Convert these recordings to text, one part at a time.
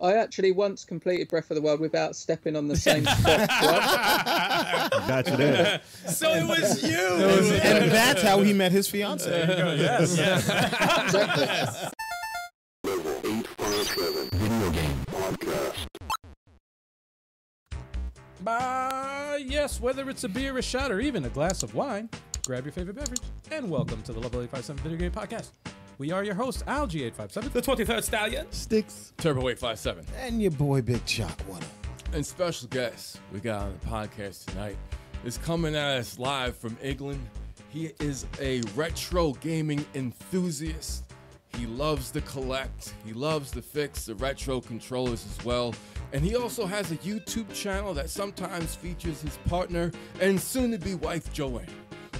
I actually once completed Breath of the Wild without stepping on the same spot. Got you there. So it was you. And that's how he met his fiance. There you go. Yes. Exactly. Level 857 Video Game Podcast. Yes, whether it's a beer, a shot, or even a glass of wine, grab your favorite beverage and welcome to the Level 857 Video Game Podcast. We are your hosts, Algie857, the 23rd Stallion, Stikz. Turbo857. And your boy Big Choco. What up? And special guest we got on the podcast tonight is coming at us live from England. He is a retro gaming enthusiast. He loves to collect. He loves to fix the retro controllers as well. And he also has a YouTube channel that sometimes features his partner and soon-to-be wife, Joanne.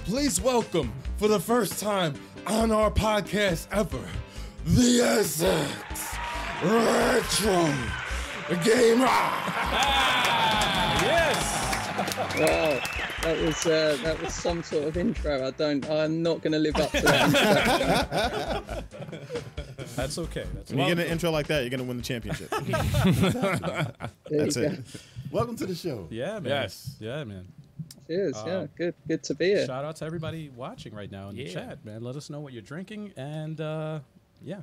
Please welcome, for the first time on our podcast ever, the Essex Retro Gamer. Yes. Wow, that was some sort of intro. I'm not going to live up to that. That's okay. When you get an intro like that, you're gonna win the championship. That's it. Welcome to the show. Yeah, man. Yes. Yeah, man. Cheers, yeah, good to be here. Shout out to everybody watching right now in the chat, man. Let us know what you're drinking, and yeah.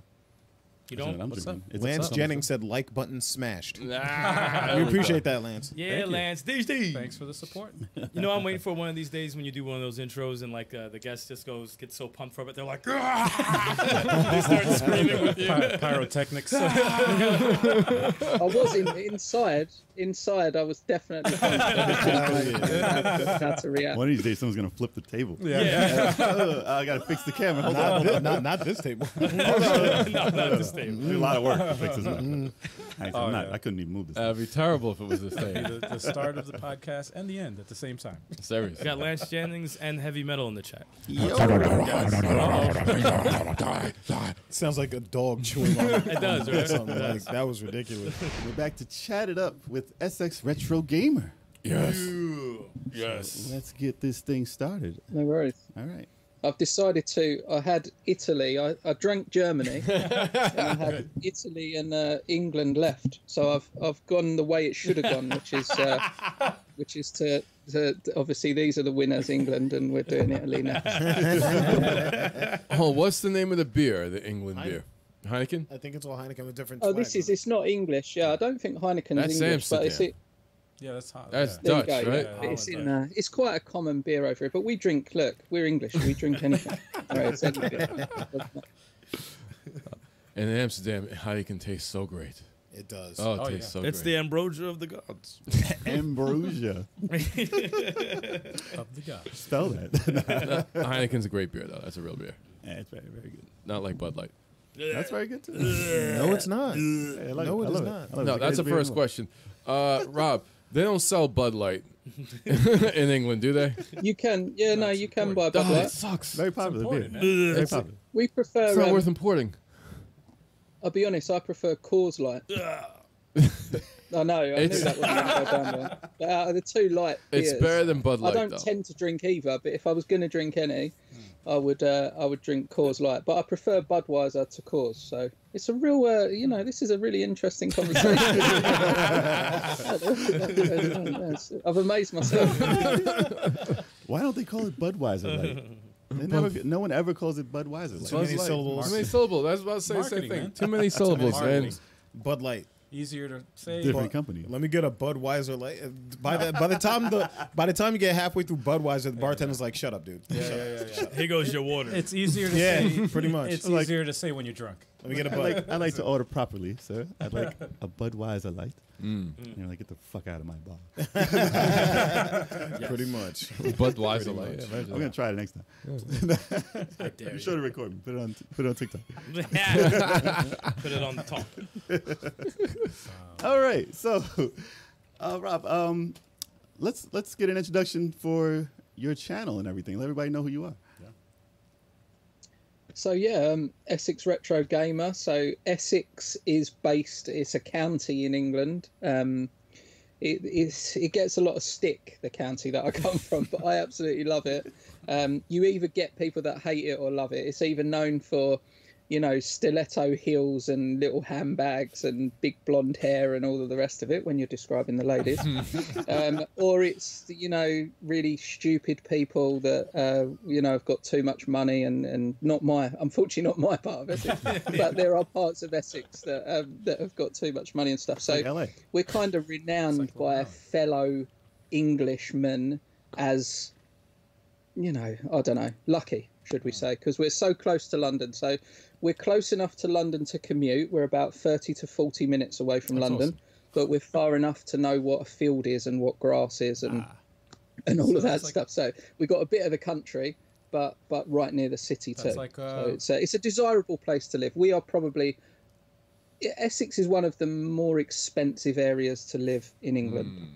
You don't. What's up? Lance Jennings said like button smashed. Nah. We appreciate that, Lance. Yeah, Lance. DD. Thanks for the support. You know, I'm waiting for one of these days when you do one of those intros and like the guest just gets so pumped from it, they're like, they start screaming with you. Pyrotechnics. I was inside. I was definitely pumped. How to react. One of these days, someone's gonna flip the table. Yeah. I gotta fix the camera. Hold on. Not this table. Not this table. A lot of work to fix this one. I couldn't even move this. That'd be terrible if it was this thing. The start of the podcast and the end at the same time. Serious. We got Lance Jennings and Heavy Metal in the chat. Sounds like a dog chewing on it. It does, right? Something like, that was ridiculous. We're back to chat it up with Essex Retro Gamer. Yes. Yes. Let's get this thing started. No worries. All right. I've decided to. I had Italy. I drank Germany, and I had Italy and England left. So I've gone the way it should have gone, which is to obviously these are the winners, England, and we're doing Italy now. Oh, what's the name of the beer? The England beer. Heineken. I think it's all Heineken with different. Oh, it's not English. Yeah, I don't think Heineken's That's English, but Amsterdam. Yeah, that's hot. That's There Dutch, you go, right? yeah. It's quite a common beer over here, but we drink. Look, we're English. We drink anything. Right, it's anything. And in Amsterdam, Heineken tastes so great. It does. Oh, it tastes so great. It's the ambrosia of the gods. Ambrosia. Of the gods. Spell that. Heineken's a great beer, though. That's a real beer. Yeah, it's very, very good. Not like Bud Light. That's very good too. No, it's not. I love No, it. it I is love not. I love No, it. that's the Beer first more. question. Rob, they don't sell Bud Light in England, do they? You can, you can buy Bud Oh, it Light. sucks. Very popular important, beer. Very popular. We prefer. It's not worth importing. I'll be honest. I prefer Coors Light. I know. I knew that wasn't going to go down well. But out of the two light beers, It's better than Bud Light, I don't though. tend to drink either. But if I was going to drink any, I would drink Coors Light. But I prefer Budweiser to Coors. So it's a real, this is a really interesting conversation. I've amazed myself. Why don't they call it Budweiser? Like, no one ever calls it Budweiser. Like. Too many Light. syllables. Too many syllables. I was about to say the same Marketing, thing. man. Too many syllables, man. Bud Light. Easier to say. Different company. Let me get a Budweiser light. By the time you get halfway through Budweiser, the bartender's like, "Shut up, dude." Yeah. Here goes your water. It's easier to Yeah, say. pretty much. It's Like, easier to say when you're drunk. let me get a Bud. I like to order properly, sir. I'd like a Budweiser Light. You're like, get the fuck out of my bar. Pretty much. Budweiser Light. I'm gonna try it next time. I dare Be sure to record me. Put it on TikTok. you. Put it on the top. All right, so Rob, let's get an introduction for your channel and everything. Let everybody know who you are. So Essex Retro Gamer. So Essex is based. It's a county in England. It gets a lot of stick, the county that I come from, but I absolutely love it. You either get people that hate it or love it. It's either known for you know, stiletto heels and little handbags and big blonde hair and all of the rest of it when you're describing the ladies. Or it's, you know, really stupid people that, you know, have got too much money and unfortunately not my part of Essex, but there are parts of Essex that have got too much money and stuff. So like LA. We're kind of renowned by fellow Englishmen as, you know, I don't know, lucky, should we say, because we're so close to London. So we're close enough to London to commute. We're about 30 to 40 minutes away from London, awesome. But we're far enough to know what a field is and what grass is and all of that stuff. So we've got a bit of the country, but right near the city too. So it's a desirable place to live. We are probably, Essex is one of the more expensive areas to live in England.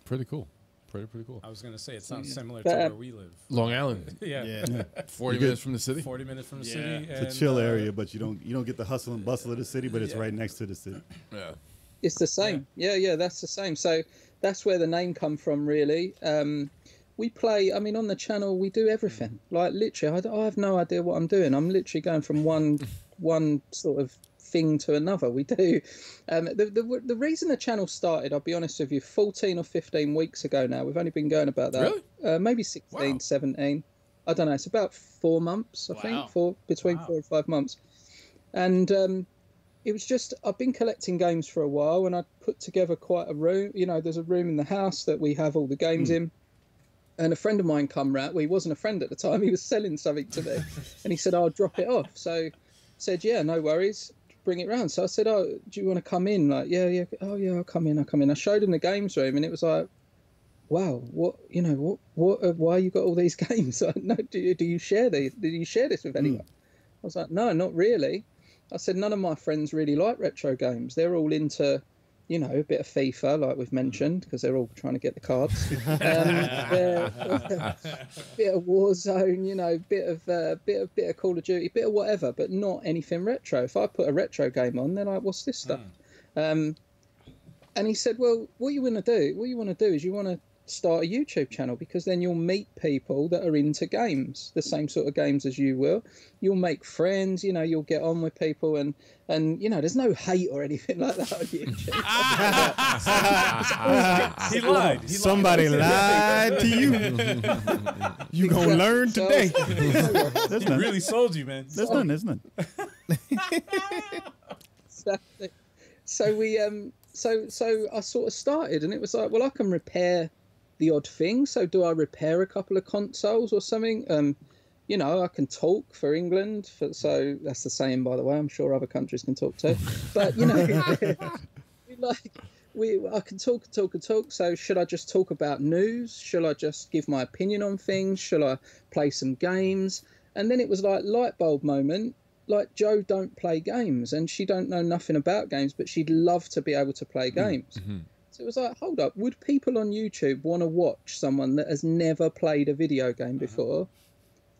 Pretty cool. Pretty cool. I was going to say, it sounds similar to where we live. Long Island. Yeah. 40 minutes from the city. 40 minutes from the city. It's a chill area, but you don't get the hustle and bustle of the city, but it's right next to the city. Yeah. It's the same. Yeah, that's the same. So that's where the name come from, really. We play, I mean, on the channel, we do everything. Like, literally, I have no idea what I'm doing. I'm literally going from one sort of thing to another. We do. The reason the channel started, I'll be honest with you, 14 or 15 weeks ago now. We've only been going about that. Really? Maybe 16, 17. I don't know. It's about 4 months, I think, between 4 and 5 months. And it was just, I've been collecting games for a while, and I put together quite a room. You know, there's a room in the house that we have all the games in. And a friend of mine come round. Well, he wasn't a friend at the time. He was selling something to me. And he said, I'll drop it off. So I said, yeah, no worries. Bring it round. So I said, oh, do you want to come in? Like, yeah. Oh, yeah, I'll come in. I showed him the games room, and it was like, wow, why you got all these games? Like, no, do you share these? Did you share this with anyone? I was like, no, not really. I said, none of my friends really like retro games. They're all into, you know, a bit of FIFA, like we've mentioned, because they're all trying to get the cards. Bit of Warzone, you know, bit of Call of Duty, bit of whatever, but not anything retro. If I put a retro game on, they're like, "What's this stuff?" And he said, "Well, what you want to do is you want to start a YouTube channel, because then you'll meet people that are into games, the same sort of games as you will. You'll make friends, you know, you'll get on with people, and you know, there's no hate or anything like that on YouTube." He lied. Somebody lied to you. You gonna learn today. He really sold you, man. There's none. So we so I sort of started, and it was like, well, I can repair the odd thing. So do I repair a couple of consoles or something? You know, I can talk for England. So that's the same, by the way. I'm sure other countries can talk too. But, you know, I can talk. So should I just talk about news? Should I just give my opinion on things? Should I play some games? And then it was like light bulb moment. Like, Joe don't play games, and she don't know nothing about games, but she'd love to be able to play games. So it was like, hold up, would people on YouTube want to watch someone that has never played a video game before,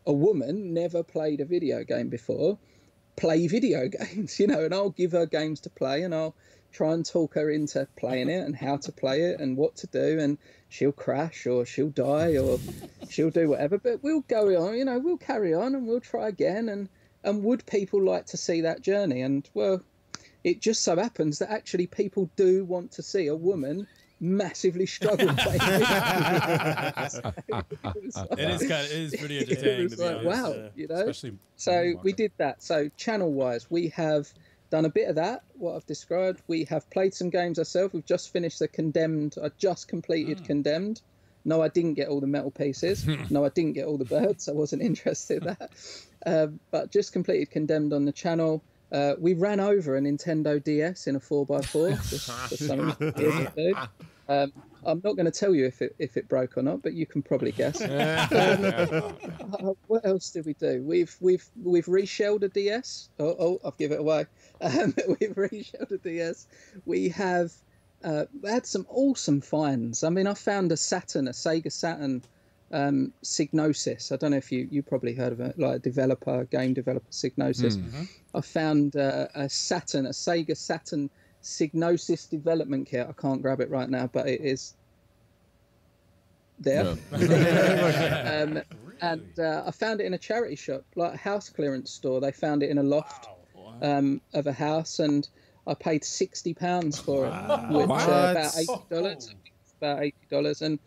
a woman never played a video game before, play video games, you know? And I'll give her games to play, and I'll try and talk her into playing it and how to play it and what to do, and she'll crash or she'll die or she'll do whatever, but we'll go on, you know, we'll carry on and we'll try again. And would people like to see that journey? And, well, it just so happens that actually people do want to see a woman massively struggle playing it is pretty entertaining, to be honest. Wow, you know. So we did that. So channel-wise, we have done a bit of that, what I've described. We have played some games ourselves. We've just finished the Condemned. I just completed Condemned. No, I didn't get all the metal pieces. No, I didn't get all the birds. I wasn't interested in that. But just completed Condemned on the channel. We ran over a Nintendo DS in a 4x4. Just for something to do. I'm not going to tell you if it broke or not, but you can probably guess. What else did we do? We've reshelled a DS. Oh, I've given it away. We've reshelled a DS. We have had some awesome finds. I mean, I found a Sega Saturn Signosis. I don't know if you probably heard of it, like game developer Signosis. I found a Sega Saturn Signosis development kit. I can't grab it right now, but it is there. And I found it in a charity shop, like a house clearance store. They found it in a loft of a house, and I paid £60 for it, which about $80. About $80, and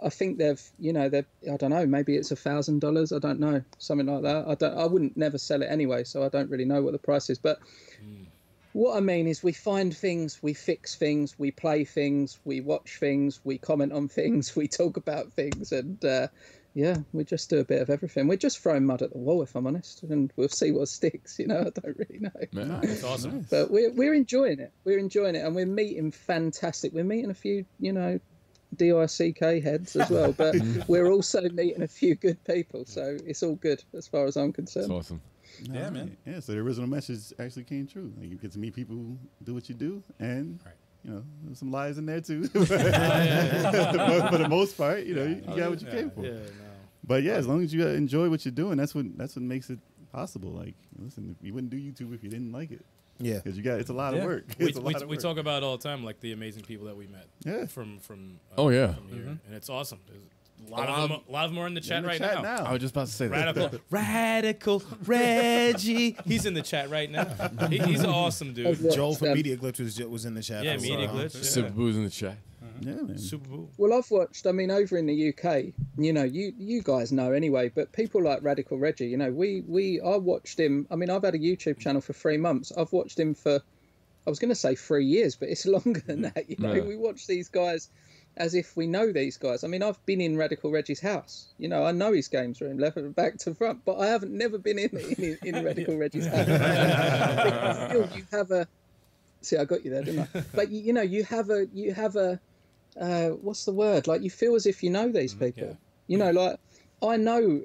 I think they've, I don't know, maybe it's $1,000. I don't know, something like that. I wouldn't never sell it anyway, so I don't really know what the price is. But what I mean is, we find things, we fix things, we play things, we watch things, we comment on things, we talk about things, and we just do a bit of everything. We're just throwing mud at the wall, if I'm honest, and we'll see what sticks. I don't really know. Man, That's awesome. But we're enjoying it. We're enjoying it, and we're meeting fantastic. We're meeting a few, DICK heads as well, but we're also meeting a few good people. So it's all good as far as I'm concerned. That's awesome. Yeah, man. Yeah, so the original message actually came true. Like, you get to meet people who do what you do, and there's some lies in there too. But for the most part, you got what you came for. Yeah, no. But yeah, as long as you enjoy what you're doing, that's what makes it possible. Like, listen, you wouldn't do YouTube if you didn't like it. Yeah, because it's a lot of work. We talk about it all the time, like the amazing people that we met. Yeah. From Mm-hmm. from here, and it's awesome. There's a lot of them are in the chat right now. I was just about to say that. Radical Reggie. He's in the chat right now. He's an awesome dude. Joel from Media Glitch was in the chat. Yeah, Media Glitch. Super Boo's in the chat. Yeah, man. Super Boo. Well, I've watched, over in the UK, you guys know anyway, but people like Radical Reggie, I watched him. I've had a YouTube channel for 3 months. I've watched him for, I was going to say 3 years, but it's longer than that. We watch these guys as if we know these guys. I've been in Radical Reggie's house. I know his games room, left back to front, but I haven't never been in Radical Reggie's house. Still, you have a. See, I got you there, didn't I? But you have a. What's the word? Like, you feel as if you know these people. Like, I know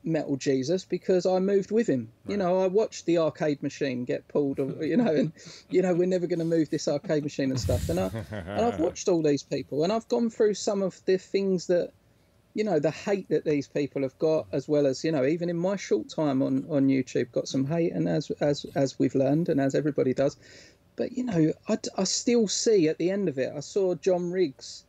Metal Jesus because I moved with him. Right. I watched the arcade machine get pulled, and we're never going to move this arcade machine and stuff. And I've watched all these people, and I've gone through some of the things that, the hate that these people have got, as well as, even in my short time on YouTube, got some hate, and as we've learned, and as everybody does. But, I still see at the end of it, I saw John Riggs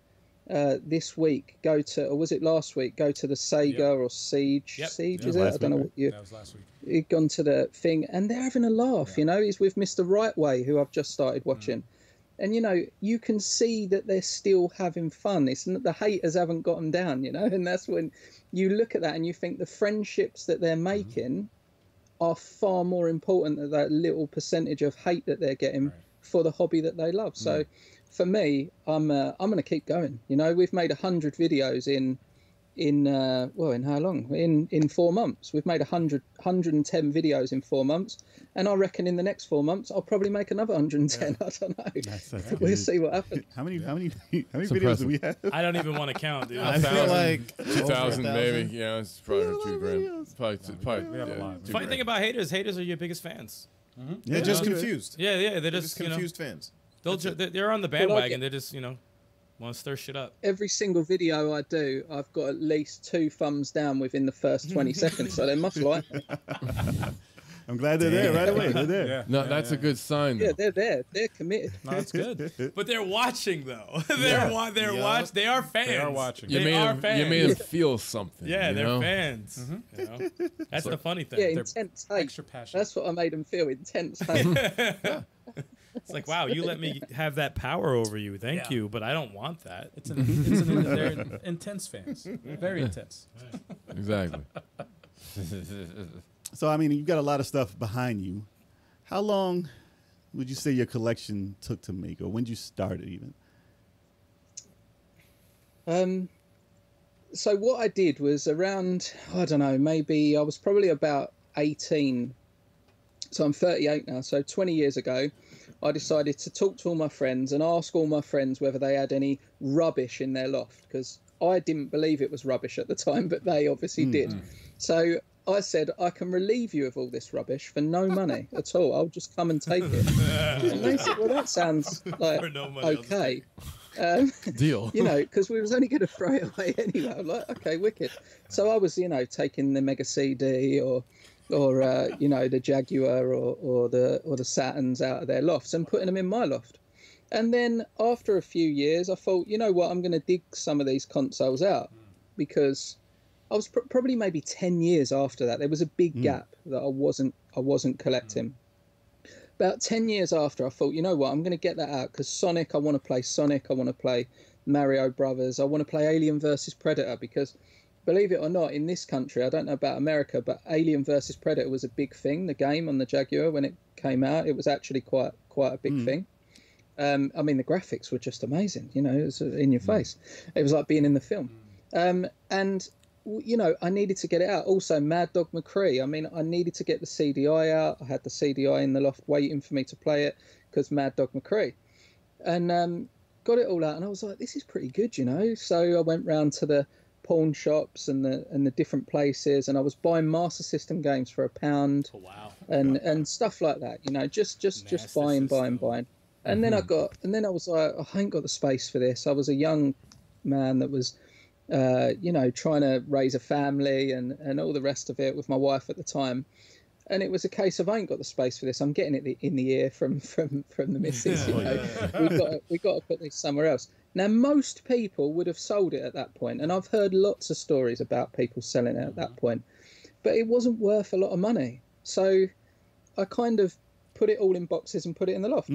this week go to, or was it last week, go to the Sega or Siege? Siege, is it? I don't know what you... That was last week. He'd gone to the thing, and they're having a laugh, He's with Mr. Rightway, who I've just started watching. And, you can see that they're still having fun. It's the haters haven't got them down, And that's when you look at that and you think the friendships that they're making are far more important than that little percentage of hate that they're getting for the hobby that they love. So for me, I'm going to keep going. We've made 100 videos in how long? In 4 months. We've made 110 videos in 4 months, and I reckon in the next 4 months I'll probably make another 110. I don't know. We'll see what happens. How many videos do we have? I don't even want to count, dude. I feel like 2,000 maybe. Yeah, it's probably 2 grand. Probably. Funny thing about haters are your biggest fans. They're just confused. Yeah, they're just confused fans. They're on the bandwagon. They're just want to stir shit up. Every single video I do, I've got at least 2 thumbs down within the first 20 seconds, so they must like me. I'm glad they're there right away. They're there. Yeah. No, that's a good sign. Yeah, they're there. They're committed. No, that's good. But they're watching though. They are fans. They are watching. You made them feel something. Yeah, they're fans. That's the funny thing. Yeah, intense hate. Extra passion. That's what I made them feel. Intense hate. It's like, wow, you let me have that power over you. Thank you, but I don't want that. They're intense fans. Very intense. Exactly. So, you've got a lot of stuff behind you. How long would you say your collection took to make, or when did you start it even? So what I did was around, I don't know, maybe I was probably about 18. So I'm 38 now. So 20 years ago, I decided to talk to all my friends and ask all my friends whether they had any rubbish in their loft, because I didn't believe it was rubbish at the time, but they obviously did. So I said, I can relieve you of all this rubbish for no money at all. I'll just come and take it. And they said, well, that sounds like okay. Deal. Because we was only going to throw it away anyway. I'm like, okay, wicked. So I was, taking the Mega CD or the Jaguar or the Saturns out of their lofts and putting them in my loft. And then after a few years, I thought, you know what, I'm going to dig some of these consoles out, because I was probably maybe 10 years after that. There was a big gap that I wasn't collecting. About 10 years after, I thought, you know what, I'm going to get that out because Sonic, I want to play Sonic, I want to play Mario Brothers, I want to play Alien versus Predator, because believe it or not, in this country, I don't know about America, but Alien versus Predator was a big thing, the game on the Jaguar when it came out. It was actually quite a big thing. I mean, the graphics were just amazing, you know, it was in your face. It was like being in the film. And you know, I needed to get it out. Also, Mad Dog McCree. I mean, I needed to get the CDI out. I had the CDI in the loft waiting for me to play it because Mad Dog McCree. And got it all out, and I was like, this is pretty good, you know. So I went round to the pawn shops and the different places, and I was buying Master System games for £1. Oh, wow. And stuff like that, you know, just buying. And then I was like, oh, I ain't got the space for this. I was a young man that was you know, trying to raise a family and all the rest of it with my wife at the time. And it was a case of, I ain't got the space for this. I'm getting it in the ear from the missus. You know, we got to put this somewhere else. Now, most people would have sold it at that point, and I've heard lots of stories about people selling it at that point, but it wasn't worth a lot of money. So I kind of put it all in boxes and put it in the loft.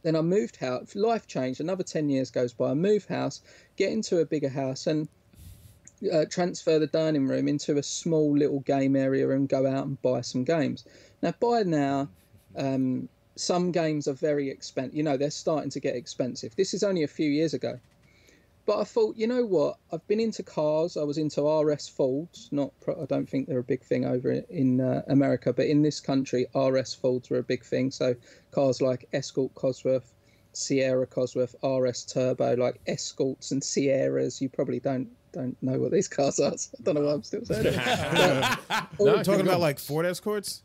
Then I moved house. Life changed. Another 10 years goes by. I move house, get into a bigger house, and transfer the dining room into a small little game area and go out and buy some games. Now, by now, some games are very expensive. You know, they're starting to get expensive. This is only a few years ago. But I thought, you know what? I've been into cars. I was into RS Fords. I don't think they're a big thing over in America, but in this country, RS Fords were a big thing. So cars like Escort Cosworth, Sierra Cosworth, RS Turbo, like Escorts and Sierras. You probably don't know what these cars are. So I don't know why I'm still saying it. No, talking about like Ford Escorts.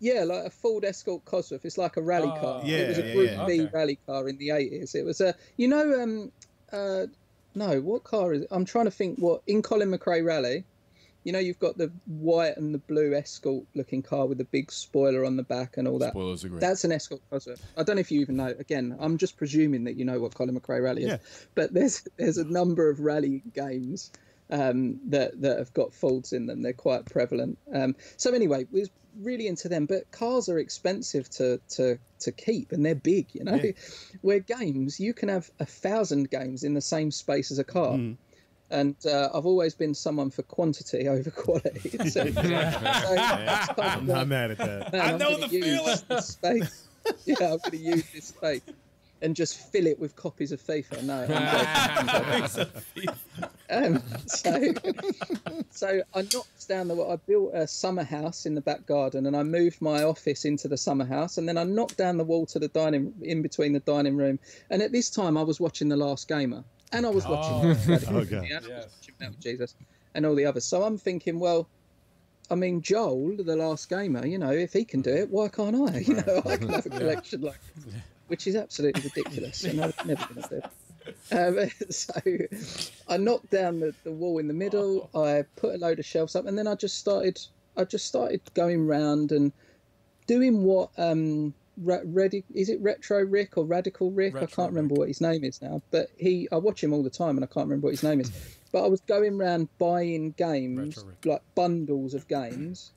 Yeah, like a Ford Escort Cosworth. It's like a rally car. It was a Group B rally car in the 80s. It was a, you know, no, what car is it? I'm trying to think what, in Colin McRae Rally, you know, you've got the white and the blue Escort looking car with the big spoiler on the back and all that. Spoilers are great. That's an Escort Cosworth. I don't know if you even know. Again, I'm just presuming that you know what Colin McRae Rally is. But there's a number of rally games that have got Fords in them. They're quite prevalent. So anyway, we was really into them. But cars are expensive to keep, and they're big, you know. Where games, you can have 1,000 games in the same space as a car. And I've always been someone for quantity over quality. So, I'm not mad at that. I know the feeling. This space. Yeah, I'm going to use this space and just fill it with copies of FIFA. No, so I knocked down I built a summer house in the back garden, and I moved my office into the summer house, and then I knocked down the wall to the in between the dining room. And at this time, I was watching The Last Gamer. And I was watching Jesus and all the others. So I'm thinking, well, I mean, Joel, The Last Gamer, you know, if he can do it, why can't I? You know, I can have a collection like this, which is absolutely ridiculous. And I'm never going to do it. So I knocked down the wall in the middle. I put a load of shelves up, and then I just started going round and doing what is it Retro Rick or Radical Rick? I can't remember what his name is now, but I watch him all the time and I can't remember what his name is. But I was going around buying games, like bundles of games,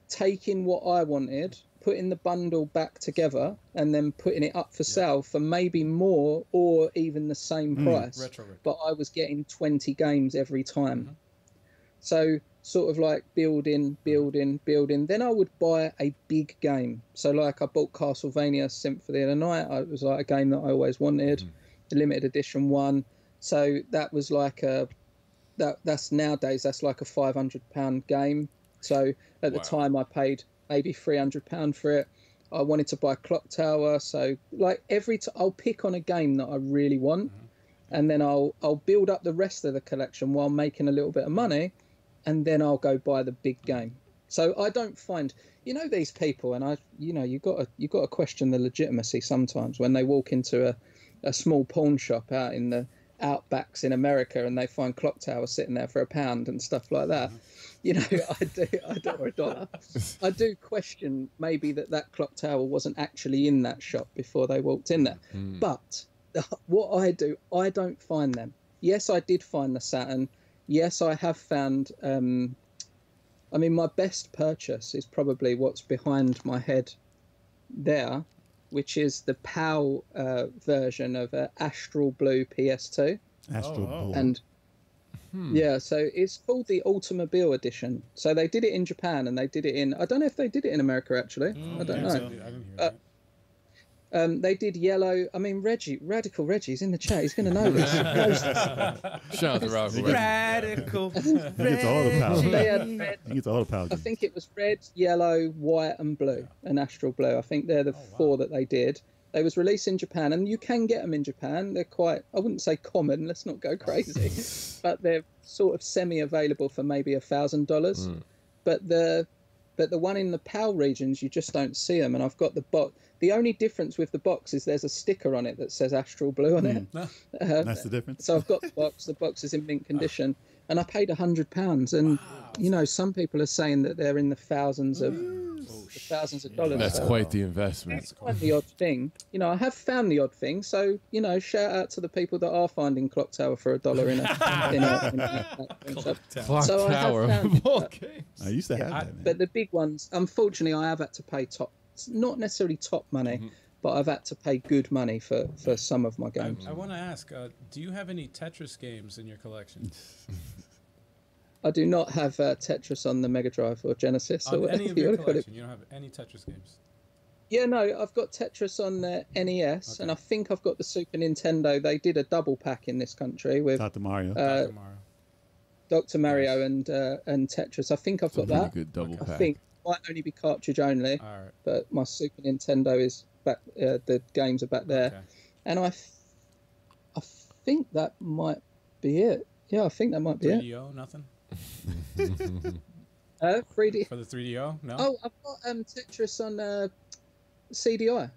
taking what I wanted, putting the bundle back together, and then putting it up for sale for maybe more or even the same price. But I was getting 20 games every time. So sort of like building. Then I would buy a big game. So like I bought Castlevania Symphony of the Night. It was like a game that I always wanted, the limited edition one. So that was like that's nowadays that's like a £500 game. So at the time I paid maybe £300 for it. I wanted to buy Clock Tower. So like I'll pick on a game that I really want, and then I'll build up the rest of the collection while making a little bit of money. And then I'll go buy the big game. So I don't find, you know, these people, and you got to question the legitimacy sometimes when they walk into a small pawn shop out in the outbacks in America and they find Clock Tower sitting there for £1 and stuff like that. You know, I do, or $1. I do question maybe that Clock Tower wasn't actually in that shop before they walked in there. But what I do, I don't find them. Yes, I did find the Saturn. yes, I have found. I mean, my best purchase is probably what's behind my head there, which is the PAL version of Astral Blue PS2. Astral Blue. And yeah, so it's called the Automobile Edition. So they did it in Japan, and they did it in. I don't know if they did it in America actually. I don't know. I didn't hear that. They did yellow. I mean, Radical Reggie's in the chat. He's going to know this. Shout out to Radical Reggie. Radical. He gets all the power. They had red, He gets all the power. I think it was red, yellow, white, and blue, and Astral Blue. I think they're the four that they did. They was released in Japan, and you can get them in Japan. They're quite, I wouldn't say common, let's not go crazy, but they're sort of semi-available for maybe $1,000. But the one in the PAL regions, you just don't see them. And I've got the box. The only difference with the box is there's a sticker on it that says Astral Blue on it. That's the difference. So I've got the box. The box is in mint condition, and I paid £100. And you know, some people are saying that they're in the thousands of dollars. That's So quite the investment. it's quite the odd thing. You know, I have found the odd thing. So you know, shout out to the people that are finding Clock Tower for $1 in a. Clock So I have Tower found of all it, games. I used to have that, man. but the big ones, unfortunately, I have had to pay top. Not necessarily top money, but I've had to pay good money for some of my games. I want to ask, do you have any Tetris games in your collection? I do not have Tetris on the Mega Drive or Genesis or On whatever any of you your want to call it. collection, you don't have any Tetris games? Yeah, no, I've got Tetris on the NES, and I think I've got the Super Nintendo. They did a double pack in this country with Dr. Mario. Dr. Mario. Dr. Mario and Tetris. I think I've got Really that. good double I pack. think it might only be cartridge only, All right. but my Super Nintendo is back. The games are back there, Okay. and I think that might be it. Yeah, I think that might be it. 3DO, nothing? 3D. For the 3DO? No? Oh, I've got Tetris on CDI.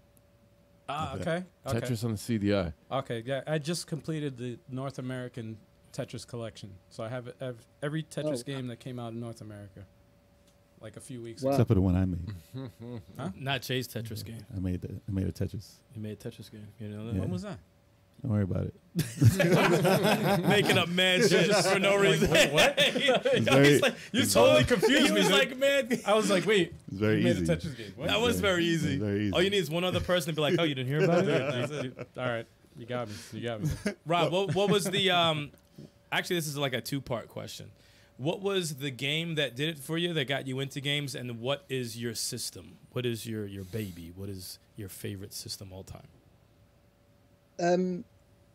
Ah, okay. Tetris on the CDI. Okay, yeah. I just completed the North American Tetris collection. So I have every Tetris game that came out in North America. Like a few weeks ago. Except for the one I made. Not Jay's Tetris game. I made a Tetris. You made a Tetris game. You know that? Yeah. When was that? Don't worry about it. Making up mad shit just for no reason. What? very- You totally confused me. He was like, man, I was like, wait. It's very you made easy. a Tetris game. What? that was very easy. It's very easy. All you need is one other person to be like, oh, you didn't hear about it? All right. You got me. You got me. Rob, what was the actually this is like a two-part question. What was the game that did it for you, that got you into games, and what is your system? What is your baby? What is your favorite system all time?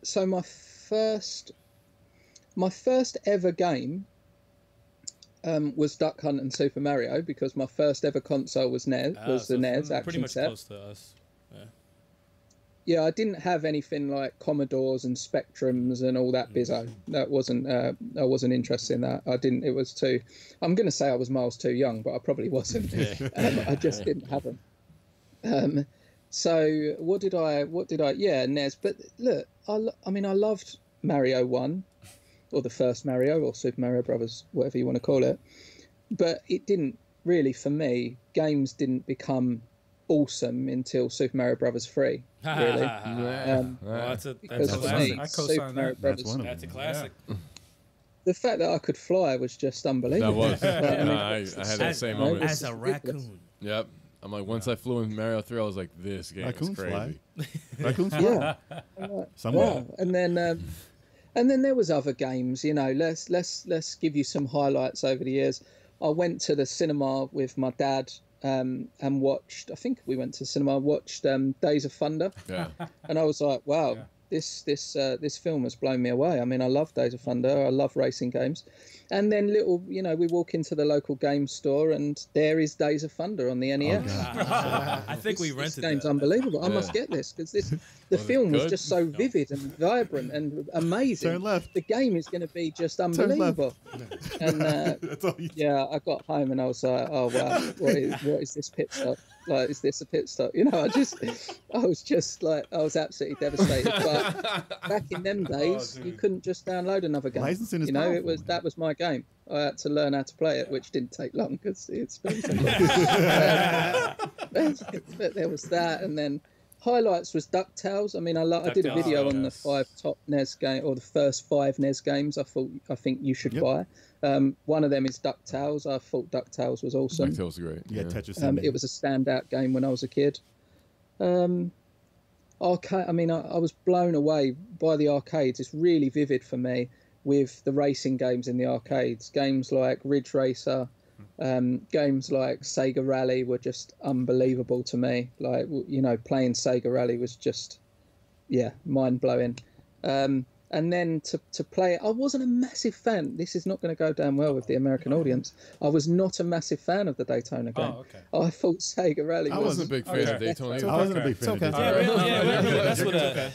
So my first ever game was Duck Hunt and Super Mario, because my first ever console was NES. Was the NES action pretty much set. close to us. Yeah, I didn't have anything like Commodores and Spectrums and all that bizzo. That wasn't. I wasn't interested in that. I didn't. It was too. I'm going to say I was miles too young, but I probably wasn't. I just didn't have them. So what did I? Yeah, NES. But look, I mean, I loved Mario 1, or the first Mario, or Super Mario Brothers, whatever you want to call it. But it didn't really, for me. Games didn't become awesome until Super Mario Brothers 3. Really. Well, that's a Because for classic. me, I co-sign Super Mario that. Brothers. That's one of That's a them. classic. The fact that I could fly was just That unbelievable. was. Like, I mean, I had that same moment. As a raccoon. Yep. I'm like, once I flew in Mario 3, I was like, this game Raccoons is crazy. Raccoons fly. Yeah. Somewhere. Wow. And then there was other games. You know, let's give you some highlights over the years. I went to the cinema with my dad and watched. I think we went to the cinema. Watched Days of Thunder. Yeah. And I was like, wow, this film has blown me away. I mean, I love Days of Thunder. I love racing games. And then we walk into the local game store, and there is Days of Thunder on the NES. I think we rented This game's that. unbelievable. I must get this, because the film was good? just so vivid and vibrant and amazing. Turn left. The game is going to be just unbelievable. And That's all you yeah, I got home and I was like, oh wow, what is this pit stop? Like, is this a pit stop? You know, I was absolutely devastated. But back in them days, you couldn't just download another game. Licensing is You know, powerful, man. that was my game. I had to learn how to play it, which didn't take long because it's expensive. But there was that, and then highlights was DuckTales. I mean, I did a video on the 5 top NES game, or the first 5 NES games. I think you should buy. One of them is DuckTales. I thought DuckTales was awesome. DuckTales was great. Yeah, Tetris. It was a standout game when I was a kid. Arcade. I mean, I was blown away by the arcades. It's really vivid for me with the racing games in the arcades. Games like Ridge Racer. Games like Sega Rally were just unbelievable to me. Like, you know, playing Sega Rally was just, mind blowing. And then to play it, I wasn't a massive fan. This is not going to go down well with the American audience. I was not a massive fan of the Daytona game. Oh, okay. I thought Sega Rally I wasn't a big fan of Daytona. I wasn't a big fan of Daytona.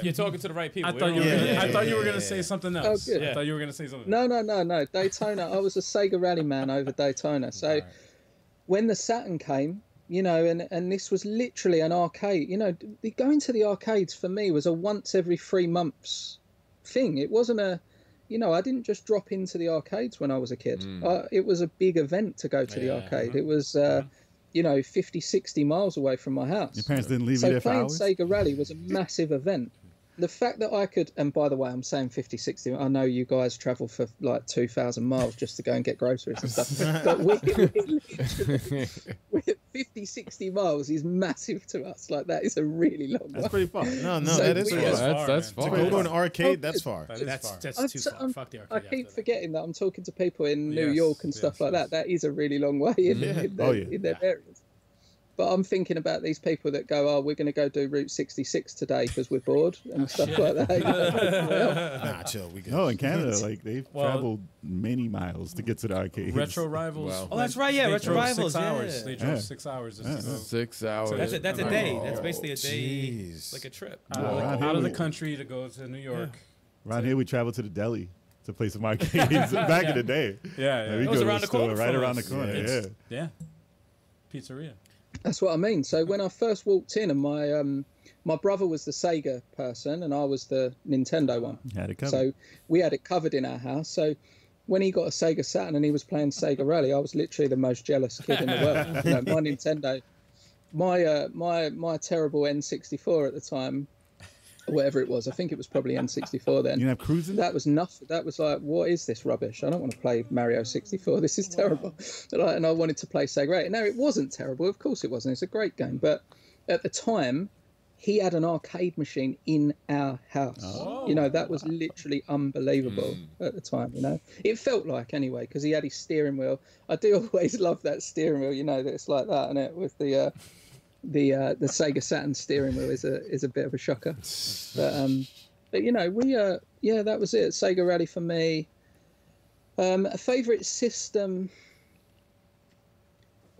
You're talking to the right people. I thought you were gonna say something else. Oh, good. I thought you were gonna say something. No. Daytona. I was a Sega Rally man over Daytona. So when the Saturn came, you know, and this was literally an arcade. You know, going to the arcades for me was a once every 3 months thing. It wasn't a, you know, I didn't just drop into the arcades when I was a kid. It was a big event to go to the arcade. It was, you know, 50, 60 miles away from my house. Your parents didn't leave you there for hours? So playing Sega Rally was a massive event. The fact that I could, and by the way, I'm saying 50, 60, I know you guys travel for like 2,000 miles just to go and get groceries and stuff, but we 50, 60 miles is massive to us. Like, that is a really long way. That's pretty far. No, So that is far. That's far. To go to an arcade, that's far. That's too far. Fuck the arcade. I keep forgetting that I'm talking to people in New Yes, York and stuff like that. That is a really long way in their areas. But I'm thinking about these people that go, oh, we're going to go do Route 66 today because we're bored and stuff like that. Nah, chill. We good. No, in Canada, like they've traveled many miles to get to the arcades. Retro Rivals. Wow. Oh, that's right. Yeah, They Retro drove Rivals. 6 hours. Yeah. They drove 6 hours. Just to go 6 hours. That's a day. Oh. That's basically a day, Jeez. like a trip. out of the country to go to New York. Around here, we traveled to the deli to play some arcades back in the day. Yeah. We It was go to around the the corner store right from around the us. corner. Yeah. Pizzeria. That's what I mean. So when I first walked in, and my brother was the Sega person and I was the Nintendo one. Had it covered. So we had it covered in our house. So when he got a Sega Saturn and he was playing Sega Rally, I was literally the most jealous kid in the world. You know, my Nintendo, my terrible N64 at the time, whatever it was, I think it was probably N64 then. You have cruising? That was nothing. That was like, what is this rubbish? I don't want to play Mario 64. This is terrible. And I wanted to play Sega 8. Now, it wasn't terrible. Of course it wasn't. It's a great game. But at the time, he had an arcade machine in our house. You know, that was literally unbelievable at the time, you know. It felt like, anyway, because he had his steering wheel. I do always love that steering wheel, you know, that it's like that, and it with the Sega Saturn steering wheel is a bit of a shocker, but you know, that was it. Sega Rally for me. A favorite system.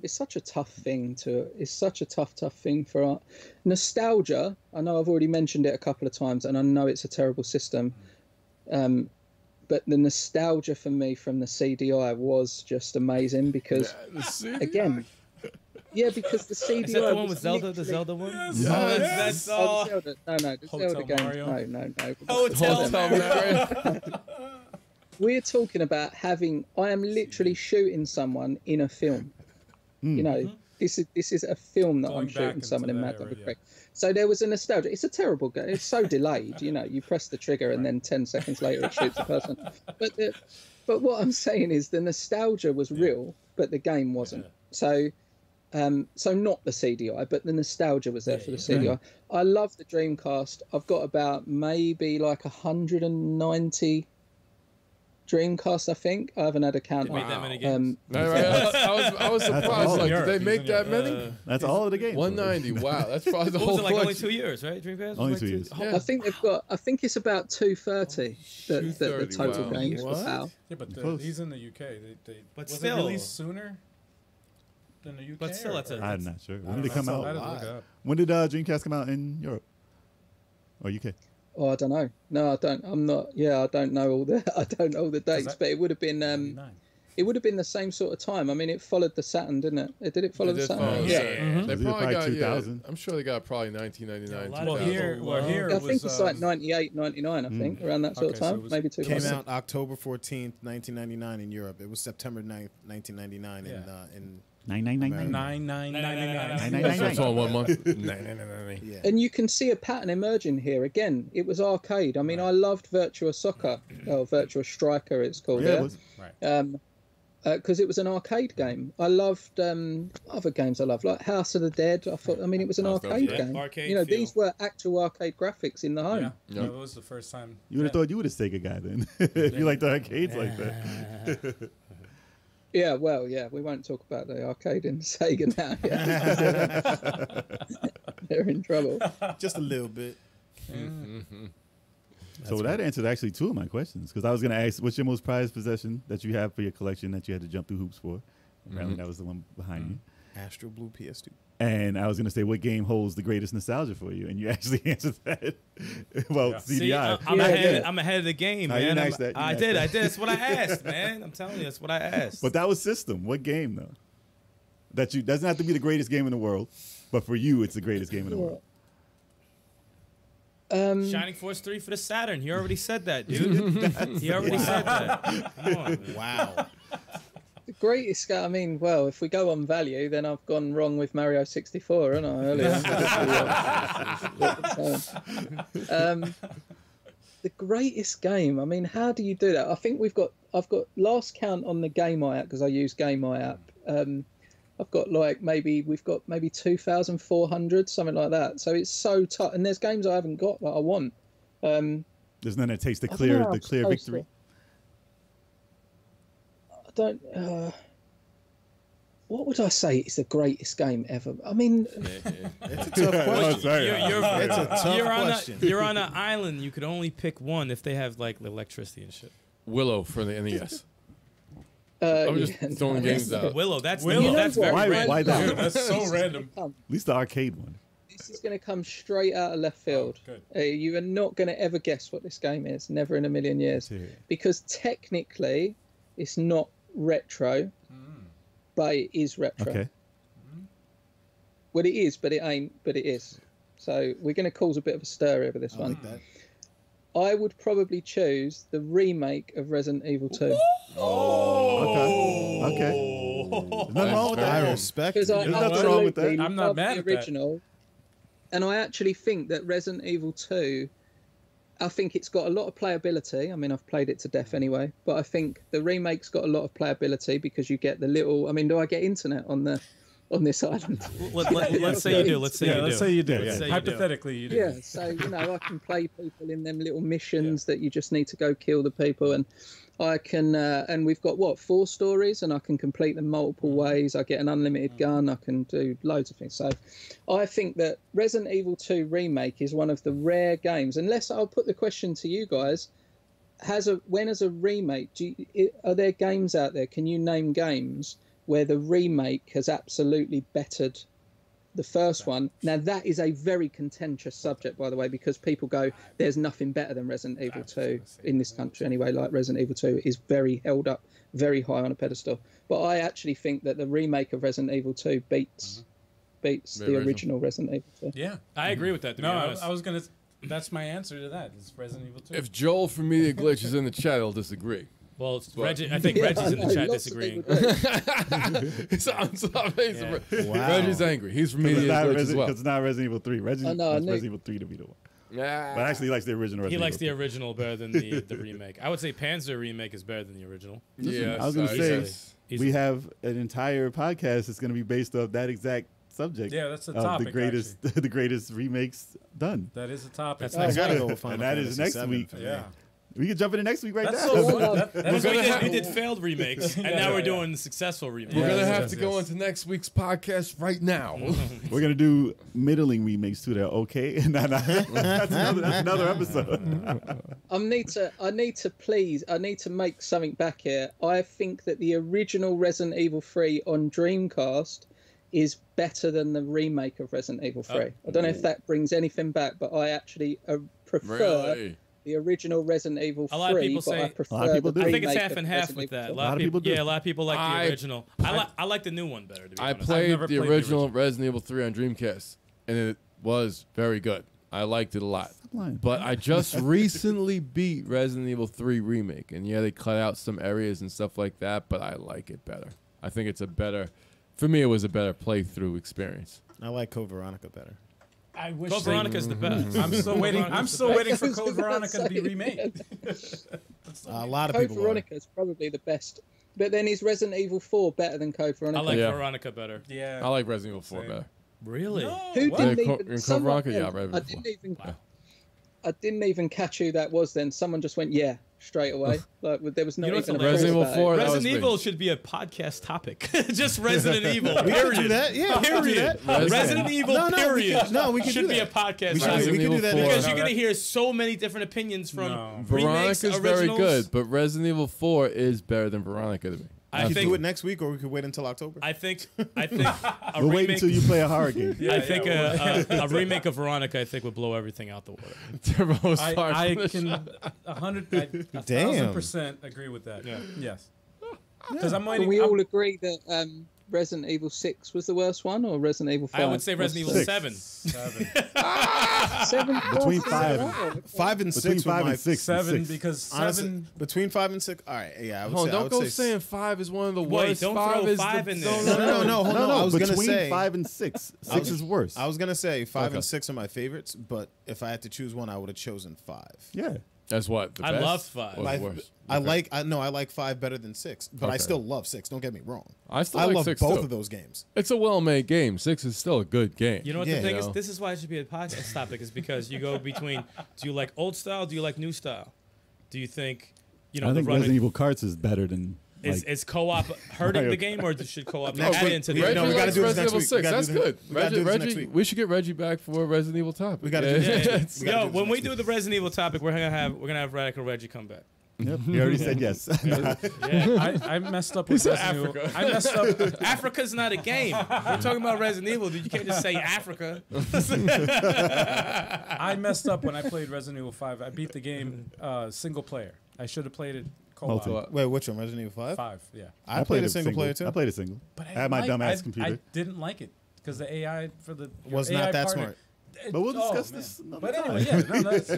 It's such a tough thing it's such a tough thing for art. Nostalgia. I know I've already mentioned it a couple of times, and I know it's a terrible system. But the nostalgia for me from the CDI was just amazing because, again. Yeah, because the CDI Is that the one with was Zelda? The Zelda one? Yes. That's all. Zelda. No, the Hotel Zelda game. Mario? No. Hotel Mario. We're talking about I am literally shooting someone in a film. You know, this is a film that Going I'm back shooting into someone in that Mad Dog era, Creek. So there was a nostalgia. It's a terrible game. It's so delayed. You know, you press the trigger and then 10 seconds later it shoots a person. But what I'm saying is the nostalgia was real, but the game wasn't. So not the CDI, but the nostalgia was there for the CDI. I love the Dreamcast. I've got about maybe like 190 Dreamcast, I think. I haven't had a count. They made that many games. I was surprised. Like, did they make that many? That's all of the games. 190. Wow, that's probably the What whole was it, like only collection. 2 years, right? Dreamcast? Only Was 2 like years. Yeah. I think they've got. I think it's about 230. The 230, total wow. games. What? Wow. Yeah, but Close. he's in the UK. But was still. it released sooner than the UK? But still, that's a. I'm not sure. I When don't did it come know. out? I had to look it up. When did Dreamcast come out in Europe or UK? Oh, I don't know. No, I don't. I'm not. Yeah, I don't know all the. I don't know all the dates, that- but it would have been. 99. It would have been the same sort of time. I mean, it followed the Saturn, didn't it? Did it follow the They did Saturn? follow the Yeah. Saturn. They Was it probably probably got 2000? I'm sure they got probably 1999. Yeah, a lot of 2000. Well, here I it think was. it's like 98, 99, I think, around that sort of Okay, so time. it was- Maybe Came 2000. out October 14th, 1999 in Europe. It was September 9th, 1999 Yeah. in $9.99. That's all 1 month. Yeah. And you can see a pattern emerging here. Again, it was arcade. I mean, I loved Virtua Soccer, or Virtua Striker, it's called. Yeah, it Yeah, was. because it was an arcade game. I loved other games. I loved like House of the Dead. I thought. I mean, it was an arcade game. Arcade you know, feel. these were actual arcade graphics in the home. Yeah, that was the first time. You would have thought you would have Sega guy then, if you like the arcades like that. Yeah, well, yeah, we won't talk about the arcade in Sega now. Yeah. They're in trouble. Just a little bit. So that answered actually 2 of my questions, because I was going to ask, what's your most prized possession that you have for your collection that you had to jump through hoops for? Apparently that was the one behind you. Astro Blue PS2. And I was going to say, what game holds the greatest nostalgia for you? And you actually answered that. Well, CDI. See, I'm ahead of the game, No, man. you didn't ask that. You I didn't did. ask I that. did. That's what I asked, man. I'm telling you, that's what I asked. But that was system. What game, though? That you doesn't have to be the greatest game in the world, but for you, it's the greatest game in the world. Shining Force 3 for the Saturn. He already said that, dude. He already said that. Come on. Wow. The greatest game. I mean, well, if we go on value, then I've gone wrong with Mario 64, haven't I? Earlier. The greatest game. I mean, how do you do that? I think I've got last count on the Game app, because I use Game app. I've got we've got maybe 2,400, something like that. So it's so tough, and there's games I haven't got that I want. There's none that takes the I don't know clear how I'm supposed victory. I don't. What would I say is the greatest game ever? I mean, It's a tough question. It's a tough question. You're on an island. You could only pick one if they have like electricity and shit. Willow for the NES. I'm just throwing games out. Willow. That's Willow. Willow. That's very Why- random. why that? Dude, that's so random. At least the arcade one. This is going to come straight out of left field. good. You are not going to ever guess what this game is. Never in a million years. Yeah. Because technically, it's not retro, but it is retro. Okay. Well, it is, but it ain't. But it is. So we're going to cause a bit of a stir over this I one. like that. I would probably choose the remake of Resident Evil 2. Okay. There's nothing wrong with I that. respect Because it. I There's nothing wrong with that. absolutely I'm not love mad the at that. original, and I actually think that Resident Evil 2, I think it's got a lot of playability. I mean, I've played it to death anyway, but I think the remake's got a lot of playability because you get the little. I mean, do I get internet on this island? Let's say you do. Let's say you do. Let's say you do. Let's say you do. Hypothetically, you do. Yeah, so I can play people in them little missions that you just need to go kill the people, and I can. And we've got 4 stories, and I can complete them multiple ways. I get an unlimited gun. I can do loads of things. So, I think that Resident Evil 2 remake is one of the rare games. Unless I'll put the question to you guys: when as a remake, are there games out there? Can you name games where the remake has absolutely bettered the first one? Now, that is a very contentious subject, by the way, because people go, there's nothing better than Resident Evil 2 in this country anyway. Like, Resident Evil 2 is very held up, very high on a pedestal. But I actually think that the remake of Resident Evil 2 beats the original Resident Evil 2. Yeah. I agree with that. To be No, honest. I was going to. That's my answer to that. It's Resident Evil 2. If Joel from Media Glitch is in the chat, he'll disagree. Well, I think Reggie's in the chat disagreeing. Reggie's angry. He's from Media Glitch as well. Because it's not Resident Evil 3. Reggie wants Resident Evil 3 to be the one. Yeah. But actually, he likes the original He Resident likes the Evil. original better than the remake. I would say Panzer remake is better than the original. Yeah, I was going to say, Easily. we have an entire podcast that's going to be based off that exact subject. Yeah, that's the of topic, the greatest, the greatest remakes done. That is a topic. That's I next gotta week. go with Final And that is Fantasy next VII week. for me. Yeah. We can jump into next week right That's now. so fun. Because we did failed remakes, and now we're doing successful remakes. We're going to Yes, have yes, to go yes. into next week's podcast right now. We're gonna do middling remakes too. That are okay? That's another episode. I need to make something back here. I think that the original Resident Evil 3 on Dreamcast is better than the remake of Resident Evil 3. I don't know if that brings anything back, but I actually prefer Really? the original Resident Evil 3. A lot of people but say- I prefer A lot of people the do. I think it's remake half of and half Resident with Evil that. 2. A lot of people do. Yeah, a lot of people like I- the original. I like the new one better. To be I honest. played never the played the original original. Resident Evil 3 on Dreamcast, and it was very good. I liked it a lot. lying. But I just recently beat Resident Evil 3 Remake, and yeah, they cut out some areas and stuff like that, but I like it better. I think it's a better For me, it was a better playthrough experience. I like Code Veronica better. I wish Code Veronica's the best. I'm still waiting. I'm still waiting for Code Veronica to be remade. A lot of Code people. Veronica is probably the best. But then is Resident Evil 4 better than Code Veronica? I like Yeah. Veronica better. Yeah. I like Resident Evil 4 Same. better. Really? Who What? didn't In Co- even? in Code someone Veronica, yeah, else- Resident I Evil didn't 4. even. Wow. I didn't even catch who that was. Then someone just went, "Yeah," straight away. Like there was no You know what's even a hilarious? Resident Evil thought 4, about it. that was Resident me. Evil should be a podcast topic. Just Resident Evil. We Period. can do that. Yeah, we can do Period. that. Resident Evil. No, no, we period. can- no, we can should do be a that. podcast. We topic. can do Evil that 4. next Because week. you're gonna hear so many different opinions from remakes, Veronica's very originals. good, but Resident Evil 4 is better than Veronica to me. I We could think. do it next week, or we could wait until October. I think a We'll wait remake. until you play a horror game. I think a remake of Veronica, I think, would blow everything out the water. Turbo's far I from the can show. 1,000% agree with that. Yeah. Yes. Because I'm Can waiting. we I'm- all agree that Resident Evil 6 was the worst one, or Resident Evil 5? I would say Resident Evil 7. 7. Between four, five. oh, 5 and 6 Between were 5 my and 6. Seven because Honestly, seven. between 5 and 6. All right, yeah, I would Hold say. on, I don't would go say saying 5 is one of the Wait, worst. don't 5 throw is 5 the, in there. no, No, no, no, hold on. I was between gonna say 5 and 6. 6 is worse. I was gonna say 5 Okay. and 6 are my favorites, but if I had to choose one, I would have chosen 5. Yeah. That's what? The I best loved 5. or the I worst? like 5 better than 6, but I Okay. still love 6. Don't get me wrong. I still I like love 6 both too. of those games. It's a well-made game. 6 is still a good game. You know what Yeah. the thing You is? know? This is why it should be a podcast topic, is because you go between, do you like old style? Do you like new style? Do you think, I the think running Resident Evil Carts is better than. is co-op hurting Mario the game, or should co-op Next add week. into We- the Reggie no, we gotta likes do this Resident next Evil week. 6. We gotta That's do this- good. we gotta do this next week. We should get Reggie back for a Resident Evil topic. We gotta do this Yeah, next yeah. week. We gotta Yo, do this when we next do week. the Resident Evil topic, we're gonna have Radical Reggie come back. Yep. You already said yes. Yeah. I messed up with said Resident Evil. Africa. I messed up. Africa's not a game. We're talking about Resident Evil, dude. You can't just say Africa. I messed up when I played Resident Evil 5. I beat the game single player. I should have played it co-op. Multi. Wait, which one? Resident Evil 5? 5, yeah. I played a single player too. I played a single. But I had my didn't dumbass I computer. didn't like it because the AI for the Was your not AI that partner- smart. But we'll discuss man. this another But time. anyway, yeah, no, that's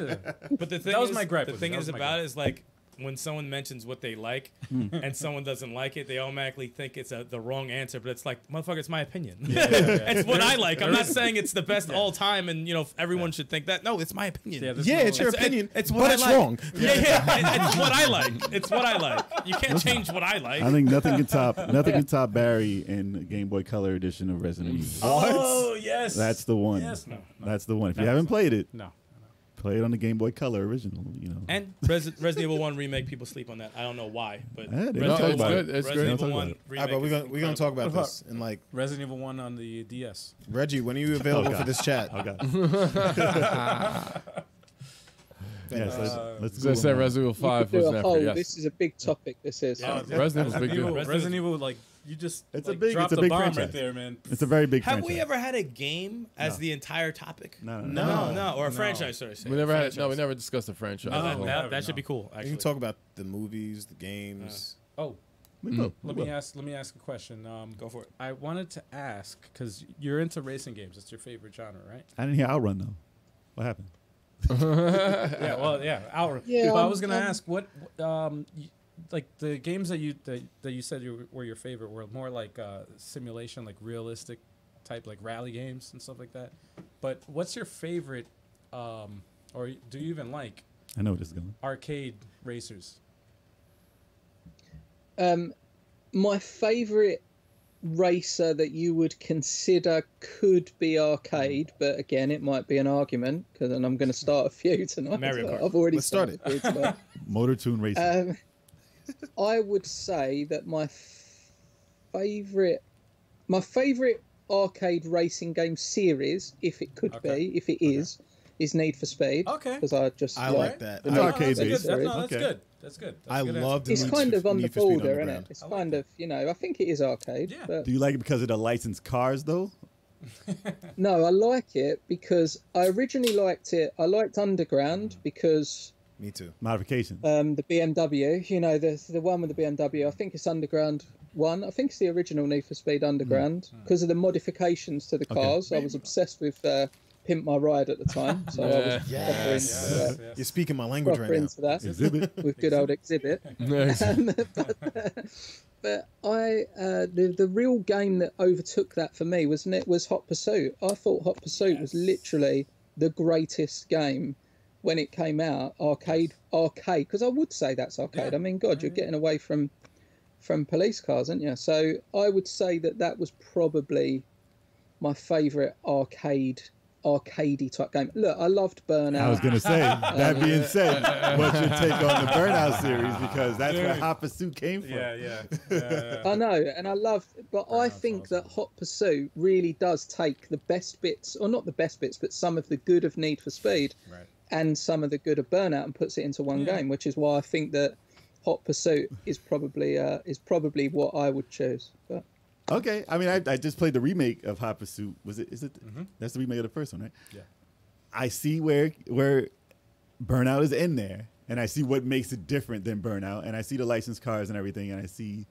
But the thing That was is, my gripe the with it. thing That is was my about gripe. it is like when someone mentions what they like and someone doesn't like it, they automatically think it's the wrong answer. But it's like, motherfucker, it's my opinion. It's what I like. I'm not saying it's the best all time, and everyone should think that. No, it's my opinion. Yeah, there's Yeah, no- it's your opinion, It's but what it's I like. wrong. Yeah, it's what I like. It's what I like. You can't change what I like. I think nothing can top Barry in Game Boy Color edition of Resident Evil. Oh yes, That's the one. Yes, no. That's the one. If you haven't played it, No. play it on the Game Boy Color original. And Resident Evil 1 remake, people sleep on that. I don't know why, but Yeah, they Resident don't talk Evil about 1 it. It's Resident great. Evil Don't talk 1 about remake. All right, but is we're gonna talk about What about- this and like Resident Evil 1 on the DS. Reggie. When are you available God. for this chat? Oh god. Yes, let's As go. I said, on. Resident Evil You 5 could do was a never. whole. Yes. This is a big topic. This is. Yeah. Resident Evil's big Evil, good. Resident Evil, like you just It's like, a big- dropped it's a the big bomb franchise. right there, man. It's a very big Have franchise. we ever had a game as the entire topic? No. Or a franchise, sorry. We never had. No, we never discussed the franchise. Oh, No, that never, should be cool. You Actually, can talk about the movies, the games. Oh, We will. let me ask a question. go for it. I wanted to ask because you're into racing games. It's your favorite genre, right? I didn't hear Outrun though. What happened? Yeah. Well, yeah. Outrun. Yeah, But I was gonna um, ask what, like the games that you said were your favorite were more like simulation, like realistic type, like rally games and stuff like that. But what's your favorite, or do you even like I know where this is going. arcade racers? My favourite racer that you would consider could be arcade, but again, it might be an argument because then I'm going to start a few tonight. Mario Kart. I've already Let's start started a few tonight. Motor Tune Racing. I would say that my favourite arcade racing game series, if it could Okay. be, if it is Need for Speed. Okay. Because I just I like that. It's the arcade Need for based. Speed series. That's Okay. good. That's good. That's I a good answer. love the It's Need kind for- of on the Need for Speed border, isn't it? Underground. It's I kind like of, I think it is arcade. Yeah. But Do you like it because of the licensed cars though? no, I like it because I originally liked it. I liked Underground because Me too. Modification. the BMW, the one with the BMW, I think it's Underground 1. I think it's the original Need for Speed Underground because of the modifications to the cars. I was obsessed with Pimp My Ride at the time, so I was Yes. You're speaking my language proper right now. into that Exhibit. with good old Exhibit. But the real game that overtook that for me was Hot Pursuit. I thought Hot Pursuit was literally the greatest game when it came out. Arcade, because I would say that's arcade. I mean, God, you're getting away from police cars, aren't you? So I would say that was probably my favourite arcadey type game. Look, I loved Burnout. I was going to say, that being said, what's your take on the Burnout series? Because that's where Hot Pursuit came from. Yeah. I know, and I love, but I think that Hot Pursuit really does take the best bits, or not the best bits, but some of the good of Need for Speed and some of the good of Burnout and puts it into one game, which is why I think that Hot Pursuit is probably what I would choose. But okay, I mean, I just played the remake of Hot Pursuit. Is it? That's the remake of the first one, right? Yeah. I see where Burnout is in there, and I see what makes it different than Burnout, and I see the licensed cars and everything, and I see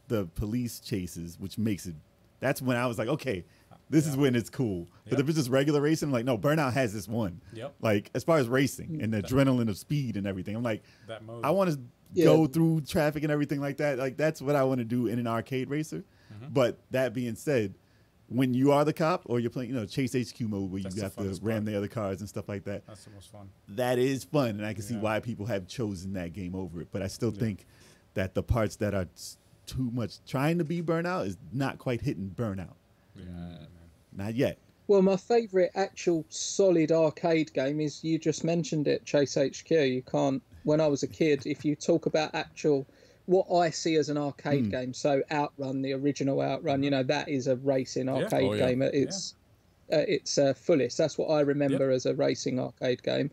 the police chases, which makes it. That's when I was like, okay, this is when it's cool. But if it's just regular racing, I'm like, no, Burnout has this one. Yep. Like as far as racing and the adrenaline of speed and everything, I'm like, that mode. I want to go through traffic and everything like that. Like that's what I want to do in an arcade racer. But that being said, when you are the cop or you're playing, Chase HQ mode where you have to ram the other cars and stuff like that. That's the most fun. That is fun, and I can see why people have chosen that game over it. But I still think that the parts that are too much trying to be Burnout is not quite hitting Burnout. Yeah, not yet. Well, my favourite actual solid arcade game is, you just mentioned it, Chase HQ. You can't, when I was a kid, if you talk about actual, what I see as an arcade game, so Outrun, the original Outrun, that is a racing arcade game at its fullest. That's what I remember as a racing arcade game.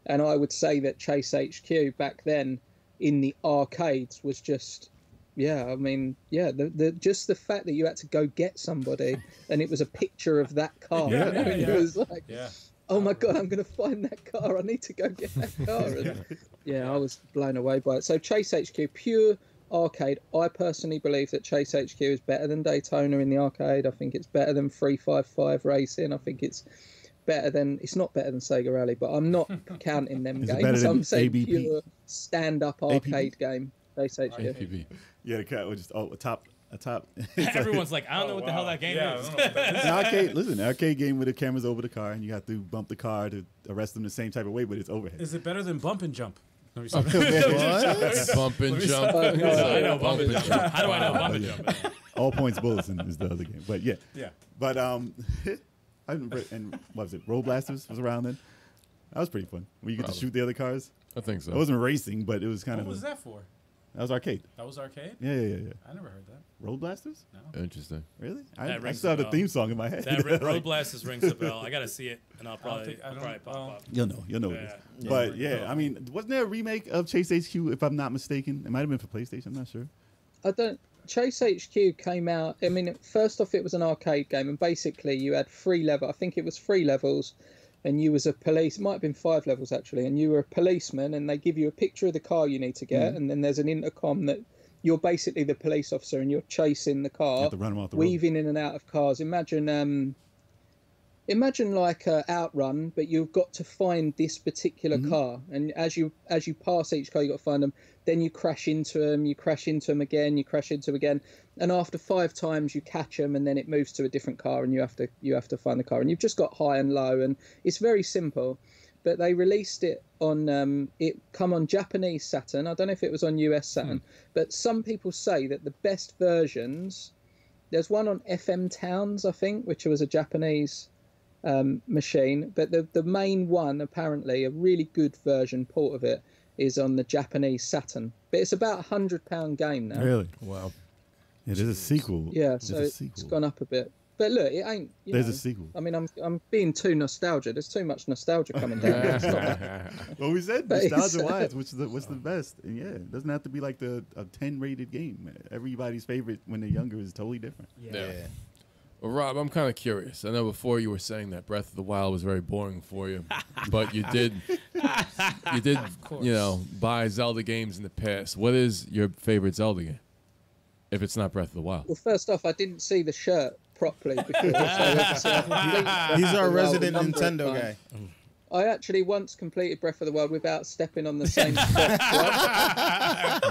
And I would say that Chase HQ back then in the arcades was just, just the fact that you had to go get somebody and it was a picture of that car. It was like, oh my God, I'm going to find that car. I need to go get that car. And, I was blown away by it. So Chase HQ, pure arcade. I personally believe that Chase HQ is better than Daytona in the arcade. I think it's better than 355 Racing. I think it's better than, it's not better than Sega Rally, but I'm not counting them games. I'm saying ABP? Pure stand-up arcade game. Chase HQ. APB. Yeah, the cat was just a top. Everyone's like, I don't know what the hell that game is. An arcade, listen, an arcade game where the camera's over the car and you have to bump the car to arrest them the same type of way, but it's overhead. Is it better than Bump and Jump? Bump and jump. I know Bump and Jump. How do I know Bump and Jump? All Points Bulletin is the other game, but but I remember, and what was it? Road Blasters was around then. That was pretty fun. Where you get to shoot the other cars. I think so. It wasn't racing, but it was kind What of. was that for? That was arcade. That was arcade? Yeah. I never heard that. Road Blasters? No. Interesting. Really? That I rings still have a the bell. theme song in my head. That Road Blasters rings a bell. I gotta see it, and I'll probably pop up. You'll know what it is. But I mean, wasn't there a remake of Chase HQ, if I'm not mistaken? It might have been for PlayStation, I'm not sure. Chase HQ came out, I mean, first off, it was an arcade game, and basically you had 3 levels, I think it was 3 levels, and you was a police, it might have been 5 levels actually, and you were a policeman, and they give you a picture of the car you need to get, and then there's an intercom that you're basically the police officer, and you're chasing the car, You have to run them off the weaving in and out of cars. Imagine like Outrun, but you've got to find this particular car, and as you pass each car, you got to find them. Then you crash into them, again, you crash into them again, and after 5 times you catch them, and then it moves to a different car, and you have to find the car, and you've just got high and low, and it's very simple. But they released it on it come on Japanese Saturn. I don't know if it was on US Saturn, but some people say that the best versions. There's one on FM Towns, I think, which was a Japanese machine, but the main one, apparently a really good version port of it, is on the Japanese Saturn, but it's about £100 game now. Really? Wow. Yeah, there's a sequel. Yeah, so it's gone up a bit. But look, it ain't. There's a sequel. I mean, I'm being too nostalgic. There's too much nostalgia coming down. It's not Well, we said But nostalgia-wise, what's the best? And it doesn't have to be like a 10 rated game. Everybody's favorite when they're younger is totally different. Yeah. Well, Rob, I'm kind of curious. I know before you were saying that Breath of the Wild was very boring for you, but you did, buy Zelda games in the past. What is your favorite Zelda game? If it's not Breath of the Wild. Well, first off, I didn't see the shirt properly because He's our resident Nintendo guy. I actually once completed Breath of the Wild without stepping on the same spot.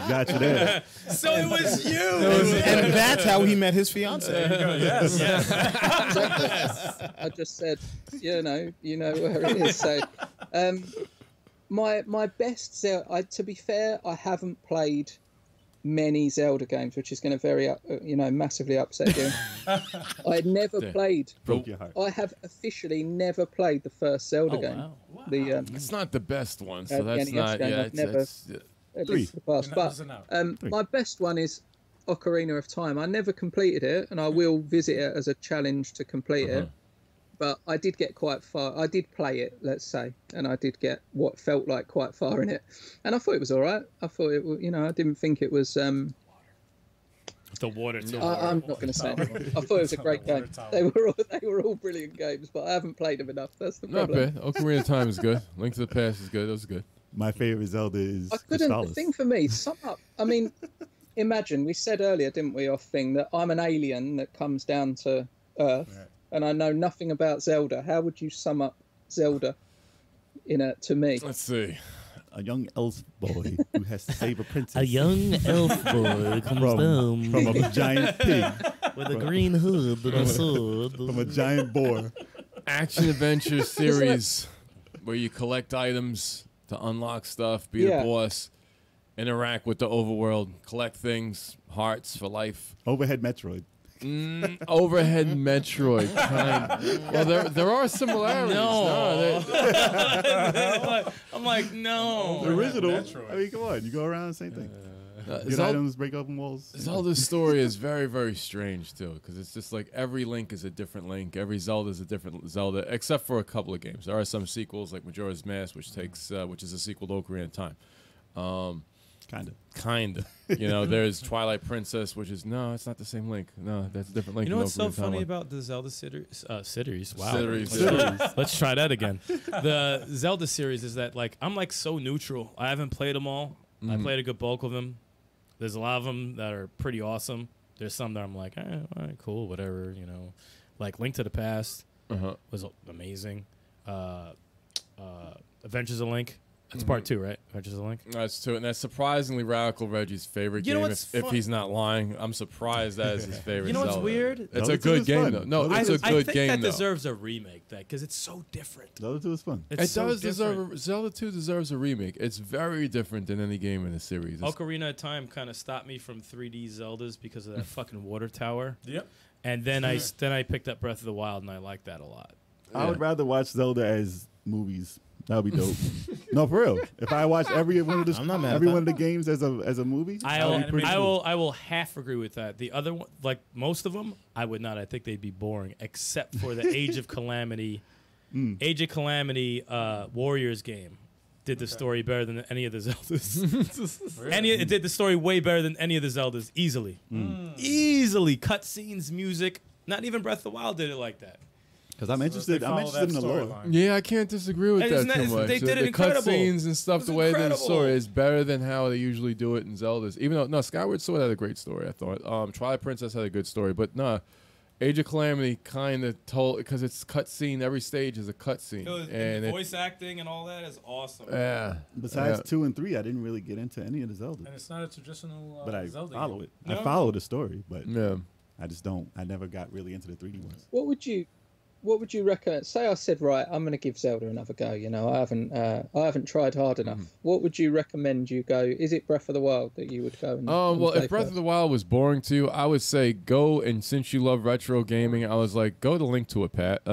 Got you there. So it was you. And that's how he met his fiance. Yes. Exactly. I just said, you know where it is. So, my best Zelda. To be fair, I haven't played many Zelda games, which is going to massively upset you. I had never played. Broke your heart. I have officially never played the first Zelda game. Wow. It's not the best one, so that's NES not. game, Yeah, I've never- it's At least the past. You're not But missing out. my best one is Ocarina of Time. I never completed it, and I will visit it as a challenge to complete it. But I did get quite far. I did play it, let's say, and I did get what felt like quite far in it. And I thought it was all right. I thought it, I didn't think it was. The water tower. I'm not going to say anything. I thought it was a great game. They were all brilliant games, but I haven't played them enough. That's the not problem. bad. Ocarina of Time is good. Link to the Past is good. That was good. My favorite Zelda is I couldn't. The Crystallis. thing for me, sum up. I mean, imagine we said earlier, didn't we, off thing that I'm an alien that comes down to Earth, and I know nothing about Zelda. How would you sum up Zelda to me? Let's see. A young elf boy who has to save a princess. A young elf boy comes down from a giant pig, with a green hood and a sword. from a giant boar. Action adventure series where you collect items to unlock stuff, beat a boss, interact with the overworld, collect things, hearts for life. Overhead Metroid. Overhead Metroid. Well, there are similarities. I'm like, no. The original. I mean, come on. You go around the same thing. Get items, break open walls. Zelda's story is very, very strange, too, because it's just like every Link is a different Link. Every Zelda is a different Zelda, except for a couple of games. There are some sequels, like Majora's Mask, which is a sequel to Ocarina of Time. Kinda. There's Twilight Princess, which is, no, it's not the same Link. No, that's a different Link. You know than what's so Ocarina of Time funny one. about the Zelda series? Wow. Series. Let's try that again. The Zelda series is that, like, I'm, like, so neutral. I haven't played them all. I played a good bulk of them. There's a lot of them that are pretty awesome. There's some that I'm like, all right, cool, whatever, Like Link to the Past was amazing. Adventures of Link. That's part 2, right? Adventures of Link. That's 2, and that's surprisingly Radical Reggie's favorite game. If he's not lying, I'm surprised that is his favorite. You know what's Zelda. weird? It's a good game, though. No, it's a good game, I think that though. deserves a remake, because it's so different. Zelda 2 is fun. It's so different. Zelda 2 deserves a remake. It's very different than any game in the series. Ocarina of Time kind of stopped me from 3D Zeldas because of that fucking water tower. Yep. And then I picked up Breath of the Wild, and I liked that a lot. I would rather watch Zelda as movies. That would be dope. No, for real. If I watch every one of the games as a movie, I will half agree with that. The other one, like most of them, I would not. I think they'd be boring, except for the Age of Calamity. Age of Calamity Warriors game did the story better than any of the Zeldas. It did the story way better than any of the Zeldas, easily. Easily. Cutscenes, music. Not even Breath of the Wild did it like that. Because I'm interested in the lore. Yeah, I can't disagree with that too much. They did it the incredible. cutscenes and stuff, the way the story is better than how they usually do it in Zeldas. Even though, Skyward Sword had a great story, I thought. Twilight Princess had a good story, but Age of Calamity kind of told, because it's cutscene, every stage is a cutscene. And the voice acting and all that is awesome. Yeah. Besides 2 and 3, I didn't really get into any of the Zelda. And it's not a traditional but I Zelda follow game. it. No? I follow the story, but yeah. I just don't. I never got really into the 3D ones. What would you recommend? Say I said, right, I'm going to give Zelda another go. I haven't tried hard enough. What would you recommend you go? Is it Breath of the Wild that you would go? If Breath of the Wild was boring to you, I would say go, and since you love retro gaming, I was like, go to Link to the Past.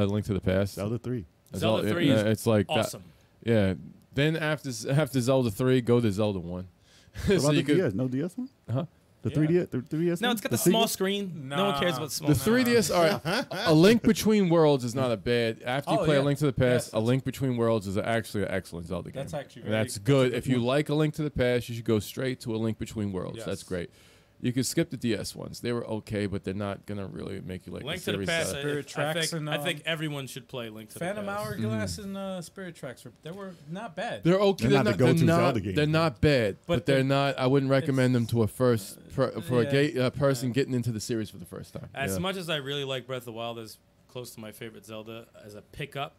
Zelda 3. Zelda 3 is it's like awesome. That, yeah. Then after Zelda 3, go to Zelda 1. What about the DS? No DS one? Huh? The 3DS? No, it's got the small screen. No one cares about the small The 3DS, all right. A Link Between Worlds is not a bad. After you play A Link to the Past, A Link Between Worlds is actually an excellent Zelda game. That's actually that's good. If you like A Link to the Past, you should go straight to A Link Between Worlds. Yes. That's great. You could skip the DS ones. They were okay, but they're not gonna really make you like Link the to the series. Past. I think everyone should play Link to Phantom the Past. Hourglass and Spirit Tracks they were not bad. They're okay. They're not the go-to Zelda game. They're not bad, but they're not. I wouldn't recommend them to a person getting into the series for the first time. As much as I really like Breath of the Wild, there's close to my favorite Zelda as a pickup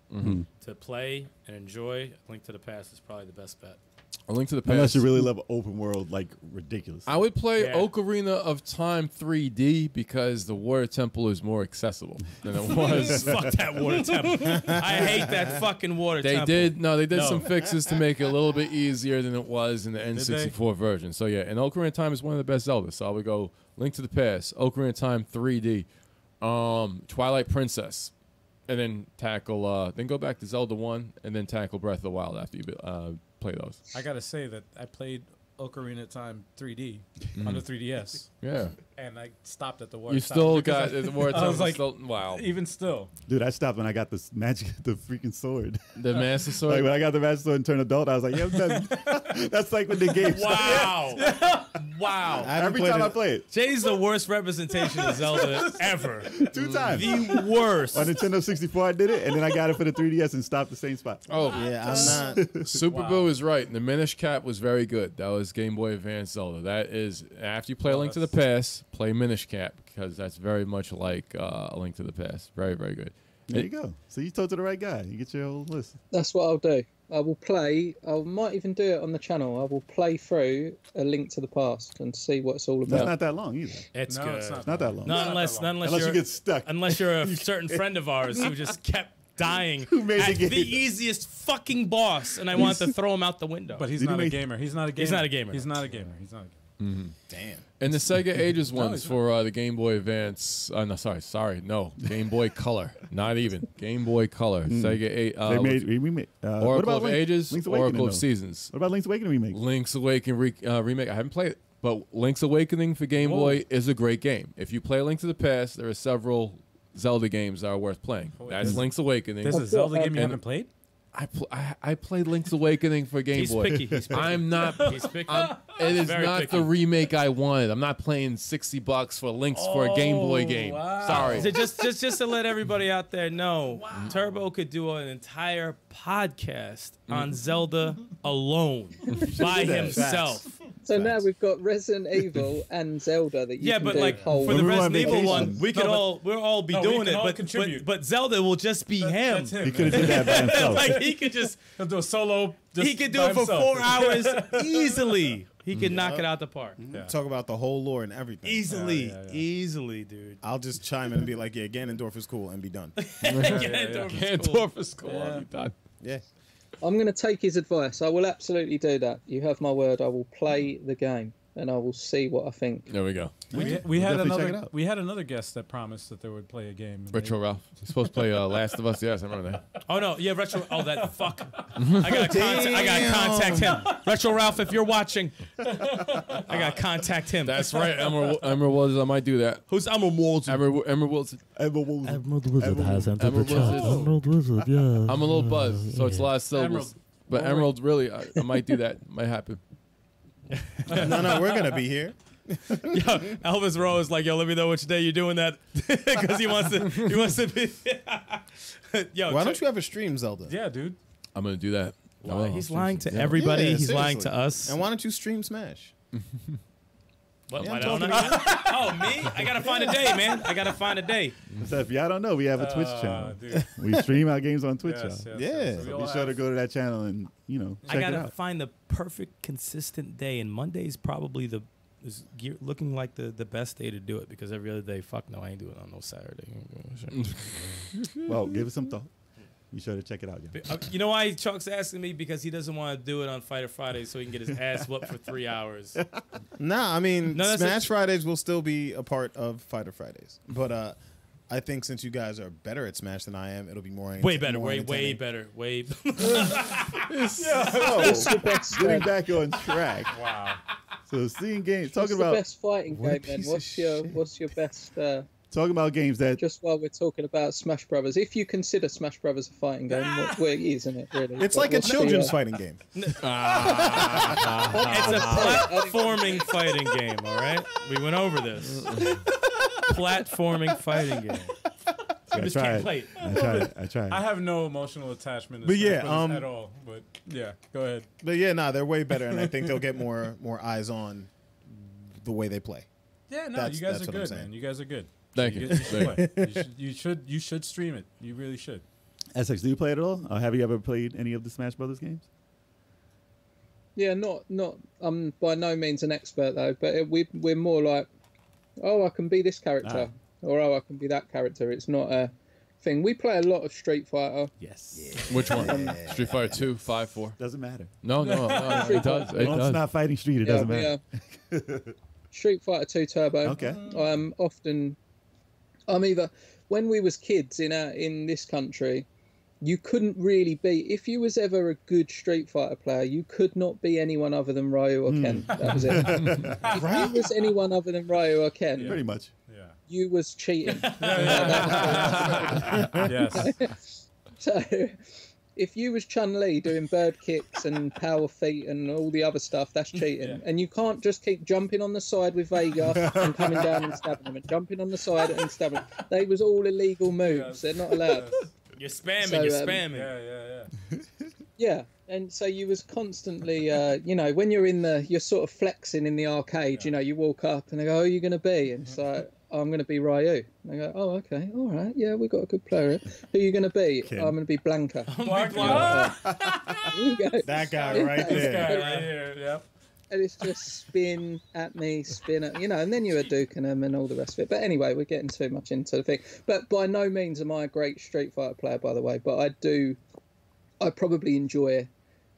to play and enjoy. Link to the Past is probably the best bet. A Link to the Past. Unless you really love open world, like ridiculous. I would play Yeah. Ocarina of Time 3D because the water temple is more accessible than it was. Fuck that water temple. I hate that fucking water temple. They did No. some fixes to make it a little bit easier than it was in the N64 version. So yeah, and Ocarina of Time is one of the best Zeldas. So I would go Link to the Past, Ocarina of Time 3D, Twilight Princess, and then tackle. Then go back to Zelda 1, and then tackle Breath of the Wild after you play those. I gotta say that I played Ocarina of Time 3D on the 3DS, Yeah, and I stopped at the water. you temple still because got the water I temple. was like, Wow, even still, Dude, I stopped when I got the freaking sword. the Master Sword. Like when I got the Master Sword and turned adult, I was like, yeah, I'm done. That's like when the game started. Wow. Wow. Every time I play it. Jay's the worst representation of Zelda ever. 2 times. The worst. On Nintendo 64, I did it, and then I got it for the 3DS and stopped the same spot. Oh, Yeah, I'm not. Super Boo is right. The Minish Cap was very good. That was Game Boy Advance Zelda. That is, after you play Link to the Past, play Minish Cap because that's very much like A Link to the Past. Very, very good. There you go. So you talked to the right guy. You get your whole list. That's what I'll do. I will play. I might even do it on the channel. I will play through A Link to the Past and see what it's all That's about. not that long either. It's no, good. it's Not that long. Not unless Unless you get stuck. unless you're a certain friend of ours who just kept dying Who made at the the game? easiest fucking boss, and I wanted to throw him out the window. but he's Did he not a make- gamer. He's not a gamer. He's not a gamer. He's not a gamer. He's not a gamer. Damn. And the Sega Ages ones it's for the Game Boy Advance. No, sorry, no. Game Boy Color. Not even. Game Boy Color. Sega 8. They made remake. What Oracle about of Link? Ages, Link's Awakening, Oracle of though? Seasons. What about Link's Awakening remake? Link's Awakening remake. I haven't played it, but Link's Awakening for Game Boy is a great game. If you play Link to the Past, there are several Zelda games that are worth playing. That's Link's Awakening. There's a Zelda game you and- haven't played? I played Link's Awakening for Game He's Boy. picky. He's picky. I'm not. He's picky. It is Very not picky. the remake I wanted. I'm not paying $60 for Link's for a Game Boy game. wow. Sorry. So just to let everybody out there know, Turbo could do an entire podcast on Zelda alone by himself. So now we've got Resident Evil and Zelda that you Yeah, can but do like whole. for the When we were on Resident Evil one, vacation. we could we'll all be No, we doing can it, all but contribute. but Zelda will just be him. That's him. He could have did that by himself. Like he could just He'll do a solo. Just he could do by it for himself. 4 hours easily. He could knock it out the park. Yeah. Talk about the whole lore and everything. Easily, easily, dude. I'll just chime in and be like, yeah, Ganondorf is cool and be done. Ganondorf is cool. I'll be done. Yeah. I'm going to take his advice. I will absolutely do that. You have my word. I will play the game and I will see what I think. There we go. We had definitely check it another. out. We had another guest that promised that they would play a game. and Retro Ralph. He's supposed to play Last of Us. Yes, I remember that. Oh no, yeah, Retro. Oh that fuck. I gotta contact him. Retro Ralph, if you're watching, I gotta contact him. That's right. Emerald Wilson. I might do that. Who's Emerald Wilson? Emerald Wilson. Emerald Wizard has entered the Emerald chat. Wizard. Emerald Wizard, yeah. I'm a little buzzed, so it's a lot of syllables. Emerald. But Emerald, really, I might do that. Might happen. No, we're going to be here. Yo, Elvis Rose like, yo, let me know which day you're doing that because he wants to be. Yo, Why don't you have a stream, Zelda? Yeah, dude. I'm gonna do that. I will. He's lying to everybody. Yeah, He's lying to seriously. us. And why don't you stream Smash? What, Yeah, why I'm don't talking I? Oh, me? I gotta find a day, man. I gotta find a day. So if y'all don't know, we have a Twitch channel. Dude. We stream our games on Twitch, Yes, y'all. yes, Yeah. yes. We So all be sure to have- go to that channel and I check it gotta out. find the perfect, consistent day, and Monday's probably looking like the best day to do it because every other day, fuck no, I ain't doing it on no Saturday. Well, give it some thought. Be sure to check it out, y'all. You know why Chuck's asking me? Because he doesn't want to do it on Fighter Friday so he can get his ass whooped for 3 hours. Nah, I mean, No, that's Smash Fridays will still be a part of Fighter Fridays. But I think since you guys are better at Smash than I am, it'll be more Way better, more way entertaining. better, way. What's the best, Getting back on track. Wow. So seeing games, what's talking the about best fighting What a game then? piece of What's your best? talking about games that Just while we're talking about Smash Brothers, if you consider Smash Brothers a fighting game, well, it is, isn't it? Really, It's But like a what's the, children's fighting game. It's a platforming fighting game, all right? We went over this. Platforming fighting game. I just tried. can't play it. I tried. I have no emotional attachment to But Smash yeah, Brothers at all. But yeah, go ahead. But yeah, nah, they're way better, and I think they'll get more eyes on the way they play. Yeah, no, That's- you guys that's are what I'm good, saying. man. You guys are good. Thank you. You should stream it. You really should. Essex, do you play it at all? Or have you ever played any of the Smash Brothers games? Yeah, not. I'm by no means an expert though, but we're more like, oh, I can be this character, or oh, I can be that character. It's not a thing. We play a lot of Street Fighter. Yes. Which one? Street Fighter 2, 5, 4? Doesn't matter. No, it does. It Once does. not fighting Street, it doesn't matter. Street Fighter 2 Turbo. Okay. I'm either when we was kids in this country, you couldn't really be, if you was ever a good Street Fighter player, you could not be anyone other than Ryu or Ken. That was it. If you was anyone other than Ryu or Ken, Pretty much. Yeah. you was cheating. Yes. So if you was Chun-Li doing bird kicks and power feet and all the other stuff, that's cheating. Yeah. And you can't just keep jumping on the side with Vega and coming down and stabbing them and jumping on the side and stabbing them. They was all illegal moves. They're not allowed. You're spamming. So, you're spamming. Yeah. Yeah, and so you was constantly, when you're sort of flexing in the arcade, you walk up and they go, "Oh, you're going to be?" And it's like, "Oh, I'm going to be Ryu." And they go, "Oh, okay, all right, yeah, we got a good player. Who are you going to be?" Ken. "Oh, I'm going to be Blanca." Blanca. Here you go. That guy right This there. guy right here. Yep. And it's just spin at me, and then you were duking them and all the rest of it. But anyway, we're getting too much into the thing. But by no means am I a great Street Fighter player, by the way. But I probably enjoy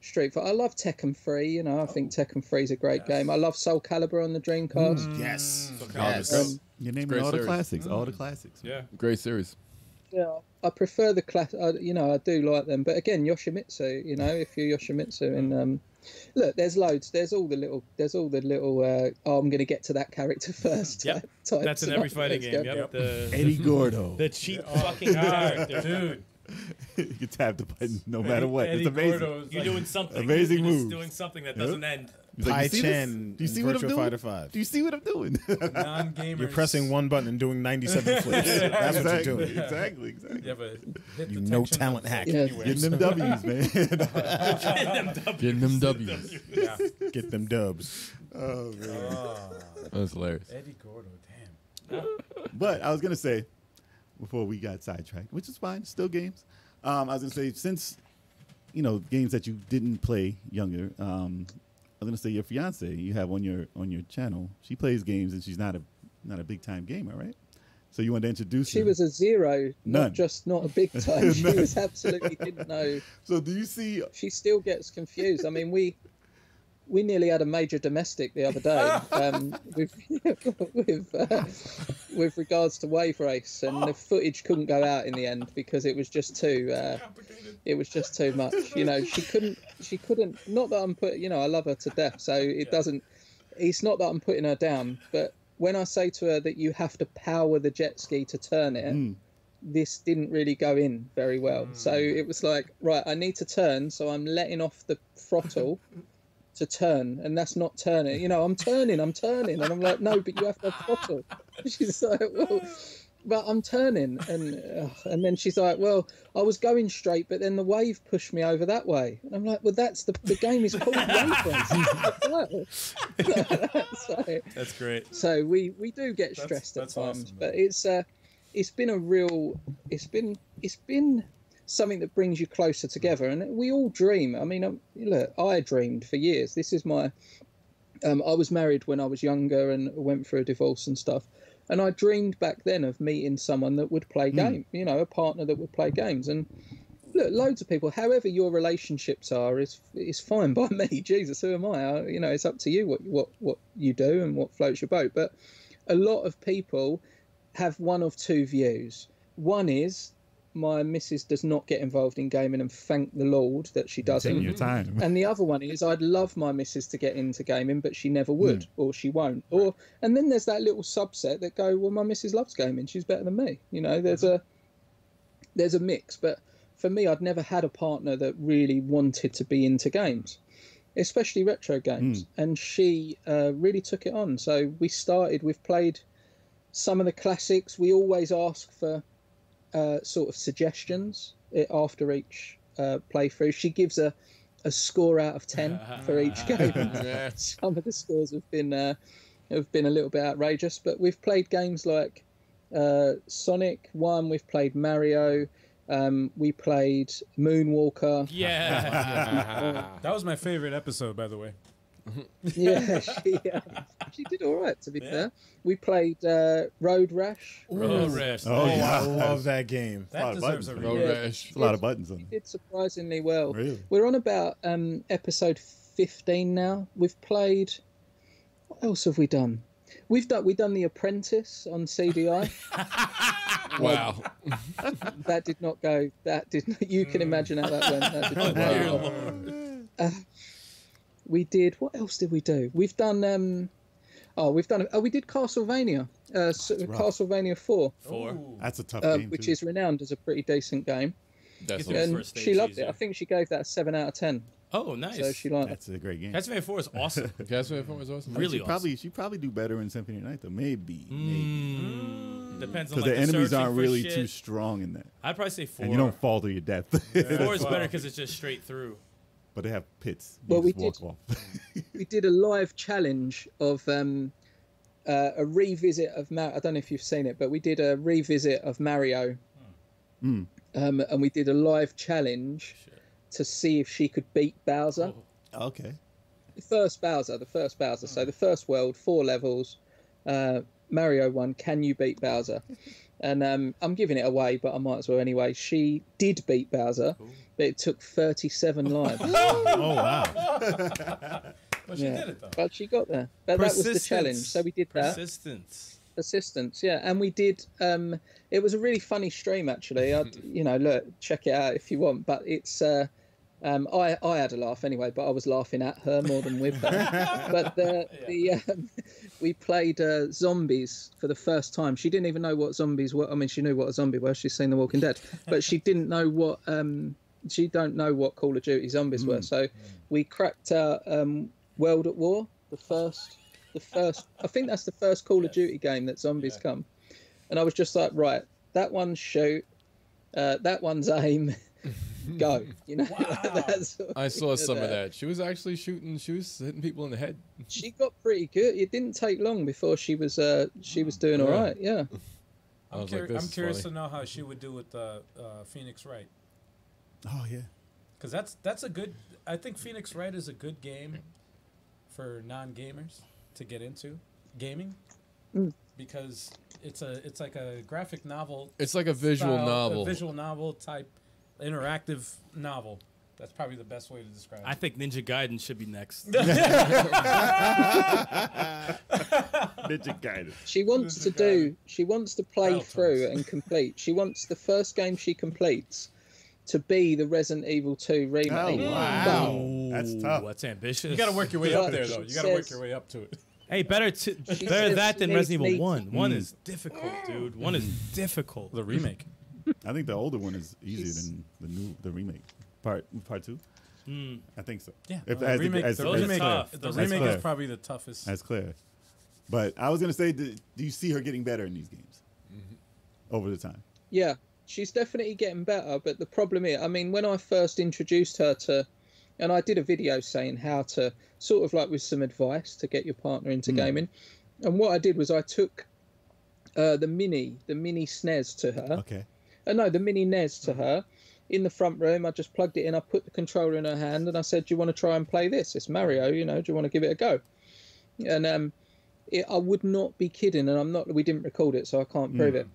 Street Fighter. I love Tekken 3, I think Tekken 3 is a great game. I love Soul Calibur on the Dreamcast. Yes. Yes. You're naming Great all the series. classics. All the classics. Yeah. Great series. Yeah, I prefer the class. I do like them. But again, Yoshimitsu, if you're Yoshimitsu and look, there's loads. There's all the little. I'm going to get to that character first. Yep. type That's in stuff. every fighting Let's game. go. Yep. The Eddie Gordo. the cheap fucking character. Dude. You can tap the button no matter what. Eddie It's amazing. Gordo's You're like- doing something. Amazing You're just move. doing something that doesn't end. He's like, Pai "You see this? Chen Do you see in what I'm Virtua doing? Fighter 5. Do you see what I'm doing?" Non-gamers. You're pressing one button and doing 97 flips. That's what you're doing. Exactly. You have a hit You detection no of talent hack. Yeah. anywhere. Getting them W's, man. Getting them W's. Yeah. Get them dubs. Oh man. That was hilarious. Eddie Gordo, damn. But I was gonna say, before we got sidetracked, which is fine, still games. I was gonna say, since games that you didn't play younger, I was gonna say your fiance you have on your channel. She plays games and she's not a big time gamer, right? So you wanted to introduce She her. was a zero, None. not a big time. She None. was absolutely didn't know. So do you see? She still gets confused. I mean, we nearly had a major domestic the other day with regards to Wave Race, and the footage couldn't go out in the end because it was just too much. She couldn't. Not that I'm I love her to death, so it doesn't. It's not that I'm putting her down, but when I say to her that you have to power the jet ski to turn it. This didn't really go in very well. So it was like, right, I need to turn, so I'm letting off the throttle to turn, and that's not turning. I'm turning, and I'm like, no, but you have to have throttle. She's like, well, but I'm turning, and then she's like, well, I was going straight, but then the wave pushed me over that way, and I'm like, well, that's the game is called Wave Race. So, That's great. so we do get stressed that's at times, awesome, but it's been something that brings you closer together, and we all dream. I mean, look, I dreamed for years. This is my I was married when I was younger and went through a divorce and stuff, and I dreamed back then of meeting someone that would play games, a partner that would play games. And look, loads of people, however your relationships are, is fine by me. Jesus, who am I? It's up to you what you do and what floats your boat. But a lot of people have one of two views. One is, my missus does not get involved in gaming, and thank the Lord that she doesn't. Taking your time. And the other one is, I'd love my missus to get into gaming, but she never would, or she won't. And then there's that little subset that go, well, my missus loves gaming, she's better than me. There's a mix. But for me, I'd never had a partner that really wanted to be into games, especially retro games. And she really took it on. So we've played some of the classics. We always ask for sort of suggestions after each playthrough. She gives a score out of 10 for each game. Some of the scores have been a little bit outrageous, but we've played games like Sonic 1. We've played Mario. We played Moonwalker. Yeah. That was my favorite episode, by the way. Yeah, she did all right, to be fair. We played Road Rash. Road Rash. Oh, yeah. I love that game. A lot That of deserves a buttons. Road remake. Rash. It's a lot of buttons on We it. did surprisingly well. Really? We're on about episode 15 now. We've played. What else have we done? We've done The Apprentice on CDI. Wow. That did not go. That did not, you can imagine how that went. That did not Dear go. Lord. We did. What else did we do? We've done. We did Castlevania. Castlevania 4, 4. That's a tough game, which too. is renowned as a pretty decent game. That's Get And first she stage loved easier. it. I think she gave that a 7 out of 10. Oh, nice. So she liked it. That's a great game. Castlevania 4 is awesome. Castlevania 4 was awesome. Really She probably do better in Symphony of the Night, though. Maybe. Depends on Because like the enemies searching aren't for really shit. too strong in that. I'd probably say 4. And you don't fall to your death. 4 is better because it's just straight through. But they have pits. You Well, we just walk off. We did a live challenge of a revisit of I don't know if you've seen it, but we did a revisit of Mario. Mm. And we did a live challenge to see if she could beat Bowser. Okay. The first Bowser. So the first world, 4 levels. Mario won. Can you beat Bowser? And I'm giving it away, but I might as well anyway. She did beat Bowser, but it took 37 lives. Oh wow. Well, she did it, though. But she got there. That was the Persistence. challenge. So we did that. Persistence, yeah. And we did. It was a really funny stream, actually. Look, check it out if you want. But it's. I had a laugh anyway, but I was laughing at her more than with her. But we played zombies for the first time. She didn't even know what zombies were. I mean, she knew what a zombie was. She's seen The Walking Dead, but she didn't know what. She don't know what Call of Duty zombies were. So we cracked out World at War, the first. I think that's the first Call of Duty game that zombies come. And I was just like, right, that one's shoot, that one's aim. Go, I saw some of that. She was actually shooting. She was hitting people in the head. She got pretty good. It didn't take long before she was doing all right. Yeah. I'm curious to know how she would do with Phoenix Wright, Oh, yeah. because that's a good. I think Phoenix Wright is a good game for non-gamers to get into gaming, because it's like a graphic novel. It's like a visual style, novel. a visual novel type, interactive novel. That's probably the best way to describe it. I think Ninja Gaiden should be next. Ninja Gaiden. She wants to play through and complete. She wants the first game she completes to be the Resident Evil 2 remake. Oh, wow. That's tough. That's ambitious. You got to work your way up there, though. She You got to work says- your way up to it. Hey, better says that than she Resident needs Evil 1. me- 1 is difficult, dude. 1 is difficult. The remake. I think the older one is easier than the remake. Part 2? I think so. Yeah. If, the as remake, as- the those are remake, tough. the Those are remake tough. is probably the toughest. That's clear. But I was going to say, do you see her getting better in these games over the time? Yeah, she's definitely getting better. But the problem is, I mean, when I first introduced her to, and I did a video saying how to sort of like with some advice to get your partner into gaming. And what I did was I took the mini SNES to her. Okay. No, the mini NES to her in the front room. I just plugged it in. I put the controller in her hand and I said, "Do you want to try and play this? It's Mario, do you want to give it a go?" And I would not be kidding, and I'm not. We didn't record it, so I can't prove it.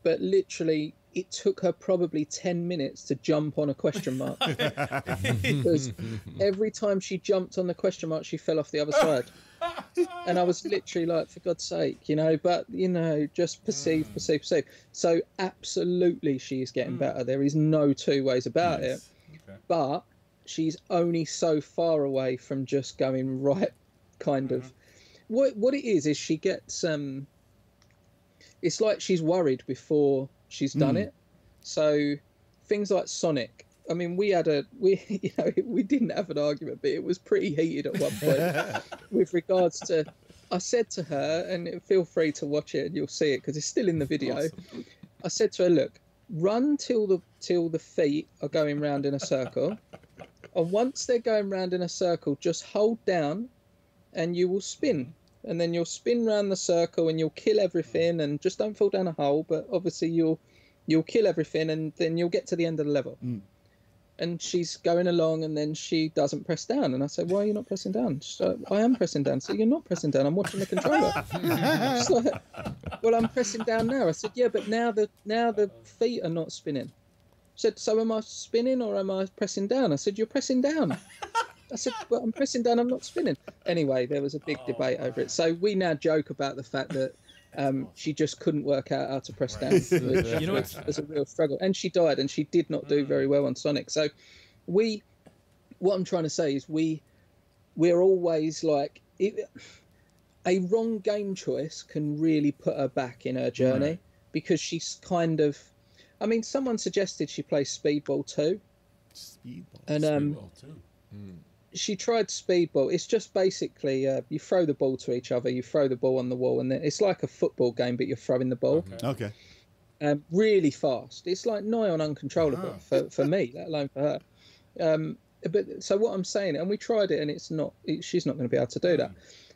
But literally, it took her probably 10 minutes to jump on a question mark. Because every time she jumped on the question mark, she fell off the other side. And I was literally like, for God's sake, but, just perceive. So absolutely she's getting better. There is no two ways about it. Okay. But she's only so far away from just going right, kind of. What it is she gets, it's like she's worried before she's done it. So things like Sonic, I mean, we didn't have an argument, but it was pretty heated at one point with regards to, I said to her, and feel free to watch it and you'll see it because it's still in the video. Awesome. I said to her, look, run till the feet are going round in a circle. And once they're going round in a circle, just hold down and you will spin. and then you'll spin round the circle and you'll kill everything, and just don't fall down a hole. But obviously you'll kill everything, and then you'll get to the end of the level. And she's going along, and then she doesn't press down. And I say, why are you not pressing down? She's like, I am pressing down. So you're not pressing down. I'm watching the controller. She's like, well, I'm pressing down now. I said, yeah, but now the feet are not spinning. She said, so am I spinning or am I pressing down? I said, you're pressing down. I said, well, I'm pressing down. I'm not spinning. Anyway, there was a big debate over it. So we now joke about the fact that she just couldn't work out how to press down, which You know, was a real struggle. And she died, and she did not do very well on Sonic. So what I'm trying to say is we're always like, a wrong game choice can really put her back in her journey, because she's kind of, I mean, someone suggested she play Speedball 2. Speedball. And Speedball too. she tried Speedball. It's just basically you throw the ball to each other, you throw the ball on the wall, and then it's like a football game, but you're throwing the ball. Okay. Really fast. It's like nigh on uncontrollable for me, let alone for her. But so what I'm saying, and we tried it, and she's not going to be able to do that.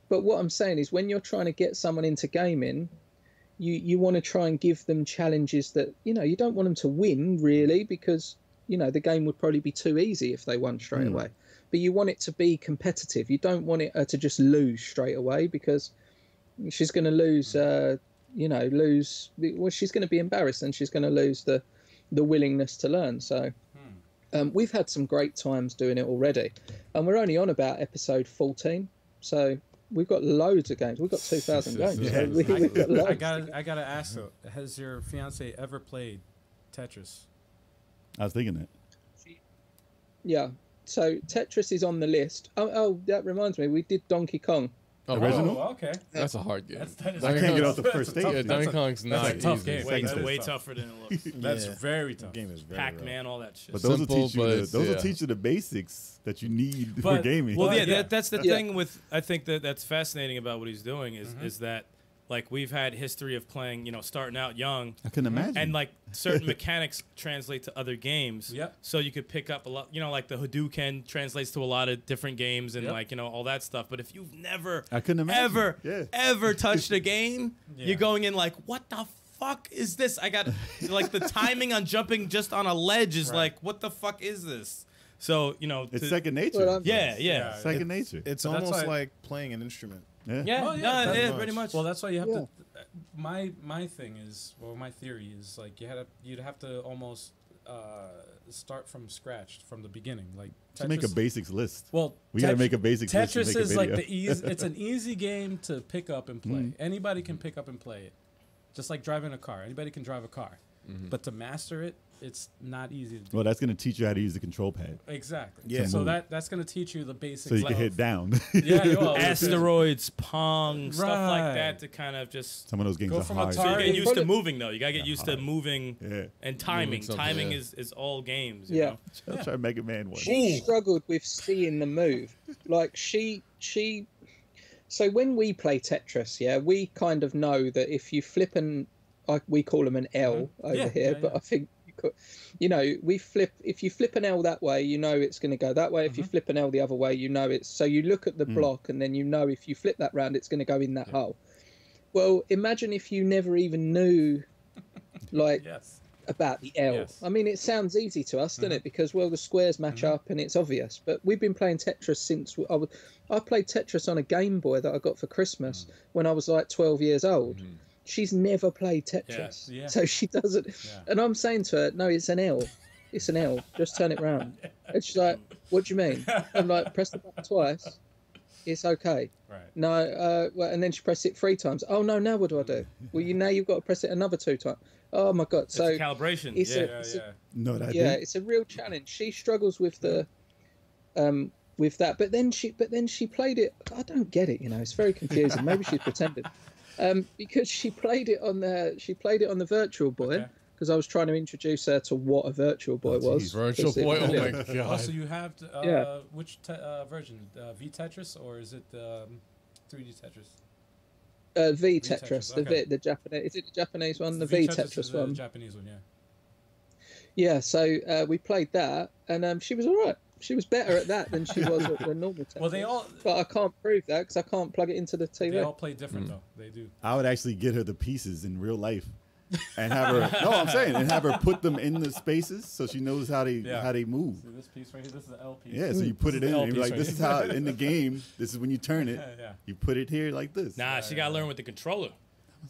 But what I'm saying is, when you're trying to get someone into gaming, you want to try and give them challenges that, you know, you don't want them to win really, because, you know, the game would probably be too easy if they won straight away. But you want it to be competitive. You don't want it to just lose straight away, because she's going to lose, well, she's going to be embarrassed, and she's going to lose the willingness to learn. So we've had some great times doing it already, and we're only on about episode 14. So we've got loads of games. We've got 2,000 games. Yeah. So we've got loads. I gotta ask, has your fiance ever played Tetris? I was thinking that. Yeah. So Tetris is on the list. Oh, that reminds me. We did Donkey Kong. Original? Oh, okay. That's a hard game. I can't get off the first stage. Yeah, Donkey Kong's not a tough easy. game. way tougher than it looks. That's very tough. The game is very Pac-Man, all that shit. But those Simple, will teach you but those will yeah. teach you the basics that you need for But- gaming. Well, Well, yeah, yeah. that's the Yeah. thing with, I think that's fascinating about what he's doing is that, like, we've had history of playing, you know, starting out young, I couldn't imagine. and like certain mechanics translate to other games. Yep. So you could pick up a lot, you know, like the Hadouken translates to a lot of different games and Yep. like, you know, all that stuff. But if you've never I couldn't imagine. ever touched a game, Yeah. you're going in like, what the fuck is this? I got like the timing on jumping just on a ledge is like, what the fuck is this? So, you know, It's second nature. Well, yeah. Second nature. It's But that's almost why- like playing an instrument. Yeah. Yeah, Oh, yeah, no, pretty yeah, much. pretty much. Well, that's why you have Yeah. to. My thing is, well, my theory is like you'd have to almost start from scratch from the beginning, like To make a Tetris- basics list. Well, We gotta make a basics list to Tetris make a is like video. the easy. It's an easy game to pick up and play. Anybody can pick up and play it, just like driving a car. Anybody can drive a car, but to master it, it's not easy to do. Well, that's going to teach you how to use the control pad Exactly. Yeah. So move. that's going to teach you the basics. so you can of- hit down. Yeah. Well, Asteroids, Pong, stuff like Right. that to kind of just. Some of those games Go are from hard. So you're Atari- getting used to Bullet- moving though. You gotta get used to moving Yeah. and timing. Moving something, Timing yeah. is all games. You Yeah. know? I'll try Mega Man one. She struggled with seeing the move. Like she. So when we play Tetris, yeah, we kind of know that if you flip we call them an L over Yeah, here, yeah, but yeah. I think you know, if you flip an L that way, you know it's going to go that way. If you flip an L the other way, you know it's. So you look at the block, and then you know if you flip that round, it's going to go in that hole. Well, imagine if you never even knew, like, Yes. about the L. Yes. I mean, it sounds easy to us, doesn't it? Because, well, the squares match up and it's obvious. But we've been playing Tetris since I played Tetris on a Game Boy that I got for Christmas when I was like 12 years old. She's never played Tetris. Yeah. So she doesn't. Yeah. And I'm saying to her, no, it's an L. It's an L. Just turn it round. And she's like, what do you mean? I'm like, press the button twice. It's okay. Right. No, well, and then she pressed it 3 times. Oh no, now what do I do? Well, now you've got to press it another 2 times. Oh my god! It's So a calibration. it's yeah. a- Yeah. No, that yeah, didn't. it's a real challenge. She struggles with the, with that. But then she played it. I don't get it. You know, it's very confusing. Maybe she's pretending, because she played it on the Virtual Boy. Okay. Because I was trying to introduce her to what a Virtual Boy was. Virtual 'cause it- Boy, oh yeah. my Oh, god. so you have Yeah. which version? V Tetris or is it 3D Tetris? V Tetris, Tetris, okay. the Japanese. Is it the Japanese one? The V V is Tetris the one. Japanese one, yeah. Yeah. So we played that, and she was all right. She was better at that than she was at the normal Tetris. Well, they all But I can't prove that because I can't plug it into the TV. they all play different though. They do. I would actually get her the pieces in real life, and have her. No, I'm saying, and have her put them in the spaces so she knows how they move. See this piece right here. This is the L piece. Yeah, so you put it in, L and you're piece like, right this is here. how in the game. This is when you turn it. Yeah. You put it here like this. Nah, she gotta learn with the controller.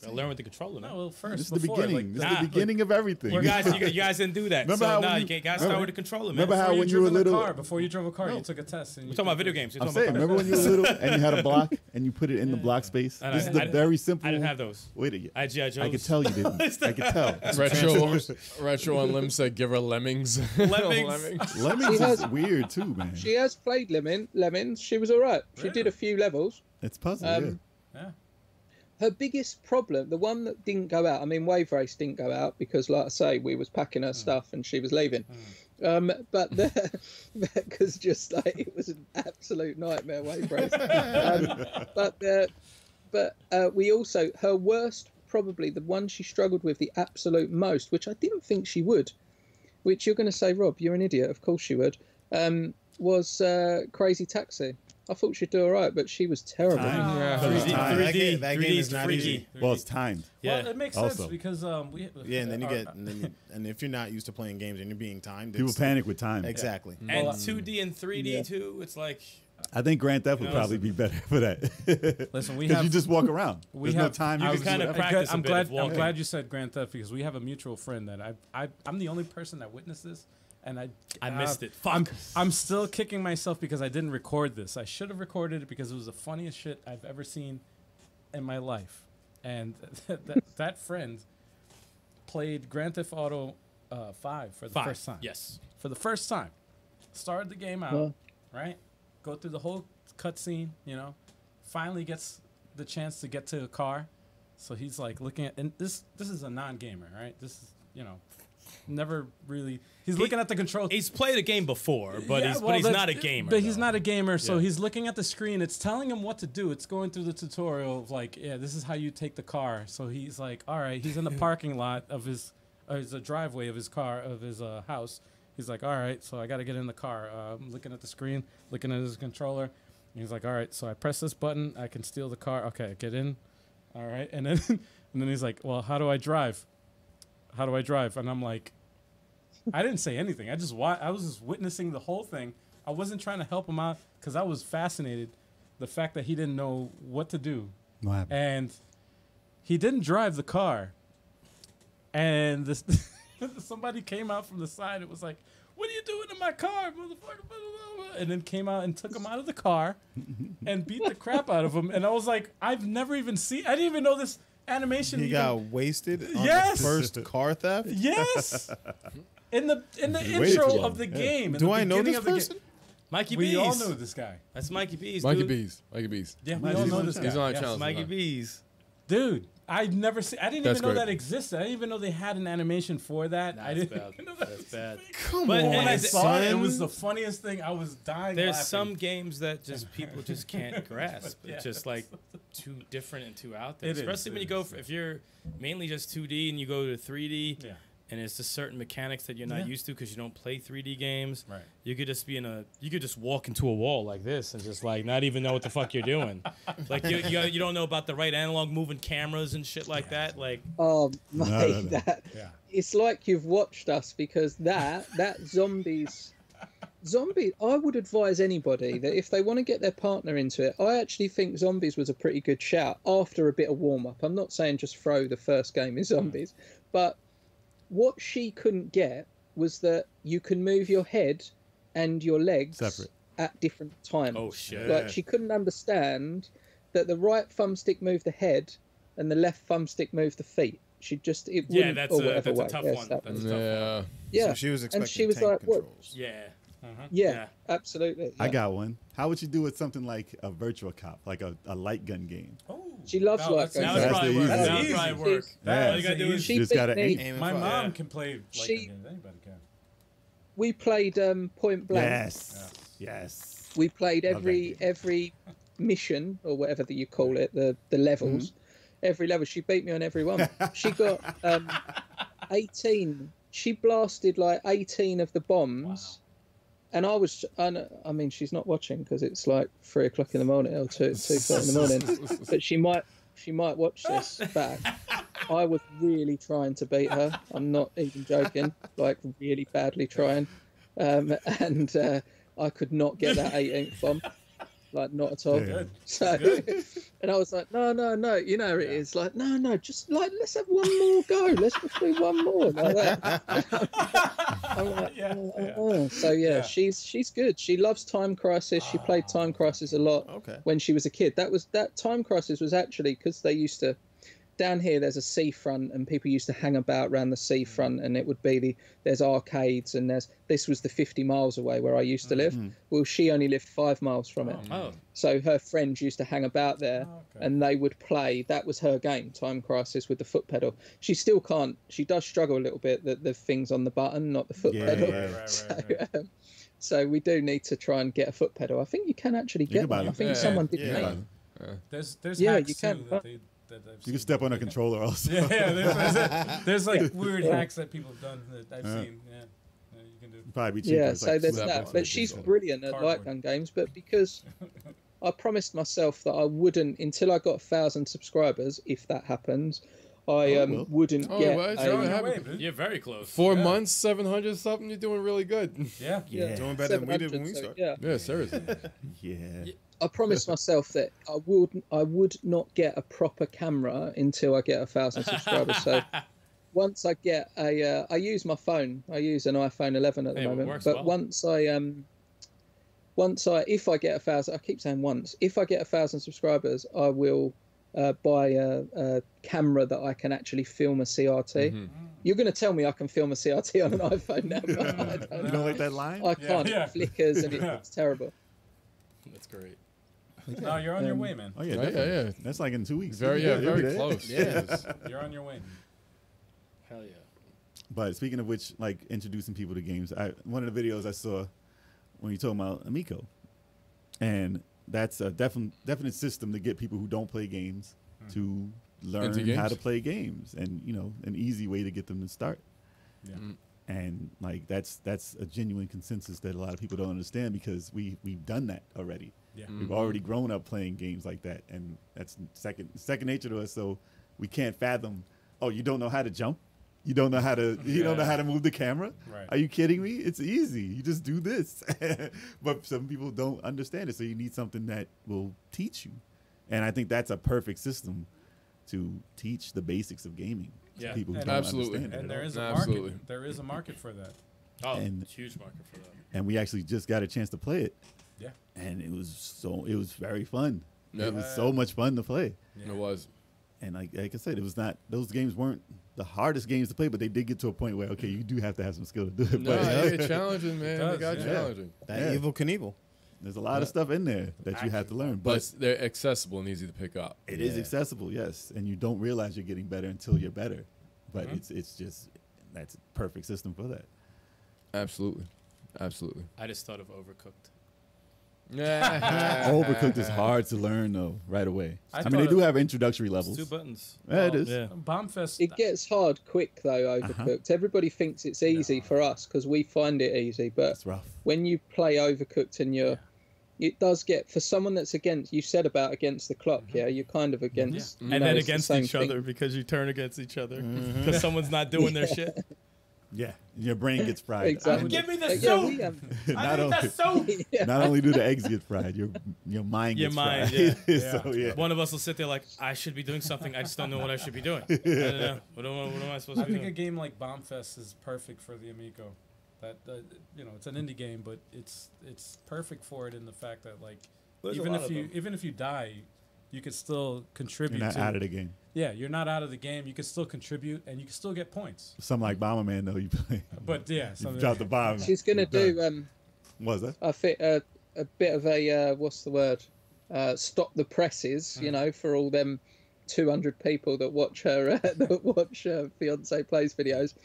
Gotta learn with the controller. No, Man. well, first This is the before, beginning. like, This is nah, the beginning of everything. Well, guys, you guys didn't do that. Remember so how nah, when you you- gotta start with the controller, man. remember how before when you were drove in a little- car, before you drove a car, No. you took a test. And We're talking about video games. We're I'm talking saying, about remember when you were little and you had a block and you put it in the block space? I This is know. the I didn't- very simple. I didn't have those. Wait, I G.I. Joes. I could tell you didn't. I could tell. Retro on Lim said, "Give her lemmings." Lemmings. Lemmings She has- is weird too, man. She has played Lemmings. She was all right. She Really? did a few levels. It's puzzle. Yeah. Her biggest problem, the one that didn't go out, I mean, Wave Race didn't go out because, like I say, we was packing her stuff and she was leaving. But because just like it was an absolute nightmare, Wave Race. But we also, her worst, probably the one she struggled with the absolute most, which I didn't think she would, which you're going to say, Rob, you're an idiot. Of course she would. Was Crazy Taxi. I thought she'd do all right, but she was terrible. Yeah. 3D, That 3D game is is not freaky. easy. Well, it's timed. Yeah. Well, it makes Also. sense because we. Yeah, and then you get, and if you're not used to playing games and you're being timed, People it's- panic with time. Exactly. And Well, 2D and 3D too. It's like I think Grand Theft would You know, probably be better for that. Listen, we Because have you just walk around. we There's no have- time. you to can do kind of whatever. practice a I'm bit glad. of walking. I'm glad you said Grand Theft because we have a mutual friend that I'm the only person that witnessed this, and I missed it. I'm still kicking myself because I didn't record this. I should have recorded it because it was the funniest shit I've ever seen in my life, and that friend played Grand Theft Auto 5 for the first time. Yes. For the first time, started the game out, Well. right? Go through the whole cutscene, finally gets the chance to get to a car. So he's like looking at, and this is a non-gamer, right? This is, never really, he's looking at the control. He's played a game before, but Yeah, he's well, not a gamer. But he's though. not a gamer, so Yeah. he's looking at the screen. It's telling him what to do. It's going through the tutorial of like, yeah, this is how you take the car. So he's like, all right, he's in the parking lot of his driveway of his car, of his house. He's like, all right, so I got to get in the car. I'm looking at the screen, looking at his controller. And he's like, all right, so I press this button, I can steal the car. Okay, get in. All right, and then and then he's like, well, how do I drive? How do I drive? And I'm like, I didn't say anything. I was just witnessing the whole thing. I wasn't trying to help him out because I was fascinated the fact that he didn't know what to do. What happened? And he didn't drive the car. And this somebody came out from the side. It was like, what are you doing in my car, motherfucker? Blah, blah, blah, and then came out and took him out of the car and beat the crap out of him. And I was like, I've never even seen, I didn't even know this animation. He even, got wasted on Yes! the first car theft. yes. In the waited too intro long. of the Yeah. game. in Do the I know beginning this of the person? Mikey We Bees. all know this guy. That's Mikey Bees. Mikey dude. Bees. Mikey Bees. Yeah, we Mikey all Bees know on this the guy. He's on our Yes. channel. Mikey Bees. Dude, I've never seen. I didn't That's even know great. that existed. I didn't even know they had an animation for that. I didn't bad. even know that. That's bad. Come But- on, When I saw it, it son. was the funniest thing. I was dying. There's laughing. some games that just people just can't grasp. Yeah. It's just like too different and too out there. It is, Especially when it you go is. for, if you're mainly just 2D and you go to 3D. Yeah. And it's just certain mechanics that you're not Yeah. used to because you don't play 3D games. Right. You could just you could just walk into a wall like this and just like not even know what the fuck you're doing. Like you don't know about the right analog moving cameras and shit like that. Like Oh, mate, no. that Yeah. it's like you've watched us because that zombies. I would advise anybody that if they want to get their partner into it, I actually think Zombies was a pretty good shout after a bit of warm up. I'm not saying just throw the first game in Zombies, but what she couldn't get was that you can move your head and your legs Separate. at different times. Oh, shit. Like she couldn't understand that the right thumbstick moved the head and the left thumbstick moved the feet. She just yeah, wouldn't. that's or a whatever way. tough Yes, one. that That's one. a tough one. Yeah. Yeah, So she was expecting and she was tank like, "What?" controls. Yeah. Yeah, Yeah. absolutely. I yeah. got one. How would you do with something like a virtual cop, like a light gun game? Oh, She loves no, light that's- guns. That would That's probably the work. easy. That would That's probably easy. work. Yeah. All you gotta do is She You just gotta beat me. aim. Aiming my for- mom yeah. can play like She- games. Anybody can. We played Point Blank. Yes. Yes. We played Love that game. every mission or whatever that you call it, the levels. Every level, she beat me on every one. She got 18. She blasted like 18 of the bombs and I mean, she's not watching because it's like 3 o'clock in the morning or 2:30 in the morning. But she might watch this back. I was really trying to beat her. I'm not even joking. Like really badly trying, and I could not get that 18th bomb. Like not at all. Good. So, and I was like, no, you know how it is. Like, no, just like let's have one more go. Let's just do one more. Like that. I'm like, So yeah, she's good. She loves Time Crisis. She played Time Crisis a lot when she was a kid. That Time Crisis was actually because they used to. Down here, there's a seafront, and people used to hang about around the seafront, and it would be there's arcades, and this was the 50 miles away where I used to live. Well, she only lived 5 miles from it. So her friends used to hang about there, and they would play. That was her game, Time Crisis, with the foot pedal. She still can't. She does struggle a little bit that the thing's on the button, not the foot pedal. Right. So we do need to try and get a foot pedal. I think you can actually get one. I think someone did. There's hacks you can. Too You can step on a controller also. There's like weird hacks that people have done that I've seen. Yeah, you can do. Probably cheaper. Yeah, it's so like there's that. But she's brilliant at light gun games. But because I promised myself that I wouldn't until I got 1,000 subscribers, if that happens, I wouldn't get. You're very close. 4 months, 700 something. You're doing really good. Yeah. Doing better than we did when we started. Yeah, seriously. Yeah. I promised myself that I would not get a proper camera until I get 1,000 subscribers. So once I get I use my phone. I use an iPhone 11 at the moment. But once if I get 1,000, I keep saying once. If I get 1,000 subscribers, I will buy a camera that I can actually film a CRT. You're going to tell me I can film a CRT on an iPhone now, but I don't You don't like that line? I can't. It flickers and it's terrible. That's great. No, you're on your way, man. Oh yeah, That's like in 2 weeks. Very close. Yeah, you're on your way. Hell yeah. But speaking of which, like introducing people to games, one of the videos I saw when you talking about Amico, and that's a definite system to get people who don't play games to learn how to play games, and an easy way to get them to start. Yeah. And like that's a genuine consensus that a lot of people don't understand because we've done that already. Yeah. We've already grown up playing games like that, and that's second nature to us. So we can't fathom. Oh, you don't know how to jump? You don't know how to don't know how to move the camera? Right. Are you kidding me? It's easy. You just do this. But some people don't understand it, so you need something that will teach you. And I think that's a perfect system to teach the basics of gaming to people who don't understand it. And there is a market. There is a market for that. Oh, and huge market for that. And we actually just got a chance to play it. Yeah. And it was very fun. Yep. It was so much fun to play. Yeah. It was. And like I said, it was not, those games weren't the hardest games to play, but they did get to a point where, okay, you do have to have some skill to do it. No, but it's challenging, man. It got challenging. That Evil Knievel. There's a lot of stuff in there that you have to learn. But they're accessible and easy to pick up. It is accessible, yes. And you don't realize you're getting better until you're better. But it's just, that's a perfect system for that. Absolutely. Absolutely. I just thought of Overcooked. Overcooked is hard to learn though right away. I mean, they do have introductory levels. 2 buttons. Yeah, it is. Yeah. Bombfest. It gets hard quick though. Overcooked. Everybody thinks it's easy for us because we find it easy, but it's rough. When you play Overcooked and it does get, for someone that's against, you said about against the clock, you're kind of against, and then against each other because you turn against each other because someone's not doing their shit. Yeah, your brain gets fried. Exactly. Give me the soup. I need the soup. Not only do the eggs get fried, your mind gets fried. So, one of us will sit there like, I should be doing something. I just don't know what I should be doing. I don't know. What am I supposed to be doing? I think a game like Bombfest is perfect for the Amico. That it's an indie game, but it's perfect for it in the fact that like even if you die, you could still contribute. You're not out of the game. Yeah, you're not out of the game. You can still contribute, and you can still get points. Something like Bomberman, though, you play. But yeah, you drop the bomb. She's gonna do. What's that? A bit of a what's the word? Stop the presses. For all them 200 people that watch her fiance plays videos.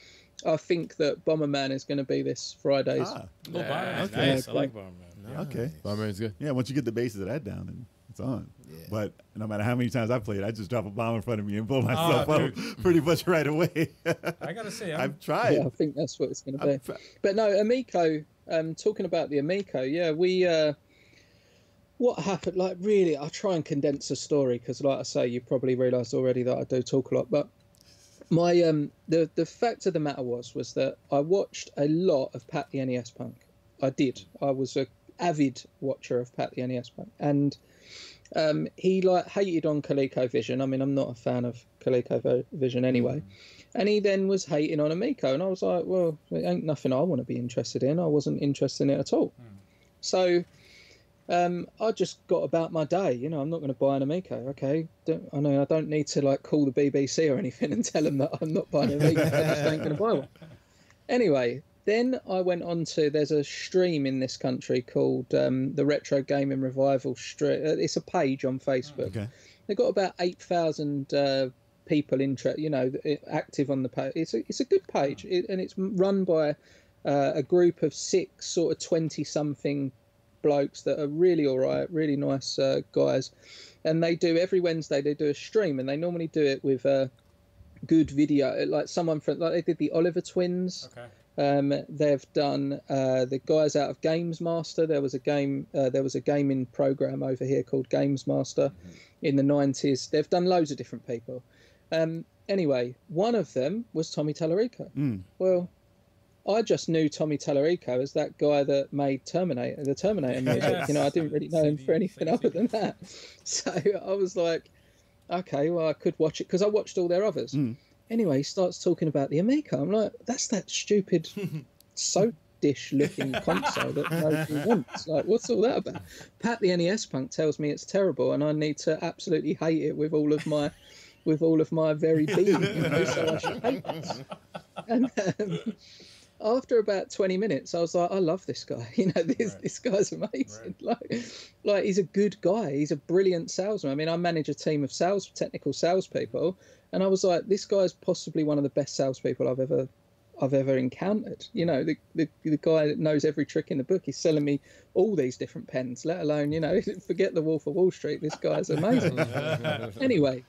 I think that Bomberman is going to be this Friday's. Nice. I like Bomberman. Okay, Bomberman's good. Yeah, once you get the basis of that down, then it's on. Yeah. But no matter how many times I play it, I just drop a bomb in front of me and blow myself up pretty much right away. I gotta say, I've tried. Yeah, I think that's what it's going to be. But no, Amico, talking about the Amico, yeah, we what happened? Like, really, I'll try and condense the story because, like I say, you probably realised already that I do talk a lot. But my the fact of the matter was that I watched a lot of Pat the NES Punk. I did. I was a avid watcher of Pat the NES Punk, and he like hated on ColecoVision. I mean, I'm not a fan of ColecoVision anyway. And he then was hating on Amico, and I was like, well, it ain't nothing I want to be interested in. I wasn't interested in it at all. So I just got about my day. You know, I'm not going to buy an Amico. Okay, I know I don't need to like call the BBC or anything and tell them that I'm not buying an Amico. I just ain't going to buy one. Anyway, then I went on to, there's a stream in this country called the Retro Gaming Revival Stream. It's a page on Facebook. Okay. They've got about 8,000 people active on the page. It's a good page, and it's run by a group of 6 sort of 20-something blokes that are really all right, really nice guys. And they do, every Wednesday, they do a stream, and they normally do it with a good video. Like someone from, like they did the Oliver Twins. Okay. They've done the guys out of Games Master. There was a gaming program over here called Games Master in the 90s. They've done loads of different people. Anyway, one of them was Tommy Tallarico. Well, I just knew Tommy Tallarico as that guy that made the Terminator music. Yes. You know, I didn't really know him for anything other than that. So I was like, okay, well, I could watch it because I watched all their others. Anyway, he starts talking about the Amico. I'm like, that's that stupid soap dish looking console that nobody wants. Like, what's all that about? Pat the NES Punk tells me it's terrible, and I need to absolutely hate it with all of my very being. You know, so I should hate this. And after about 20 minutes, I was like, I love this guy. You know, this guy's amazing. Like he's a good guy. He's a brilliant salesman. I mean, I manage a team of technical salespeople, and I was like, this guy's possibly one of the best salespeople I've ever encountered. You know, the guy that knows every trick in the book. He's selling me all these different pens, let alone, you know, forget the Wolf of Wall Street. This guy's amazing. Anyway,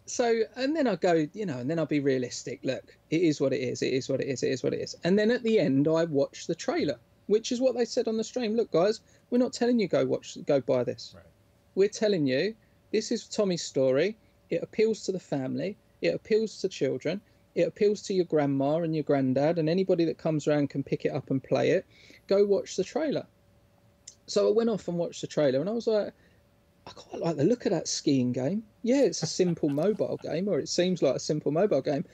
so, and then I go, you know, and then I'll be realistic. Look, it is what it is. It is what it is. It is what it is. And then at the end, I watch the trailer, which is what they said on the stream. Look, guys, we're not telling you go buy this. Right. We're telling you this is Tommy's story. It appeals to the family. It appeals to children. It appeals to your grandma and your granddad, and anybody that comes around can pick it up and play it. Go watch the trailer. So I went off and watched the trailer, and I was like, I quite like the look of that skiing game. Yeah, it's a simple mobile game, or it seems like a simple mobile game.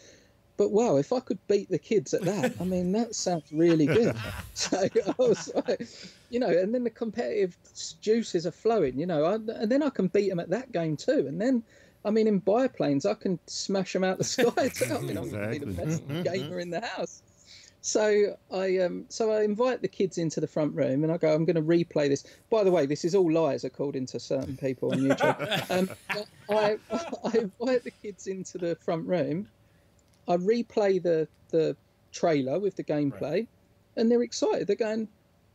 But wow, if I could beat the kids at that, I mean, that sounds really good. So I was like, you know, and then the competitive juices are flowing, you know, and then I can beat them at that game too. And then, I mean, in biplanes, I can smash them out the sky too. I mean, I'm going to be the best gamer in the house. So I invite the kids into the front room, and I go, I'm going to replay this. By the way, this is all lies according to certain people on YouTube. I invite the kids into the front room. I replay the trailer with the gameplay, and they're excited. They're going,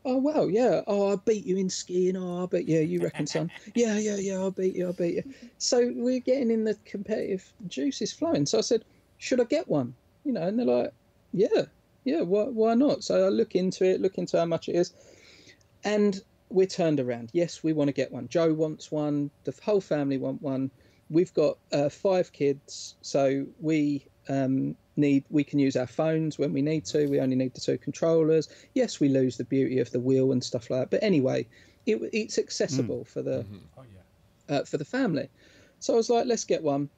oh, wow, yeah. Oh, I beat you in skiing. Oh, I bet, yeah, you reckon, son? Yeah, I'll beat you. So we're getting in the competitive juices flowing. So I said, should I get one? You know, and they're like, yeah, why not? So I look into how much it is. And we're turned around. Yes, we want to get one. Joe wants one. The whole family want one. We've got 5 kids, so we can use our phones when we need to. We only need the 2 controllers. Yes, we lose the beauty of the wheel and stuff like that. But anyway, it's accessible for the for the family. So I was like, let's get one.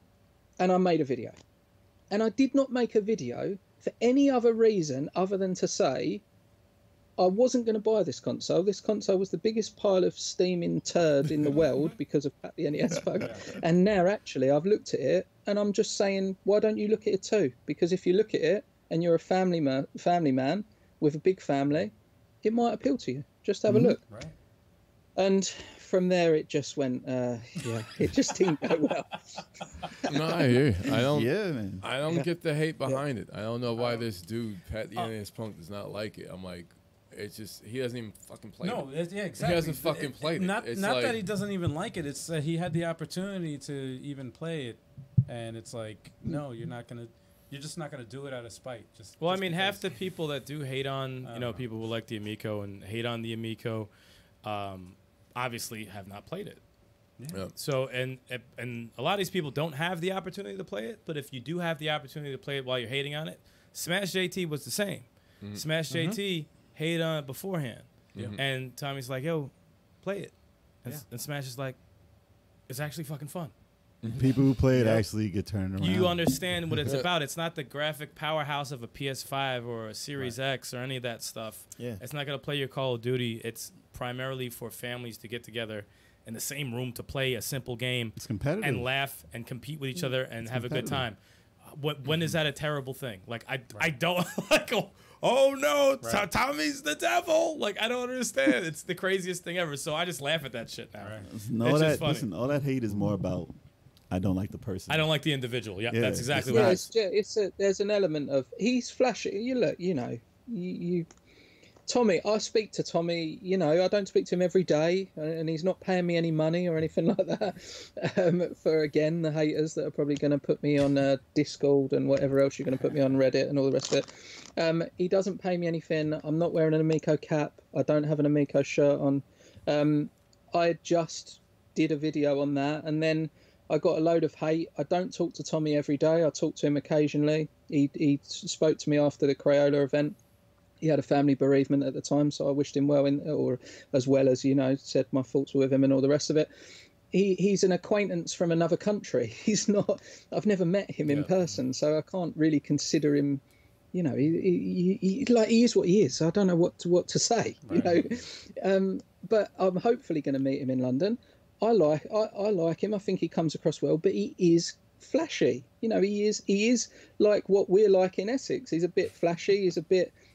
And I made a video. And I did not make a video for any other reason other than to say I wasn't going to buy this console. This console was the biggest pile of steaming turd in the world because of Pat the NES Punk. And now, actually, I've looked at it, and I'm just saying, why don't you look at it too? Because if you look at it, and you're a family man with a big family, it might appeal to you. Just have a look. Right. And from there, it just went, it just didn't go well. No, I hear you. Man. I don't get the hate behind it. I don't know why this dude, Pat the NES Punk, does not like it. I'm like, it's just, he doesn't even fucking play it. No, yeah, exactly. He hasn't fucking played it. Not like, that he doesn't even like it. It's he had the opportunity to even play it, and it's like, no, you're not gonna. you're just not gonna do it out of spite. Well, I just mean, half the because- people that do hate on, people who like the Amico and hate on the Amico, obviously have not played it. Yeah. So, and a lot of these people don't have the opportunity to play it. But if you do have the opportunity to play it while you're hating on it, Smash JT was the same. Smash JT hated on it beforehand, and Tommy's like, "Yo, play it," and Smash is like, "It's actually fucking fun." People who play it actually get turned around. You understand what it's about. It's not the graphic powerhouse of a PS5 or a Series X or any of that stuff. Yeah. It's not going to play your Call of Duty. It's primarily for families to get together in the same room to play a simple game. It's competitive. And laugh and compete with each other and have a good time. When is that a terrible thing? Like, I don't like, oh no, Tommy's the devil. Like, I don't understand. It's the craziest thing ever. So I just laugh at that shit now. All that, listen, all that hate is more about I don't like the person. I don't like the individual. Yeah, Yeah, that's exactly it's- what Yeah, it is. there's an element of he's flashy. You look, you Tommy. I speak to Tommy. I don't speak to him every day, and he's not paying me any money or anything like that. For again, the haters that are probably going to put me on Discord and whatever else you're going to put me on Reddit and all the rest of it. He doesn't pay me anything. I'm not wearing an Amico cap. I don't have an Amico shirt on. I just did a video on that, and then I got a load of hate. I don't talk to Tommy every day. I talk to him occasionally. He spoke to me after the Crayola event. He had a family bereavement at the time, so I wished him well, or as well as, said my thoughts were with him and all the rest of it. He's an acquaintance from another country. He's not. I've never met him in person, so I can't really consider him. He is what he is. So I don't know what to say. But I'm hopefully going to meet him in London. I like him. I think he comes across well, but he is flashy. He is like what we're like in Essex. He's a bit flashy.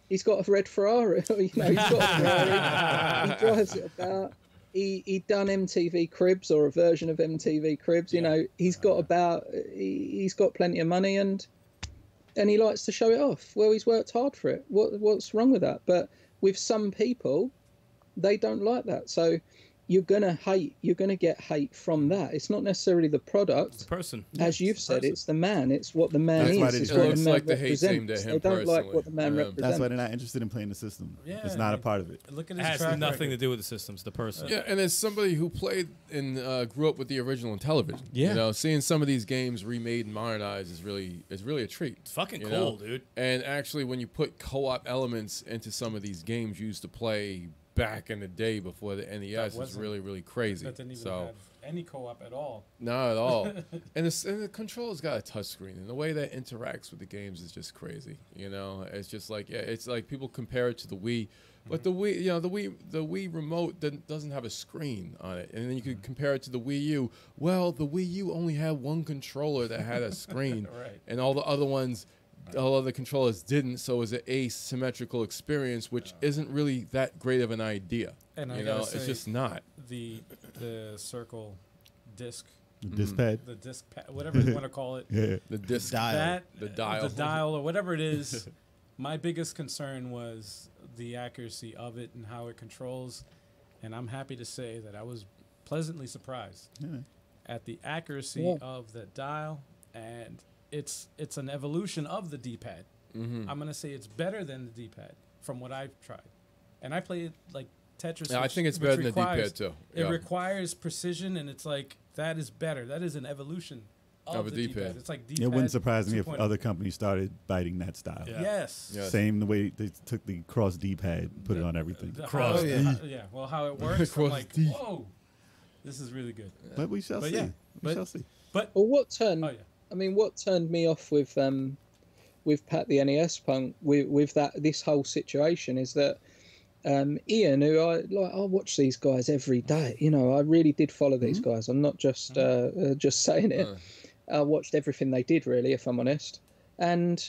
He's got a red Ferrari. He's got a Ferrari. He drives it about. He done MTV Cribs or a version of MTV Cribs. He's got plenty of money and he likes to show it off. Well, he's worked hard for it. What's wrong with that? But with some people, they don't like that. So you're gonna get hate from that. It's not necessarily the product. It's the person. As you've said, it's the man. It's what the man That's why is. they It's do what it. the It's man like the hate aimed represents. at him They don't like what the personally. man Yeah. represents. That's why they're not interested in playing the system. Yeah, It's not a part of it. Look at It his has track nothing record. to do with the systems, the person. Yeah, and as somebody who played and grew up with the original in television, seeing some of these games remade and modernized is really a treat. It's fucking you cool, know? dude. And actually, when you put co-op elements into some of these games you used to play back in the day before the NES, it's wasn't- really crazy. That didn't even So have any co-op at all. not at all. and the controller's got a touch screen, and the way that interacts with the games is just crazy. It's just like it's like people compare it to the Wii, but the Wii, the Wii remote doesn't have a screen on it, and then you could compare it to the Wii U. Well, the Wii U only had one controller that had a screen, Right. and all the other ones. All other controllers didn't, so it was an asymmetrical experience, which isn't really that great of an idea. And I You gotta know, say, it's just not. the circle disc, The disc pad. the disc pad, whatever you want to call it. Yeah. The disc That the dial. the dial or whatever it is. My biggest concern was the accuracy of it and how it controls, and I'm happy to say that I was pleasantly surprised at the accuracy of the dial, and it's an evolution of the D-pad. I'm gonna say it's better than the D-pad from what I've tried, and I played like Tetris. Yeah, I think it's better than the D-pad too. It Yeah. requires precision, and it's like that is better. That is an evolution of a the D-pad. D-pad. It's like D-pad. It wouldn't surprise me if 2.0. other companies started biting that style. Yeah. Yes. Yes. Same the way they took the cross D-pad and put it on everything. Cross. yeah. Yeah. Well, how it works. I'm Cross like, D. whoa, this is really good. But we shall But see. yeah, We but- shall see. But Well, what turned? oh yeah. I mean, what turned me off with Pat the NES Punk with this whole situation is that Ian, who I watch these guys every day. I really did follow these guys. I'm not just saying it. I watched everything they did, really, if I'm honest. And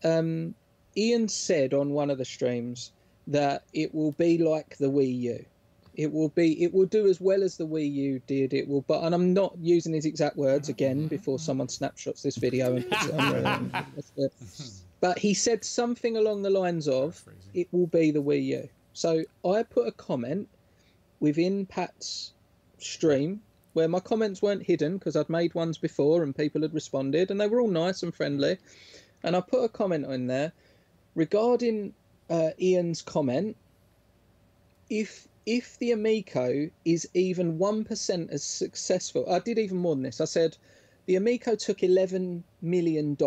Ian said on one of the streams that it will be like the Wii U. It will do as well as the Wii U did. And I'm not using his exact words again before someone snapshots this video and puts it on there. But he said something along the lines of, it will be the Wii U. So I put a comment within Pat's stream where my comments weren't hidden because I'd made ones before and people had responded and they were all nice and friendly. And I put a comment in there regarding Ian's comment. If the Amico is even 1% as successful, I did even more than this. I said the Amico took $11 million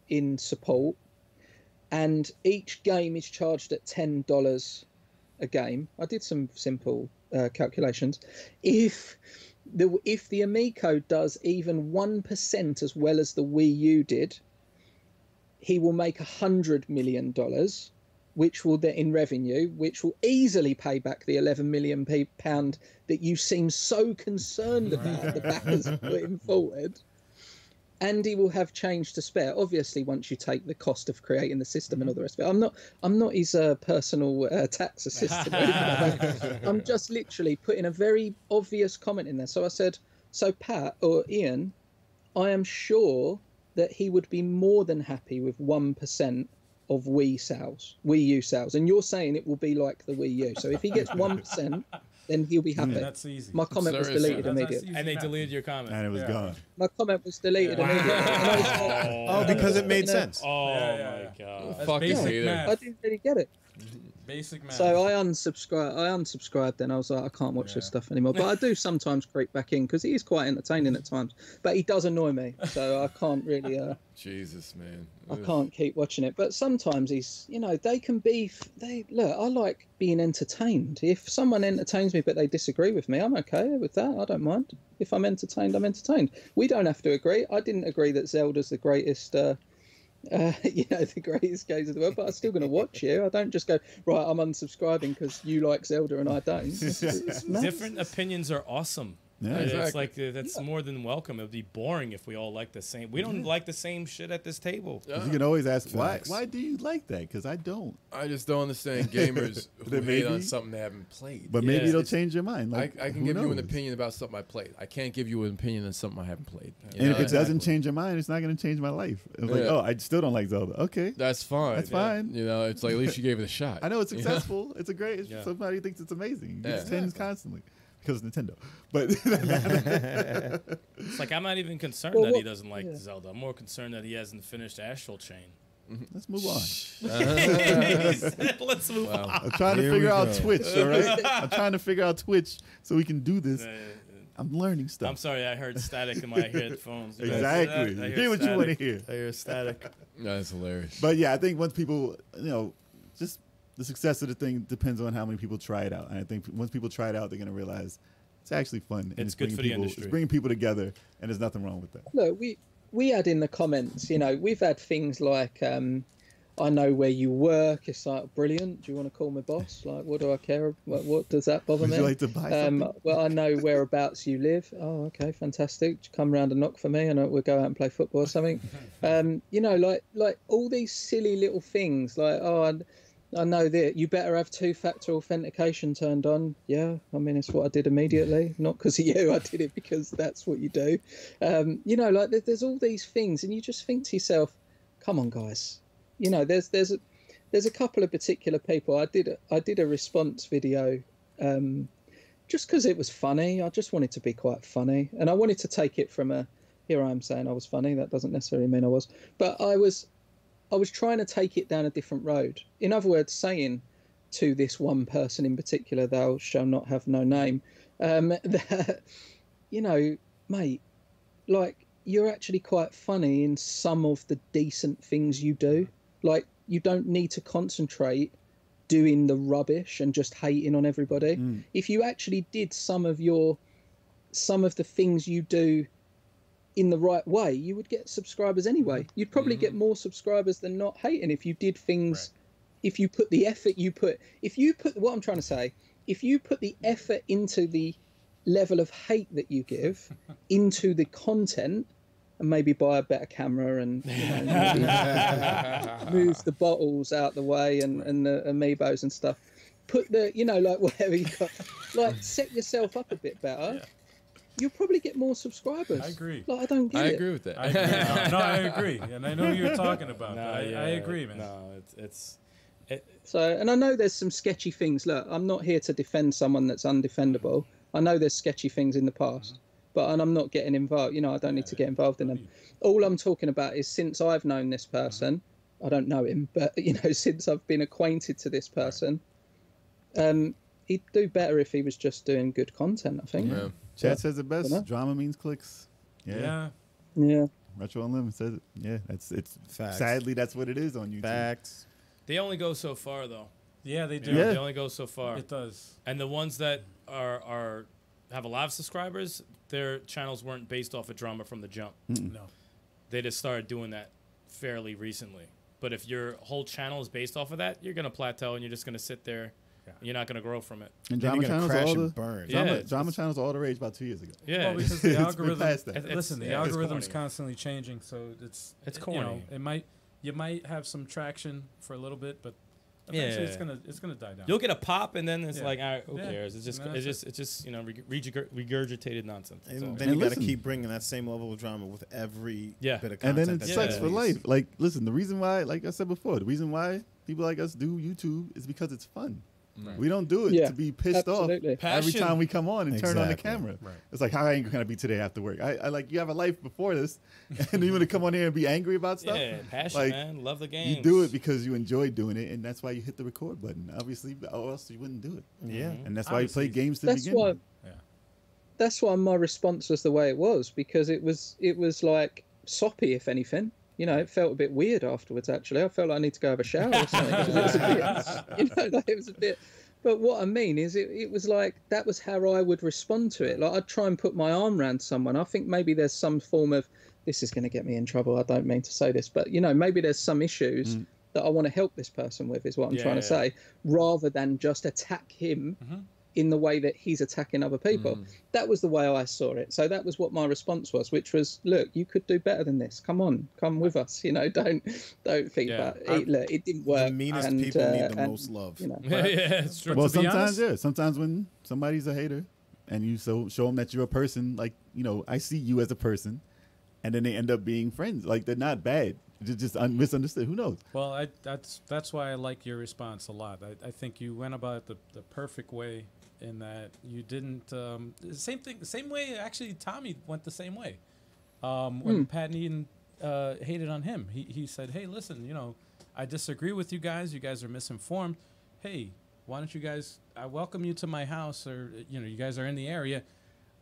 in support, and each game is charged at $10 a game. I did some simple calculations. If the Amico does even 1% as well as the Wii U did, he will make $100 million, which will in revenue, which will easily pay back the 11 million pound that you seem so concerned about the backers putting forward. And he will have change to spare. Obviously, once you take the cost of creating the system and all the rest of it, I'm not his personal tax assistant. I'm just literally putting a very obvious comment in there. So I said, so Pat or Ian, I am sure that he would be more than happy with 1% of Wii U sales, and you're saying it will be like the Wii U. So if he gets 1%, then he'll be happy. That's easy. My comment was deleted immediately. And they deleted your comment. And it was gone. My comment was deleted immediately. And I was like, Oh, because it made sense. Oh my god. That's Fucking basic hater. math. I didn't really get it. Basic math. So I unsubscribed. Then I was like, I can't watch this stuff anymore. But I do sometimes creep back in because he is quite entertaining at times. But he does annoy me, so I can't really. Jesus, man. I can't keep watching it. But sometimes they can be. Look, I like being entertained. If someone entertains me but they disagree with me, I'm okay with that. I don't mind. If I'm entertained, I'm entertained. We don't have to agree. I didn't agree that Zelda's the greatest. The greatest games of the world, but I'm still going to watch you. I don't just go, right, I'm unsubscribing because you like Zelda and I don't. It's Different opinions are awesome. Yeah, It's exactly. like that's more than welcome. It would be boring if we all like the same. We don't like the same shit at this table. You can always ask, Facts. why do you like that? Because I don't. I just don't understand gamers who That hate maybe- on something they haven't played. But maybe Yeah, it'll It's- change your mind. Like, I can who give you an knows? opinion about something I played. I can't give you an opinion on something I haven't played. You And know? if it doesn't Exactly. change your mind, it's not going to change my life. It's like, Yeah. oh, I still don't like Zelda. Okay. That's fine. That's fine. You know, it's like at least you gave it a shot. I know it's You successful. It's a great. Yeah. Somebody thinks it's amazing. It gets Yeah. 10s constantly because it's Nintendo. But It's like I'm not even concerned Well, that he what- doesn't like yeah. Zelda. I'm more concerned that he hasn't finished Astral Chain. let's move on. Let's move on. I'm trying to Here figure we out go. Twitch. All right. I'm trying to figure out Twitch so we can do this. I'm learning stuff. I'm sorry, I heard static in my headphones. You guys Exactly. hear that? I Hear what you want to static. hear. I hear static. That's hilarious. But yeah, I think once people, just the success of the thing depends on how many people try it out. And I think once people try it out, they're going to realize it's actually fun. And It's good bringing for the people- industry. It's bringing people together, and there's nothing wrong with that. Look, we had in the comments, we've had things like, I know where you work. It's like, brilliant. Do you want to call me boss? Like, what do I care? What does that bother Would me? you like to buy something? Well, I know whereabouts you live. Oh, okay, fantastic. Come round and knock for me, and we'll go out and play football or something. Like all these silly little things. Like, oh, I know that you better have two-factor authentication turned on. Yeah, I mean, it's what I did immediately. Not because of you. I did it because that's what you do. Like there's all these things, and you just think to yourself, come on, guys. There's a couple of particular people. I did a response video just because it was funny. I just wanted to be quite funny, and I wanted to take it from here I am saying I was funny. That doesn't necessarily mean I was, but I was trying to take it down a different road. In other words, saying to this one person in particular, thou shall not have no name, that mate, like, you're actually quite funny in some of the decent things you do. Like, you don't need to concentrate doing the rubbish and just hating on everybody. If you actually did some of the things you do in the right way, you would get subscribers anyway. You'd probably get more subscribers than not hating if you did things. Right. If you put the effort what I'm trying to say, if you put the effort into the level of hate that you give into the content, and maybe buy a better camera and maybe move the bottles out the way and the amiibos and stuff. Put the, like whatever you got, like set yourself up a bit better. Yeah. You'll probably get more subscribers. I agree. Like, I don't get I it. agree with that. I agree. No, I agree. And I know who you're talking about. No, I agree, man. No, it's So, and I know there's some sketchy things. Look, I'm not here to defend someone that's undefendable. I know there's sketchy things in the past. and I'm not getting involved. You know, I don't need to get involved in them. All I'm talking about is since I've known this person, I don't know him, but you know, since I've been acquainted to this person, he'd do better if he was just doing good content, I think. Yeah. Chat says it best. Drama means clicks. Yeah. Retro Unlimited says it. Yeah, it's Facts. Sadly, that's what it is on YouTube. Facts. They only go so far, though. Yeah, they do. You know, Yeah. They only go so far. It does. And the ones that are have a lot of subscribers, their channels weren't based off of drama from the jump. No. They just started doing that fairly recently. But if your whole channel is based off of that, you're gonna plateau and you're just gonna sit there. And you're not gonna grow from it. And Then drama you're gonna channels are crash all and the burn. Yeah. drama channels are all the rage about 2 years ago. Yeah, Well, because the It's been algorithm. past that. Listen, the it's algorithm's corny. constantly changing, so it's corny. You know, you might have some traction for a little bit, but eventually Yeah. it's gonna die down. You'll get a pop, and then it's Yeah. like, all right, who Yeah. cares? It's No, that's just you know regurgitated nonsense. That's all. And then you got to listen. keep bringing that same level of drama with every Yeah. bit of And content. then it that sucks you for release. life. Like, listen, the reason why, like I said before, the reason why people like us do YouTube is because it's fun. We don't do it Yeah, to be pissed absolutely. off every Passion. time we come on and turn on the Exactly. camera. Right. It's like, how angry can I be today after work? I like, you have a life before this, and you want to come on here and be angry about stuff? Yeah, passion, Like, man. Love the game. You do it because you enjoy doing it, and that's why you hit the record button. Obviously, or else you wouldn't do it. Yeah. And that's why you play Obviously. games to That's begin why. with. That's why my response was the way it was, because it was like soppy, if anything. You know, it felt a bit weird afterwards. Actually, I felt like I need to go have a shower or something. It was a bit, you know, like it was a bit. But what I mean is, it was like that was how I would respond to it. Like I'd try and put my arm around someone. I think maybe there's some form of, this is going to get me in trouble. I don't mean to say this, but you know, maybe there's some issues that I want to help this person with, is what I'm trying to say, rather than just attack him in the way that he's attacking other people. That was the way I saw it. So that was what my response was, which was, look, you could do better than this. Come on, come with us. You know, don't think that look, it didn't work. The meanest and, people need the and, most love. You know, yeah, it's true. Well, to be sometimes, honest- sometimes when somebody's a hater and you show them that you're a person, like, you know, I see you as a person, and then they end up being friends. Like, they're not bad. They're just misunderstood. Who knows? Well, that's why I like your response a lot. I think you went about it the perfect way, in that you didn't same way. Actually, Tommy went the same way. When Pat and Eden hated on him, he said, "Hey, listen, you know, I disagree with you guys. You guys are misinformed. Hey, why don't you guys? I welcome you to my house, or you know, you guys are in the area.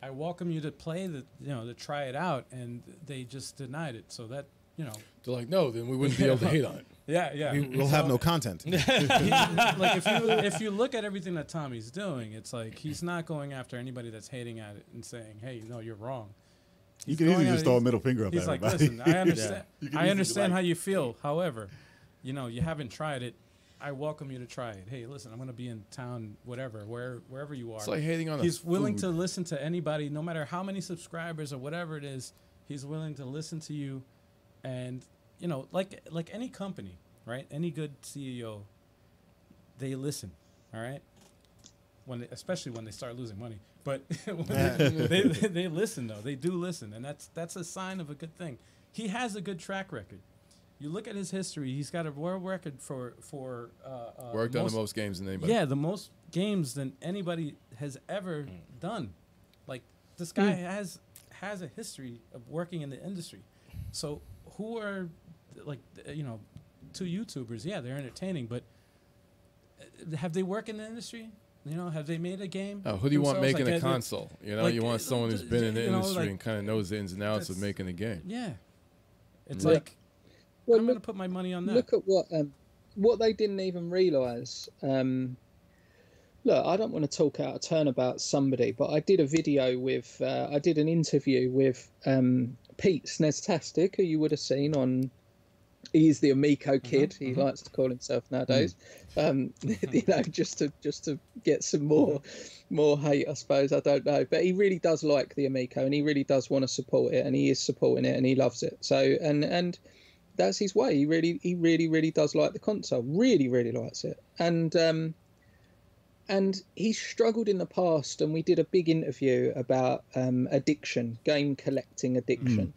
I welcome you to play to try it out." And they just denied it. So that, you know, They're like, no, then we wouldn't be able to hate on it. yeah. We'll have no content. Like if you look at everything that Tommy's doing, it's like he's not going after anybody that's hating at it and saying, "Hey, no, you're wrong." You He's can going easily at just it- throw a middle finger up He's at like, everybody. "Listen, I understand. You can I easily understand be how like- you feel. However, you know, you haven't tried it. I welcome you to try it. Hey, listen, I'm going to be in town, wherever you are." It's like hating on a He's willing food. to listen to anybody, no matter how many subscribers or whatever it is. He's willing to listen to you, and you know, like any company, right? Any good CEO, they listen. All right. Especially when they start losing money, but when they listen though. They do listen, and that's a sign of a good thing. He has a good track record. You look at his history; he's got a world record for Worked on the most games than anybody. yeah, the most games than anybody has ever done. Like this guy has a history of working in the industry. So who are like two YouTubers? Yeah, they're entertaining, but have they worked in the industry? You know, have they made a game? Oh, who do you want themselves? making Like, a console? You know, like, you want someone who's been in the you know, industry like, and kind of knows the ins and outs of that's- making a game. Yeah, it's Yeah. like Well, I'm going to put my money on that. look at what they didn't even realise. Look, I don't want to talk out of turn about somebody, but I did a video with, I did an interview with Pete Snestastic, who you would have seen on. He's the Amico kid. He likes to call himself nowadays. You know, just to get some more hate, I suppose. I don't know, but he really does like the Amico, and he really does want to support it, and he is supporting it, and he loves it. So and that's his way. He really does like the console. Really likes it, and he's struggled in the past, and we did a big interview about addiction, game collecting addiction.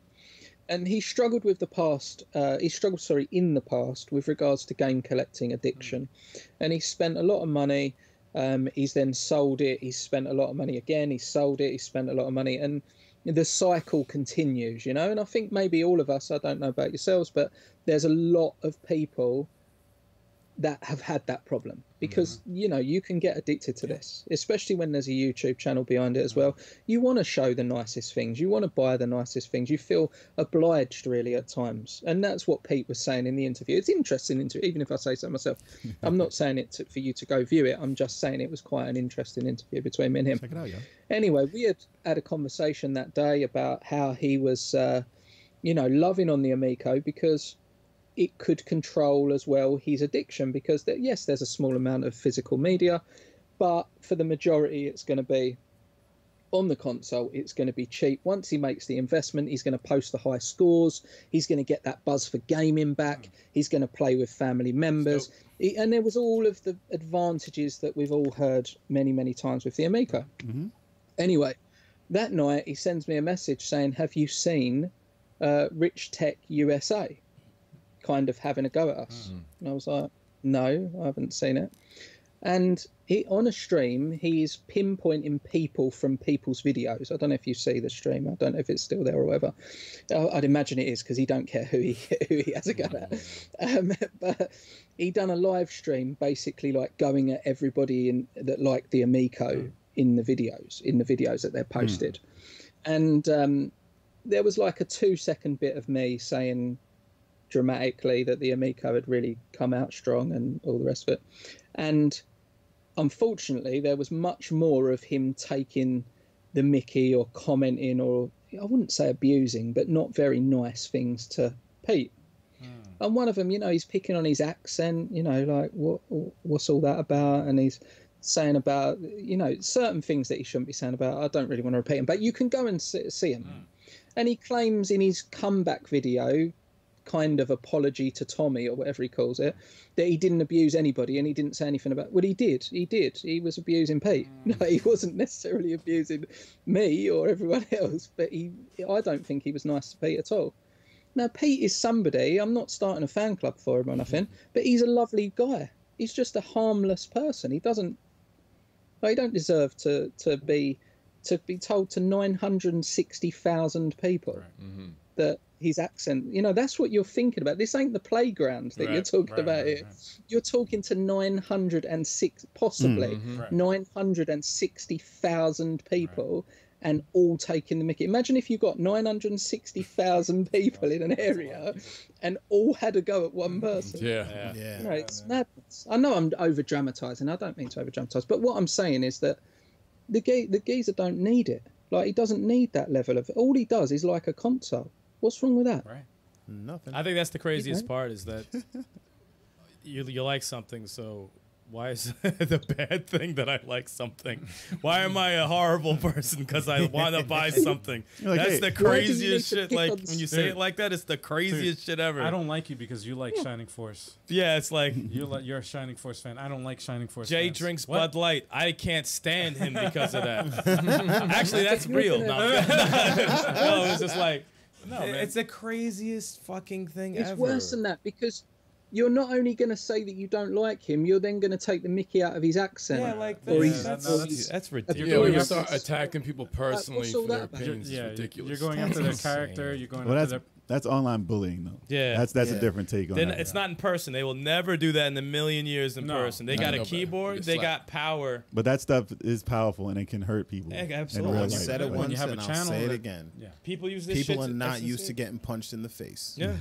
And he struggled with the past. In the past with regards to game collecting addiction, and he spent a lot of money. He's then sold it. He's spent a lot of money again. He's sold it. He's spent a lot of money, and the cycle continues, you know. And I think maybe all of us, I don't know about yourselves, but there's a lot of people that have had that problem because you know, you can get addicted to this, especially when there's a YouTube channel behind it as well. You want to show the nicest things, you want to buy the nicest things, you feel obliged really at times, and that's what Pete was saying in the interview. It's interesting interview, even if I say so myself. I'm not saying it for you to go view it, I'm just saying it was quite an interesting interview between me and him. Check it out, yo. Anyway, we had a conversation that day about how he was you know, loving on the Amico because it could control as well his addiction, because yes, there's a small amount of physical media, but for the majority it's going to be on the console. It's going to be cheap. Once he makes the investment, he's going to post the high scores, he's going to get that buzz for gaming back, he's going to play with family members, and there was all of the advantages that we've all heard many times with the Amico. Anyway, that night he sends me a message saying, have you seen Rich Tech USA kind of having a go at us? And I was like, no, I haven't seen it. And on a stream, he's pinpointing people from people's videos. I don't know if you see the stream. I don't know if it's still there or whatever. I'd imagine it is, because he don't care who he has a go at. But he done a live stream basically like going at everybody that liked the Amico in the videos that they're posted. And there was like a 2-second bit of me saying dramatically that the Amico had really come out strong and all the rest of it. And unfortunately, there was much more of him taking the mickey or commenting, or I wouldn't say abusing, but not very nice things to Pete. And one of them, you know, he's picking on his accent, you know, like what's all that about? And he's saying about, you know, certain things that he shouldn't be saying about. I don't really want to repeat him, but you can go and see him. And he claims in his comeback video, kind of apology to Tommy or whatever he calls it, that he didn't abuse anybody and he didn't say anything about. Well, he did. He was abusing Pete. No, he wasn't necessarily abusing me or everyone else, but I don't think he was nice to Pete at all. Now, Pete is somebody, I'm not starting a fan club for him or nothing, but he's a lovely guy. He's just a harmless person. He don't deserve to be told to 960,000 people that his accent, you know, that's what you're thinking about. This ain't the playground that you're talking about here. You're talking to 906, possibly 960,000 people, and all taking the mickey. Imagine if you got 960,000 people in an area and all had a go at one person. You know, it's madness. I know I'm over dramatizing. I don't mean to over dramatize, but what I'm saying is that the geezer don't need it. Like, he doesn't need that level of. All he does is like a console. What's wrong with that? Nothing. I think that's the craziest part, is that you like something, so why is the bad thing that I like something? Why am I a horrible person because I want to buy something? Like, that's hey, the craziest shit. Like, when you say Dude. it like that, it's the craziest shit ever. I don't like you because you like Shining Force. Yeah, it's like You're a Shining Force fan. I don't like Shining Force Jay fans. drinks What? Bud Light. I can't stand him because of that. Actually, that's real. No, it's just like, no, man. It's the craziest fucking thing It's ever. worse than that, because you're not only going to say that you don't like him, you're then going to take the mickey out of his accent. Yeah, like or that's ridiculous. Yeah, when you start attacking people personally what's all for their that about? opinions, it's ridiculous. You're going after their character. You're going Well, after that's online bullying, though. Yeah. That's a different take on Then that. it's not in person. They will never do that in a million years in person. They got a keyboard. They got power. But that stuff is powerful and it can hurt people. Yeah, in absolutely. real I life. said it When once you have a and I'll channel say it that- again. Yeah. People use this People shit are to- not as used to escape. getting punched in the face. Yeah.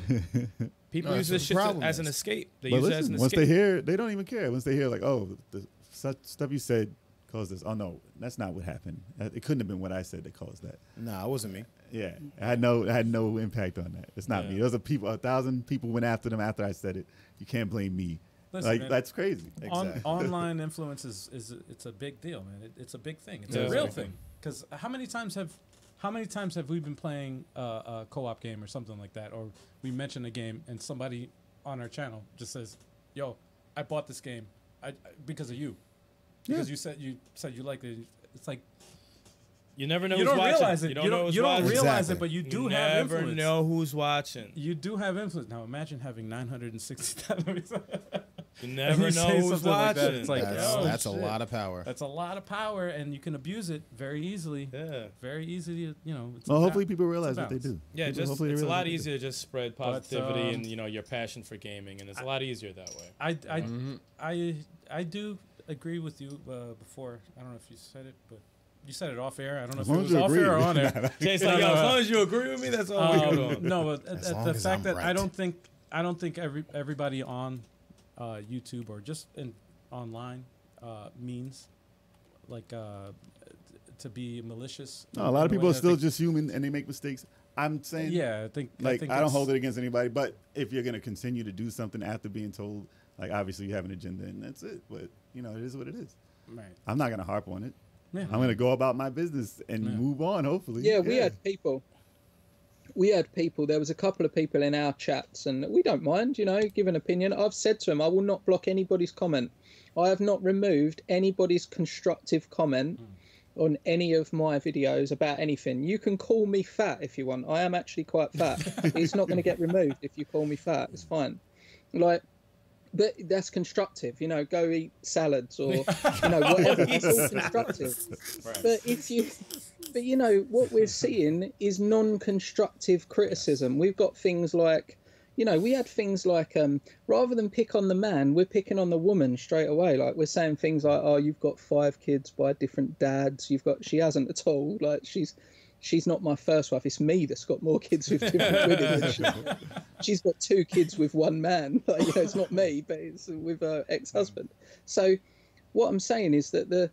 People No, use that's this what the shit problem as an is. escape. They But use it as listen, an once escape. they hear, they don't even care. Once they hear, like, oh, the such stuff you said caused this. Oh no, that's not what happened. It couldn't have been what I said that caused that. Nah, it wasn't me. Yeah, it had no impact on that. It's not me. There was 1,000 people went after them after I said it. You can't blame me. Listen, Like, man, that's crazy. Online influence is it's a big deal, man. It's a big thing. It's Yeah. a real thing. Because how many times have we been playing a co-op game or something like that, or we mention a game and somebody on our channel just says, "Yo, I bought this game because of you, because you said you liked it." It's like, You never know you who's don't watching. realize it. You don't know who's you don't watching. realize Exactly. it, but you do You have never influence. know who's watching. You do have influence. Now imagine having 960,000. You and never you know say who's something like that, watching. it's like, That's a shit. lot of power. That's a lot of power, and you can abuse it very easily. Yeah. Very easily, you know. It's Well, a hopefully ba- people it's a realize what they balance. do. Yeah, People- just hopefully they it's a realize lot what they do. easier to just spread positivity and your passion for gaming, and it's a lot easier that way. I do agree with you before. I don't know if you said it, but you said it off air. I don't know As if it long as was you off agree. air or on air. Jay's like, yo, as long as you agree with me, that's all we can do. No, but As long the as fact I'm that right. I don't think everybody on YouTube or just online means like to be malicious. No, a lot of in a people way. are I still think- just human and they make mistakes. I'm saying, Yeah, I think like, think I don't that's- hold it against anybody, but if you're going to continue to do something after being told, like, obviously you have an agenda and that's it. But, you know, it is what it is. Right. I'm not going to harp on it. Yeah. I'm going to go about my business and move on, hopefully. Yeah, we had people. There was a couple of people in our chats, and we don't mind, you know, give an opinion. I've said to them, I will not block anybody's comment. I have not removed anybody's constructive comment on any of my videos about anything. You can call me fat if you want. I am actually quite fat. It's not going to get removed if you call me fat. It's fine. Like, but that's constructive, you know, go eat salads or, you know, whatever. That's all constructive. But you know, what we're seeing is non-constructive criticism. We've got things like, you know, we had things like, rather than pick on the man, we're picking on the woman straight away. Like, we're saying things like, oh, you've got 5 kids by different dads. She hasn't at all. Like, she's not my first wife. It's me that's got more kids with different women. She's got 2 kids with 1 man. Like, you know, it's not me, but it's with her ex-husband. So what I'm saying is that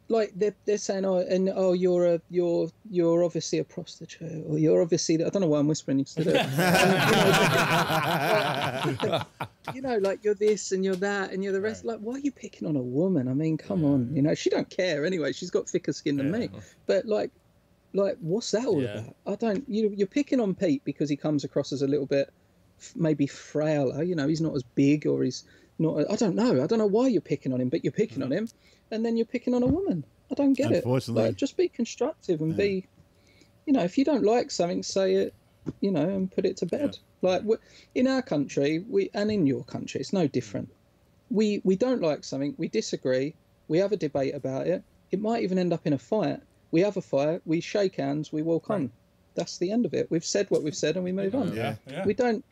like they're saying, oh, you're obviously a prostitute, or you're obviously, I don't know why I'm whispering next to that. You know, like you're this and you're that and you're the rest. Like, why are you picking on a woman? I mean, come on, you know, she don't care anyway. She's got thicker skin than me. But like, what's that all about? I don't. You're picking on Pete because he comes across as a little bit maybe frailer. You know, he's not as big, or he's not. I don't know. I don't know why you're picking on him, but you're picking on him. And then you're picking on a woman. I don't get it. Unfortunately. Like, just be constructive and be, you know, if you don't like something, say it, you know, and put it to bed. Like, in our country, and in your country, it's no different. We don't like something, we disagree, we have a debate about it. It might even end up in a fight. We have a fight, we shake hands, we walk on. That's the end of it. We've said what we've said and we move on. Yeah. We don't,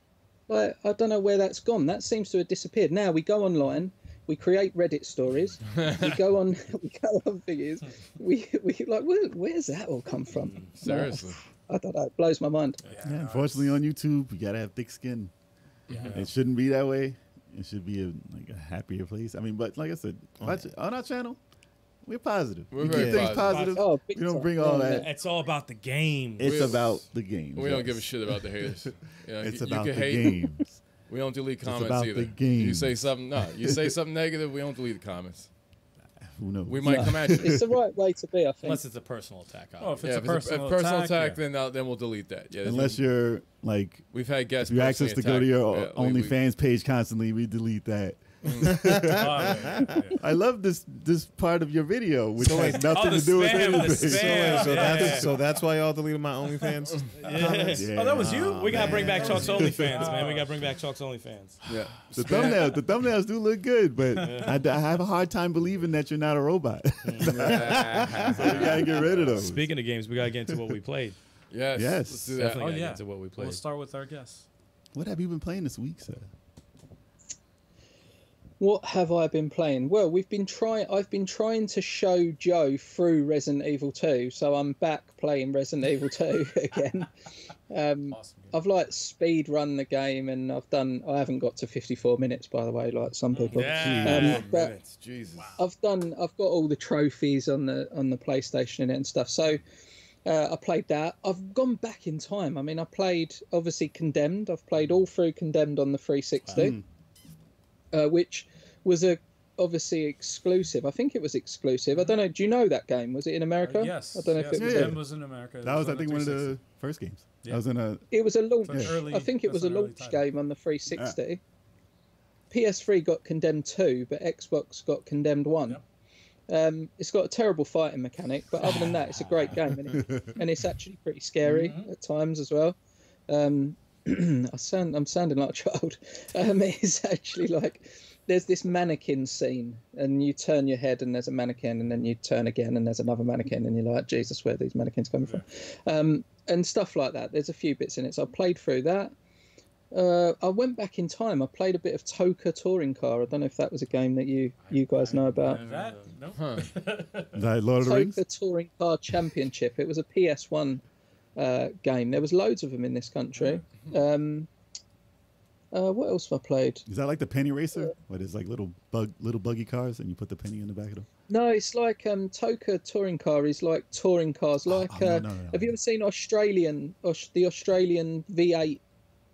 like, I don't know where that's gone. That seems to have disappeared. Now we go online. We create Reddit stories. We go on thingies. We like, where's that all come from? Seriously. I don't know. It blows my mind. Yeah, unfortunately, on YouTube, you gotta have thick skin. It shouldn't be that way. It should be a happier place. I mean, but like I said, on our channel, we're positive. We're we very keep things positive. positive. Oh, We don't bring all that. It's all about the game. It's about the games. We don't give a shit about the haters. You know, It's you about can the hate. games. We don't delete comments about either. the game. You say something, you say something negative, we don't delete the comments. Who knows? We might come at you. It's the right way to be, I think. Unless it's a personal attack. Oh, if it's Yeah, a if personal, it's a personal attack, yeah. then we'll delete that. Yeah, Unless you're like, we've had guests. if you ask us to go to your personally attack- OnlyFans page constantly, we delete that. Oh, yeah. I love this part of your video, which has nothing the to do with spam, the anything. spam. So that's why y'all deleted my OnlyFans. Yeah. Oh, that was you? We gotta bring man. back Chalk's OnlyFans, man. We gotta bring back Chalk's OnlyFans. Yeah. The thumbnails do look good, but I have a hard time believing that you're not a robot. So you gotta get rid of those. Speaking of games, we gotta get into what we played. Yes. Yes. Let's do that. Definitely Oh, gotta yeah. get into what we played. We'll start with our guests. What have you been playing this week, sir? What have I been playing? Well, I've been trying to show Joe through Resident Evil 2, so I'm back playing Resident Evil 2 again. Awesome. I've like speed run the game, and I haven't got to 54 minutes, by the way, like some people. Yeah. But Minutes. Jesus. I've got all the trophies on the PlayStation and it and stuff. So I played that. I've gone back in time. I mean, I played obviously Condemned. I've played all through Condemned on the 360, which was obviously exclusive. I think it was exclusive. I don't know. Do you know that game? Was it in America? Yes. I don't know if it was. Yeah. It was in America. That was, I on think, the one of 360. the first games. Yeah. That was in a. It was a launch. That's an early- I think it was a that's an early launch title. game on the 360. PS3 got Condemned 2, but Xbox got Condemned 1. Yep. It's got a terrible fighting mechanic, but other than that, it's a great game, and it's actually pretty scary at times as well. I'm sounding like a child. It's actually like there's this mannequin scene, and you turn your head, and there's a mannequin, and then you turn again, and there's another mannequin, and you're like, Jesus, where are these mannequins coming from? And stuff like that. There's a few bits in it. So I played through that. I went back in time. I played a bit of Toka Touring Car. I don't know if that was a game that you guys know about. That no. Huh. That Lord of the Rings? Toka Touring Car Championship. It was a PS1 game. There was loads of them in this country. What else have I played? Is that like the penny racer? What is like little buggy cars, and you put the penny in the back of them? No, it's like Toka Touring Car is like touring cars. Like, no. have you ever seen the Australian V8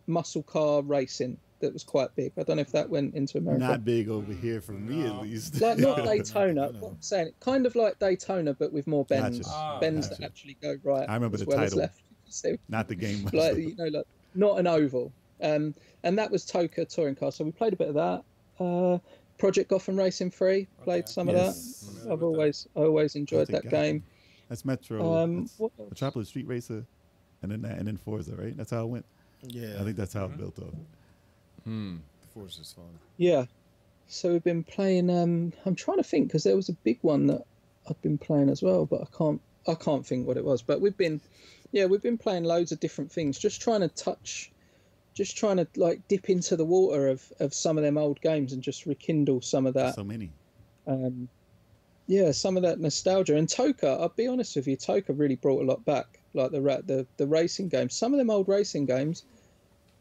muscle car racing? That was quite big. I don't know if that went into America. Not big over here for me, at least. Like not Daytona. What I'm saying, kind of like Daytona, but with more bends. Gotcha. Bends Gotcha. that actually go right. I remember as the well as title. left. So, Not the game. like like not an oval. And that was Toka Touring Car. So we played a bit of that. Project Gotham Racing 3. Played some of Yes. that. I always enjoyed Project that game. That's Metro. That's What else? Metropolis Street Racer, and then Forza, right? That's how it went. Yeah. I think that's how it built up. Forza's fun. Yeah. So we've been playing. I'm trying to think because there was a big one that I've been playing as well, but I can't think what it was. But we've been playing loads of different things, just trying to like dip into the water of some of them old games and just rekindle some of that. So many. Yeah, some of that nostalgia. And Toka, I'll be honest with you, Toka really brought a lot back. Like the racing games, some of them old racing games,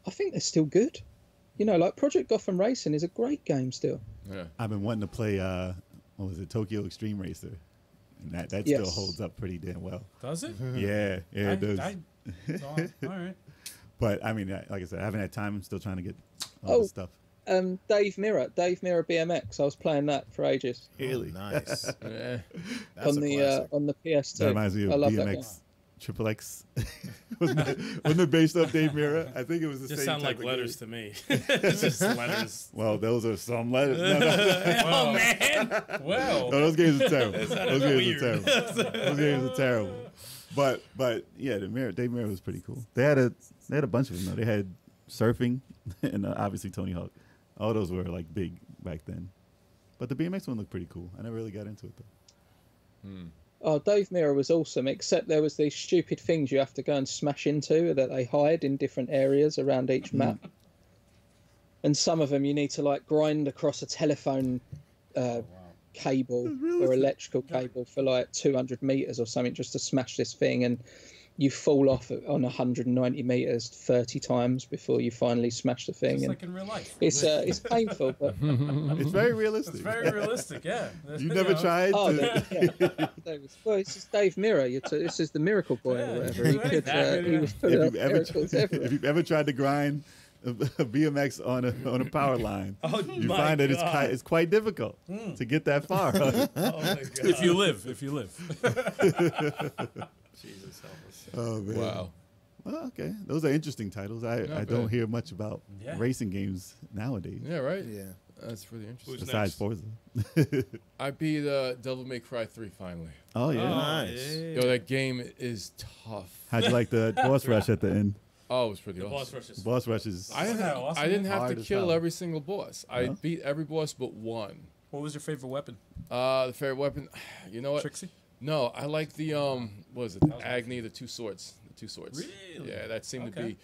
I think they're still good. You know, like Project Gotham Racing is a great game still. Yeah. I've been wanting to play. What was it? Tokyo Extreme Racer, and that Yes. still holds up pretty damn well. Does it? Yeah, it does. All right. But I mean, like I said, I haven't had time. I'm still trying to get all the stuff. Dave Mirra BMX. I was playing that for ages Really? Nice. Yeah. That's on a classic. the PS2. That reminds me of I love that game. BMX Triple X. wasn't it based off Dave Mirra? I think it was the Just same sound type like of letters game. to me. It's just letters. Well, those are some letters. No, Oh man. Well. those games are terrible. Those games weird. are terrible. Those games are terrible. But yeah, Dave Mirra was pretty cool. They had a bunch of them though. They had surfing and obviously Tony Hawk. All those were like big back then. But the BMX one looked pretty cool. I never really got into it though. Oh, Dave Mirra was awesome, except there was these stupid things you have to go and smash into that they hide in different areas around each map. And some of them you need to like grind across a telephone cable or electrical cable for like 200 meters or something just to smash this thing, and you fall off on 190 meters 30 times before you finally smash the thing. Just And like in real life. it's painful, but It's very realistic. It's very realistic, yeah. You never tried oh, to. well, it's just Dave Mirra. This is the Miracle Boy Yeah, or whatever. He could, he was putting If up you've, ever, miracles everywhere. if you've ever tried to grind a BMX on a power line, Oh, you my find that God. it's quite difficult to get that far. Oh my God. If you live. Jesus help us. Oh man! Wow. Well, okay, those are interesting titles. I Not don't bad. hear much about Yeah. racing games nowadays. Yeah, right? Yeah. That's really interesting. Who's Besides next? Forza. I beat Devil May Cry 3 finally. Oh yeah. Nice. Yo, that game is tough. How'd you like the boss rush at the end? Oh, it was pretty The awesome. boss rush is Boss rush is. I didn't, that awesome? I didn't have Hard to as kill hell. every single boss. I No? beat every boss but one. What was your favorite weapon? The favorite weapon, you know what? Trixie? No, I like the what was it? Agni, the two swords. Really? Yeah, that seemed Okay.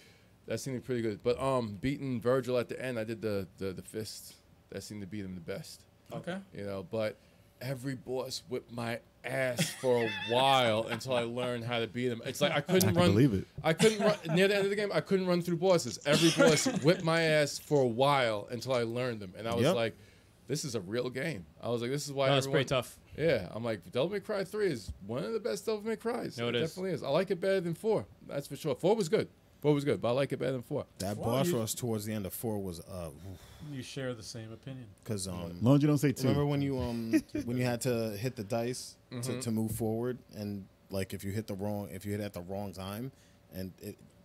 to be pretty good. But beating Virgil at the end, I did the fist. That seemed to beat him the best. Okay. You know, but every boss whipped my ass for a while until I learned how to beat him. It's like I I couldn't can run. believe it. I couldn't run near the end of the game. I couldn't run through bosses. Every boss whipped my ass for a while until I learned them, and I was Yep. like, "This is a real game." I was like, "This is why." No, it's everyone, pretty tough. Yeah, I'm like, Devil May Cry 3 is one of the best Devil May Cries. No, it is. Definitely is. I like it better than 4. That's for sure. 4 was good. 4 was good, but I like it better than 4. That Well, boss you- rush towards the end of 4 was You share the same opinion. because As long as you don't say two. remember when you when you had to hit the dice to move forward, and like if you hit at the wrong time, and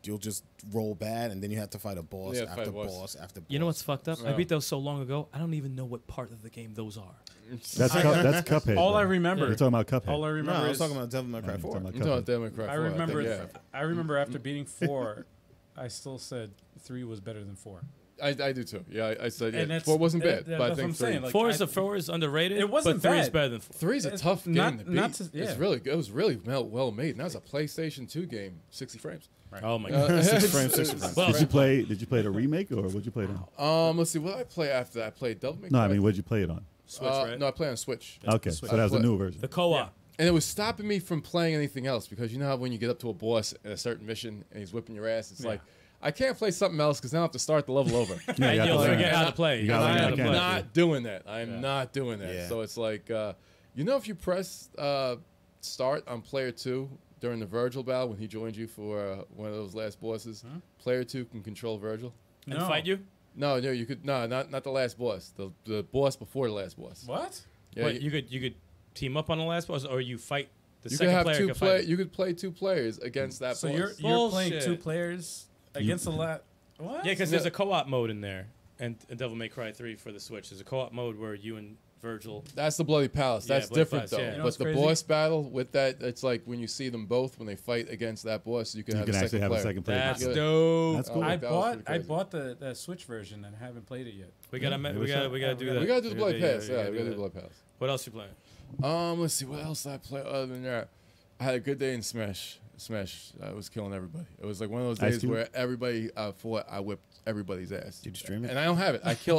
you'll just roll bad, and then you have to fight a boss Yeah, fight after a boss. boss after boss. You know what's fucked up? I Yeah. beat those so long ago. I don't even know what part of the game those are. That's Cuphead. All I bro. remember. You're talking about Cuphead. All I No, remember I was is talking about Devil May Cry You're 4. talking about I'm talking about Cuphead. Devil May Cry 4. I remember. Yeah. I remember after beating 4, I still said 3 was better than 4. I do too. Yeah, I said And yeah. that's- 4 wasn't bad, that- but I that's what think I'm 3. saying, like, 4 is underrated. It wasn't but 3 is bad. better than 4. 3 is a It's tough game not- to beat. not to- It's yeah. really good. It was really well made. And that was a PlayStation 2 game, 60 frames. Oh my god. 6 frames, 6 frames. Well, Did you play the remake or what'd you play it on? Let's see. What did I play after that? I played Devil May No, Cry. I mean, what'd you play it on? Switch, right? No, I played on Switch. Okay, so that was the play- new version. The co-op. And it was stopping me from playing anything else because you know how when you get up to a boss in a certain mission and he's whipping your ass, it's like, I can't play something else because now I have to start the level over. Yeah, you And got you'll to learn. forget how to play. You gotta learn I how am to play. not doing that. I am not doing that. Yeah. So it's like, if you press start on player 2 during the Virgil battle when he joined you for one of those last bosses, player 2 can control Virgil. And fight you? No, you could not the last boss. The boss before the last boss. What? Yeah, Wait, you could team up on the last boss, or you fight the you could second have player. two Could play. fight. You could play 2 players against that So boss. you're playing Bullshit. 2 players against a lot. What? Yeah, because there's a co-op mode in there, and Devil May Cry 3 for the Switch. There's a co-op mode where you and Virgil. That's the Bloody Palace. Yeah, That's Bloody different Palace, yeah. though. You know But what's the crazy? boss battle with that, it's like when you see them both when they fight against that boss, you can You have can a actually second have player. a second player. That's Yeah. dope. That's cool. I that was bought pretty I crazy. bought the Switch version and haven't played it yet. We gotta Yeah, we gotta do that. We gotta do the Bloody Pass. we Yeah, gotta we do gotta do the that. Bloody Pass. What else you playing? Let's see. What else did I play other than that? I had a good day in Smash. I was killing everybody. It was like one of those Ice days Cube? where everybody I fought, I whipped everybody's ass. Did you stream it? And I don't have it. I kill.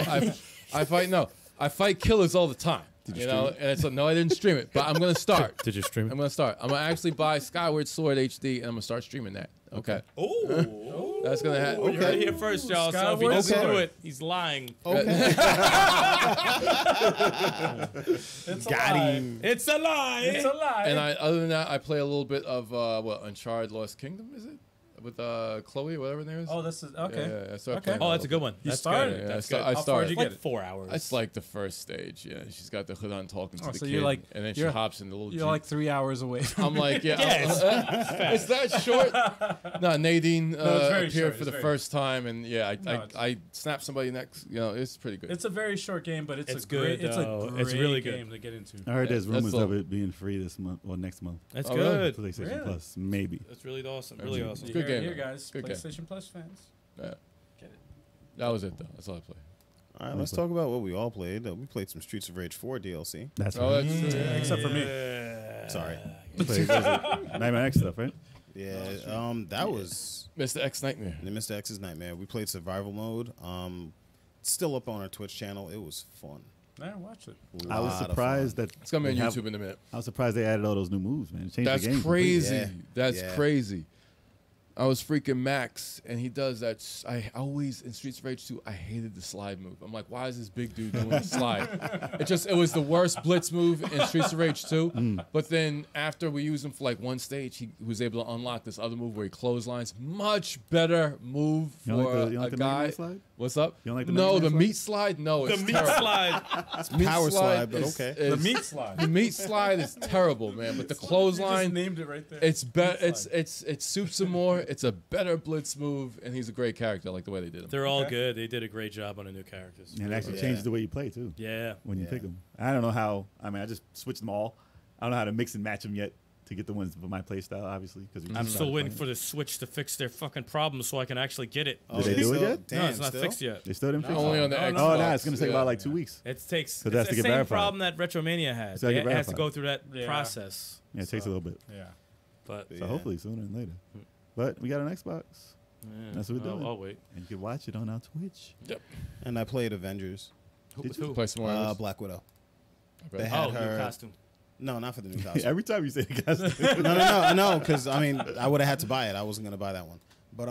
I fight killers all the time. You know, and it's like, no, I didn't stream it, but I'm gonna start. Did you stream I'm gonna start. I'm gonna actually buy Skyward Sword HD, and I'm gonna start streaming that. Okay. Oh, That's gonna happen. you heard it here first, y'all. So if he Skyward doesn't do Sword. it, he's lying. It's Got him. It's a lie. It's a lie. And other than that, I play a little bit of Uncharted Lost Kingdom. Is it with Chloe, whatever her name is? Oh, this is okay. Yeah, I started Okay. playing Oh, that that's a a good little one. You That's started? good. Yeah, That's I good. started. far did you Like get it? 4 hours. It's like the first stage. Yeah, she's got the hood on talking to Oh, the so kid, you're like- and then she you're- hops in the little You're Jeep. like 3 hours away. I'm like, yeah, Yes. it's that short. No, Nadine it's very appeared short. for It's the very- first time, and yeah, No, it's- I snapped somebody next. You know, it's pretty good. It's a very short game, but it's It's a great, good, it's though. a great It's really good. game to get into. I heard there's Yeah, that's rumors of all. it being free this month or next month. That's Oh, really? good. PlayStation Really? Plus, maybe. That's really awesome. Really awesome. Good game, Here, though. guys. Good game. PlayStation Plus fans. Yeah. Get it. That was it though. That's all I played. All right, let's talk about what we all played. We played some Streets of Rage 4 DLC. That's Oh, right. that's true. Yeah. Except for me. Sorry. You played, what was it? Nightmare X stuff, right? Yeah, that was Mr. X Nightmare. the Mr. X's Nightmare. We played survival mode. Still up on our Twitch channel. It was fun. I watched it. I was Lot of surprised that It's gonna be on they have- YouTube in a minute. I was surprised they added all those new moves, man. It changed That's the game. crazy. Yeah. That's Yeah. crazy. I was freaking Max, and he does that. I always in Streets of Rage 2, I hated the slide move. I'm like, why is this big dude doing the slide? It was the worst blitz move in Streets of Rage 2. But then after we used him for like one stage, he was able to unlock this other move where he clotheslines. Much better move You don't for like the, you don't a like the Mega guy. Man slide? What's up? You don't like the no, Mega the Man meat slide. No, The it's meat terrible. slide. Meat Power slide, but is- okay. The is- meat slide. The meat slide is terrible, man. But the You just clothesline, named it right there. it's better. Meat slide. It suits him more. It's a better blitz move, and he's a great character. I like the way they did him. They're all Okay. good. They did a great job on the new characters. And it actually Yeah. changes the way you play, too, Yeah. when you Yeah. pick them. I don't know how. I mean, I just switched them all. I don't know how to mix and match them yet to get the ones for my play style, obviously. Because I'm still waiting for the Switch to fix their fucking problem so I can actually get it. Did they do it yet? No, it's not fixed yet. They still didn't fix Only it? on the Xbox. Oh, no, it's going to take yeah. about like 2 weeks. It takes. So It's that's the to get same verified. problem that Retromania had. So I get It has to verified. go through that Yeah. process. Yeah, it takes a little bit. Yeah. But So hopefully sooner than later. But we got an Xbox. yeah, That's what we're doing. I'll wait. And you can watch it on our Twitch. And I played Avengers. Did you? Play some more. of this? Black Widow. Okay. They had Oh, new her. costume. No, not for the new costume. Every time you say the guys, I know, because I mean, I would have had to buy it. I wasn't gonna buy that one, but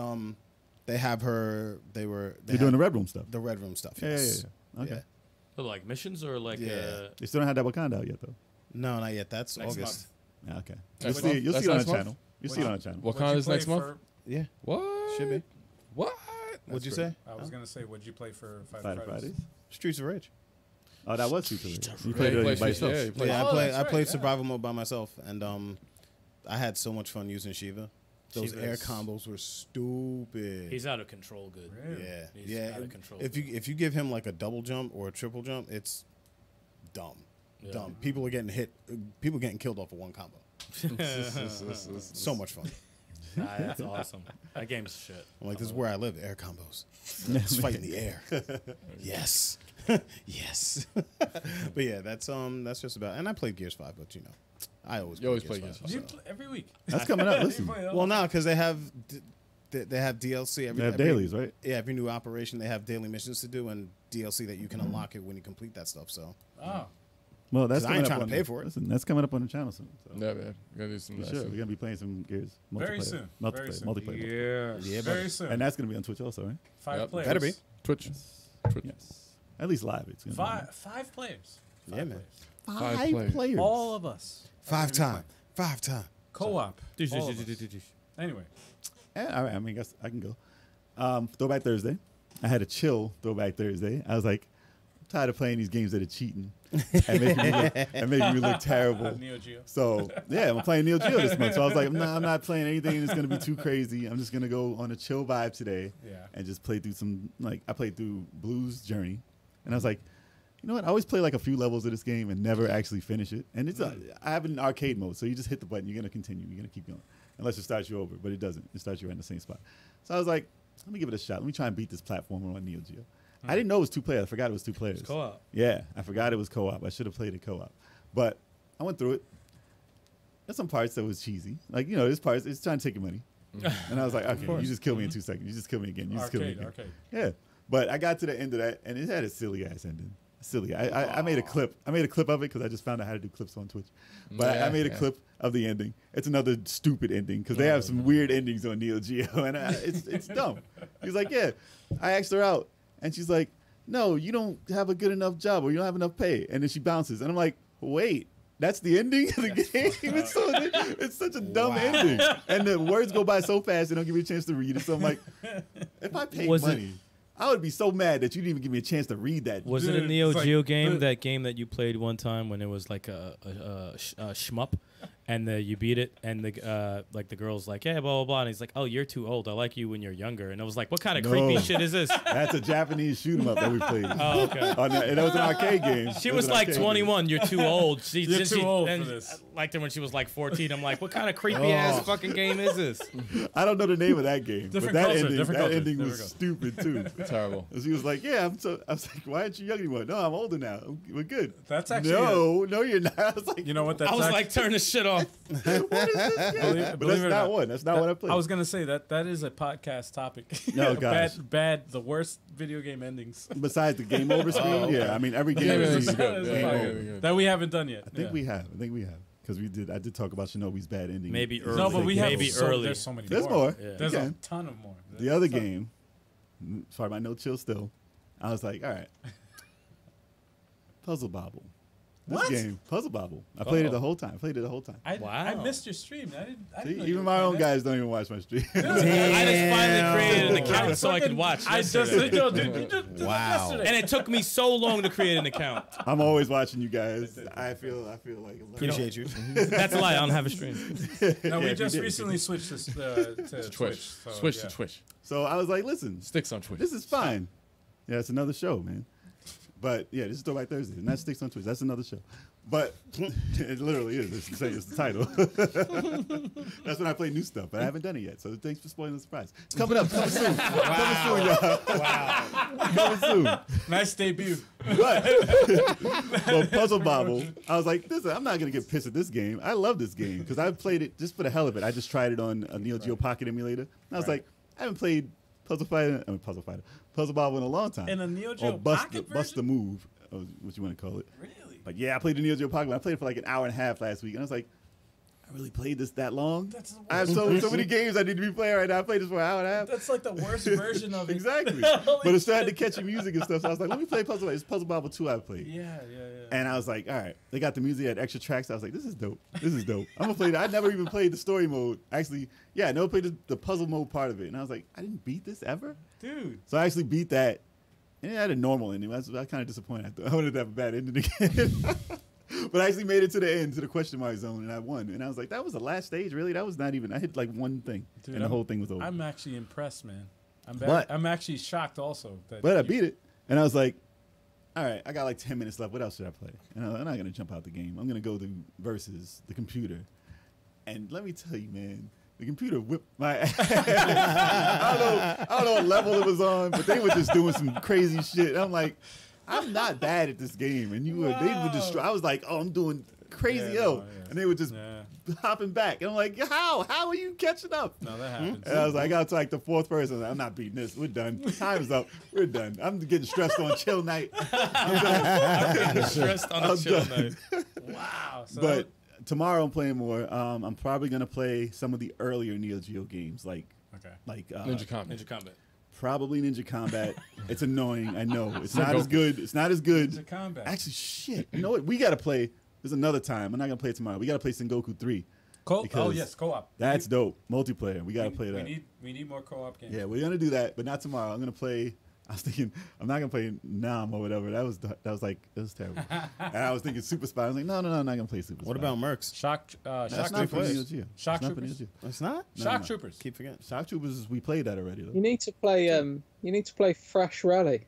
they have her. They you're had doing the Red Room stuff. the Red Room stuff. Yeah, Yes. yeah. Okay. So like missions or like Yeah. They still don't have that Wakanda out yet, though. No, not yet. That's Next August. Yeah, okay. Next You'll see, month? you'll That's see it on the next month? channel. You'll see it on the channel. Wakanda's next month. Yeah, What? should be. What? What'd you great. say? I was gonna say, what'd you play for Five Friday, Fridays? Fridays. Streets of Rage. Oh, that was Super. You Yeah, played you it play by Streets- yourself. yeah, you play- Yeah, Oh, that's I right, played yeah. survival mode by myself, and I had so much fun using Shiva. Those air Shiva's- combos were stupid. He's out of control. Good. Really? yeah, He's yeah. out of control. If you give him like a double jump or a triple jump, it's dumb. Yeah. Dumb. People are getting hit. People getting killed off of one combo. So much fun. That's awesome. That game's shit. I'm like, this is where I live. Air combos. Let's fight in the air. Yes. Yes. But yeah, that's just about. And I played Gears 5, but you know, I always play Gears 5. You play every week. That's coming up. Listen, Well, now because they have DLC. they have dailies, right? Yeah, every new operation they have daily missions to do and DLC that you can unlock it when you complete that stuff. So. Oh. Well, that's 'Cause I ain't coming up trying to on pay for it. Listen, that's coming up on the channel soon. So. Yeah, man. We gotta do some For of that sure, shit. we're gonna be playing some Gears Very multiplayer, soon. multiplayer, Very soon. multiplayer, Yeah, Very buddy. soon. and that's gonna be on Twitch also, right? 5 Yep. players. Better be. Twitch. Twitch. Yes, at least live. It's gonna Five players. Yeah, man. be Five players. All of us. 5 time. Co-op. All of us. Anyway. Anyway. Yeah, all right. I mean, I guess I can go. Throwback Thursday. I had a chill Throwback Thursday. I was like, I'm tired of playing these games that are cheating and making me look terrible. Neo Geo. So yeah, I'm playing Neo Geo this month. So I was like, nah, I'm not playing anything that's gonna be too crazy. I'm just gonna go on a chill vibe today, and just play through some. Like I played through Blues Journey, and I was like, you know what? I always play like a few levels of this game and never actually finish it. And it's I have it in arcade mode, so you just hit the button, you're gonna continue, you're gonna keep going, unless it starts you over, but it doesn't. It starts you right in the same spot. So I was like, let me give it a shot. Let me try and beat this platformer on Neo Geo. I didn't know it was 2 players. I forgot it was 2 players. It's co-op. Yeah, I forgot it was co-op. I should have played it co-op. But I went through it. There's some parts that was cheesy. Like, you know, this part, it's trying to take your money. And I was like, okay, you just kill me in 2 seconds. You just kill me again. You just kill me again. Arcade. Yeah. But I got to the end of that, and it had a silly-ass ending. Silly. I made a clip. I made a clip of it because I just found out how to do clips on Twitch. But I made a clip of the ending. It's another stupid ending because they have some weird endings on Neo Geo, and it's dumb. He's like, yeah. I asked her out, and she's like, no, you don't have a good enough job or you don't have enough pay. And then she bounces. And I'm like, wait, that's the ending of the game? It's such a dumb ending. And the words go by so fast they don't give you a chance to read it. So I'm like, if I paid money, I would be so mad that you didn't even give me a chance to read that. Was it a Neo Geo game? That game that you played one time when it was like a shmup, and you beat it, and the girl's like, yeah, blah blah blah, and he's like, oh, you're too old. I like you when you're younger. And I was like, what kind of creepy shit is this? That's a Japanese shoot 'em up that we played. Oh, okay. And it was an arcade game. She was like 21. You're too old. You're too old for this. I liked her when she was like 14. I'm like, what kind of creepy ass fucking game is this? I don't know the name of that game. Different but culture, that different culture, ending different was culture. stupid too. Terrible. And she was like, yeah, I was like, why aren't you young anymore? No, I'm older now. We're good. That's actually No, you're not. I was like, You know what? That's I was like, turn this shit off. what is this game? But that's not one. That's not what I played. I was gonna say that is a podcast topic. No, gosh. bad. The worst video game endings Besides the game over screen, yeah. I mean, every game Game is is good. That is Game fine. over. that we haven't done yet. I think we have. Because I did talk about Shinobi's bad ending. Maybe early. No, but we have Maybe so, early. There's so many. There's more. Yeah. There's a Again. ton of more. The other game, sorry, my no chill still. I was like, all right. Puzzle Bobble. This What? game, Puzzle Bobble. I played it the whole time. I I missed your stream. I didn't See, know you even were my playing own that. guys don't even watch my stream. I just finally created an account so I could watch. I just yesterday. did Wow. yesterday. And it took me so long to create an account. I'm always watching you guys. I feel like Appreciate you. That's a lie. I don't have a stream. No, we if you just did. recently switched this, to Twitch. so, Switch yeah. to Twitch. So I was like, listen, Stikz on Twitch. this is fine. Yeah, it's another show, man. But yeah, this is Throwback Thursday, and that Stikz on Twitch. That's another show. But it literally is. It's the title. That's when I play new stuff, but I haven't done it yet. So thanks for spoiling the surprise. It's coming up. Coming soon. Coming soon, y'all. Coming soon. Nice debut. But Puzzle Bobble, I was like, listen, I'm not going to get pissed at this game. I love this game because I played it just for the hell of it. I just tried it on a Neo Geo Pocket emulator. And I was like, I haven't played Puzzle Bobble in a long time. In a Neo Geo or Bust Pocket the Move, what you want to call it. Really? But yeah, I played the Neo Geo Pocket. I played it for like an hour and a half last week. And I was like, I really played this that long? That's the I have so many games I need to be playing right now. I played this for an hour and a half. That's like the worst version of it. Exactly. Holy But it started to shit. catchy music and stuff. So I was like, let me play Puzzle. It's Puzzle Bobble 2 I played. Yeah. And I was like, all right. They got the music at extra tracks. I was like, this is dope. I'm going to play that. I never even played the story mode. Actually, yeah, I never played the puzzle mode part of it. And I was like, I didn't beat this ever? Dude. So I actually beat that. And it had a normal ending. I was kind of disappointed. I wanted to have a bad ending again. But I actually made it to the end, to the question mark zone, and I won. And I was like, that was the last stage, really? That was not even, I hit like one thing, Dude, and the whole thing was over. I'm actually impressed, man. But- I'm actually shocked also. But I beat it. And I was like, all right, I got like 10 minutes left. What else should I play? And I'm not going to jump out the game. I'm going to go to Versus, the computer. And let me tell you, man, The computer whipped my ass. I don't know what level it was on, but they were just doing some crazy shit. I'm like, I'm not bad at this game, and they were destroy. I was like, oh, I'm doing crazy, and they were just hopping back, and I'm like, how are you catching up? No, that happens. And I was like, I got to like the fourth person. I was like, I'm not beating this. We're done. Time's up. We're done. I'm getting stressed on chill night. I'm getting stressed on a chill night. Wow. So but tomorrow I'm playing more. I'm probably gonna play some of the earlier Neo Geo games, like Ninja Combat. Probably Ninja Combat. It's annoying. I know. It's not as good. It's not as good. Ninja Combat. Actually, shit. You know what? We gotta play. There's another time. I'm not gonna play it tomorrow. We gotta play Sengoku 3. Co-op. That's dope. Multiplayer. We gotta play that. We need more co-op games. Yeah, we're gonna do that, but not tomorrow. I'm gonna play. I was thinking I'm not gonna play Nam or whatever. That was terrible. And I was thinking Super Spy. I was like, no, I'm not gonna play Super Spy. What about Mercs? Shock That's not for Troopers. Neo Geo. Shock It's not for Troopers. Neo Geo. It's not? Shock Troopers. Keep forgetting. Shock Troopers, we played that already though. You need to play. You need to play Thrash Rally.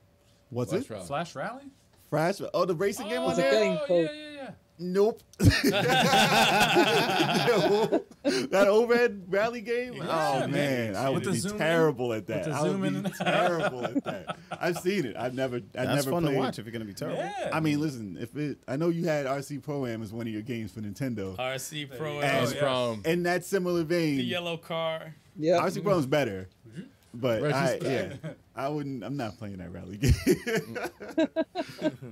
What's Flash it? Rally. Flash Rally? Fresh? Oh, the racing game on There's a there? game called- Yeah. Nope. That overhead rally game? Yeah, Oh man, I would With the be zoom in? terrible at that. With the I would zoom in? be terrible at that. I've seen it. I've never That's fun played. to watch if you're gonna be terrible. Yeah. I mean, listen, I know you had RC Pro-Am as one of your games for Nintendo. RC Pro And- Am from In that similar vein, the yellow car. Yeah. RC Pro-Am's better. But Reggie's I wouldn't. I'm not playing that rally game.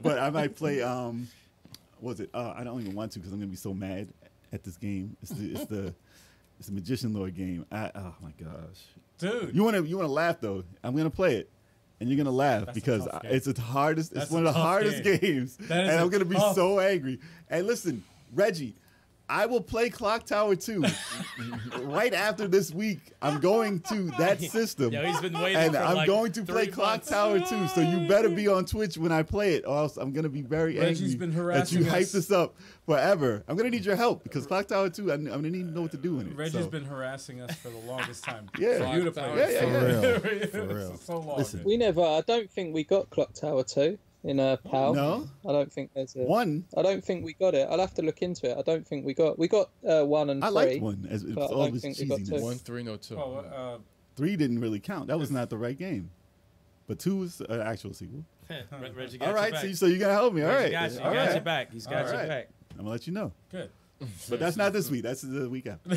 But I might play. What was it? I don't even want to because I'm gonna be so mad at this game. It's the Magician Lord game. Oh my gosh, Dude. you wanna laugh though? I'm gonna play it, and you're gonna laugh That's a because tough game. it's the hardest. That's It's one a of the tough hardest game. games, That is and a I'm gonna be tough- so angry. And listen, Reggie. I will play Clock Tower 2 right after this week. I'm going to that system. Yo, he's been waiting And for I'm like going to 3 play Clock months. Tower 2, so you better be on Twitch when I play it, or else I'm going to be very Reggie's angry been that harassing you us. hyped this up forever. I'm going to need your help, because Clock Tower 2, I'm going to need to know what to do in it. Reggie's so. been harassing us for the longest time. Yeah. For you to play. Yeah, it. yeah, For real. For real. So long. Listen. dude. We never. I don't think we got Clock Tower 2 in PAL. No? I don't think there's a. One, I don't think we got it. I'll have to look into it. I don't think we got. We got 1 and 3. I liked 1, as it's but I all don't this think we got cheesiness. 2. 1, 3, no 2. Oh, 3 didn't really count. That was not the right game. But 2 was an actual sequel. Reggie got All right, your back. so you're going to help me. All Reggie right. got you. All He got right. your back. He's got All your right. back. I'm going to let you know. good. But that's not this week. That's the week after.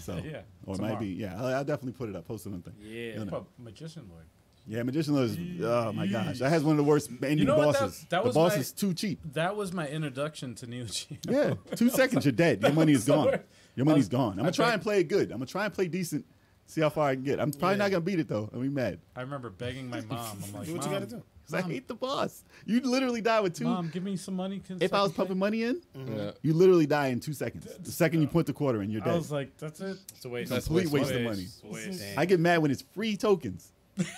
So, Yeah, or it tomorrow. might be. Yeah, I'll definitely put it up. Post it on the thing. Yeah. You'll know. What, Magician Lord. Yeah, Magician Lord is. Oh my gosh, that has one of the worst ending know what, bosses. that The was boss my- is too cheap. That was my introduction to Neo Geo. Yeah, 2 seconds, you're dead. Your money is so gone. weird. Your money's I gone. I'm gonna try think- and play it good. I'm gonna try and play decent. See how far I can get. I'm probably Yeah. not gonna beat it though. I'll be mad I remember begging my mom. I'm like, Do what Mom, you gotta do. because I hate the boss. You literally die with 2. Mom, give me some money. If I was pumping money in, Yeah. you literally die in 2 seconds. The second you put the quarter in, you're I dead. was like, that's it. It's a waste. That's Complete waste waste of money. money. It's a waste. I get mad when it's free tokens.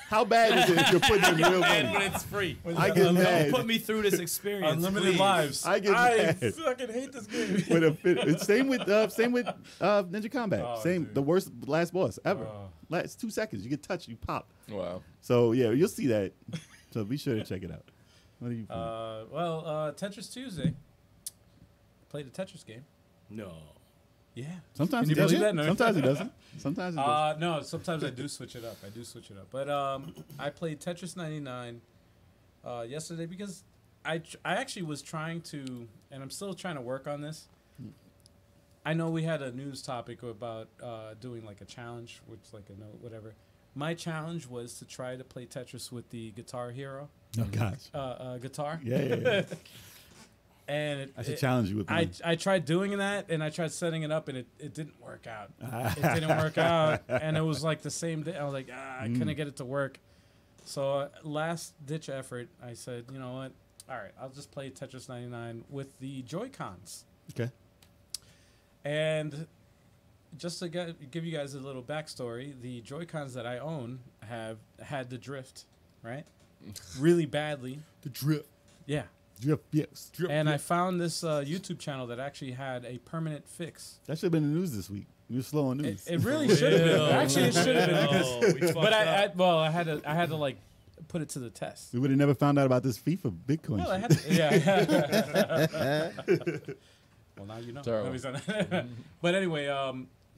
How bad is it if you're putting in real And when money? it's free. I get Don't mad. put me through this experience. Unlimited please. lives. I get mad. fucking hate this game. Same with Ninja Combat. Oh, same, dude. the worst last boss ever. Oh. Last 2 seconds, you get touched, you pop. Wow. So yeah, you'll see that. So be sure to check it out. What do you? Tetris Tuesday. Played a Tetris game. No. Yeah. Sometimes Can he you doesn't. believe that? No. Sometimes he doesn't. Sometimes he doesn't. No, sometimes I do switch it up. But I played Tetris 99 yesterday because I actually was trying to, and I'm still trying to work on this. I know we had a news topic about doing like a challenge, which like a note, whatever. My challenge was to try to play Tetris with the Guitar Hero Oh gosh. guitar. Yeah. And I should challenge you with one. I tried doing that and I tried setting it up and it didn't work out. It didn't work out, and it was like the same day. I was like, I couldn't get it to work. So last ditch effort, I said, you know what? All right, I'll just play Tetris 99 with the Joy-Cons. Okay. And just to give you guys a little backstory, the Joy-Cons that I own have had the drift, right? Really badly. The drip. Yeah. Drip. Yes. Drip. And I found this YouTube channel that actually had a permanent fix. That should have been in the news this week. You were slow on news. It really should have been. Actually, it should have been. Because, We fucked but up. I had to like put it to the test. We would have never found out about this FIFA Bitcoin. Well, I shit. had to, yeah. Well, now you know. Terrible. No, he's not. But anyway,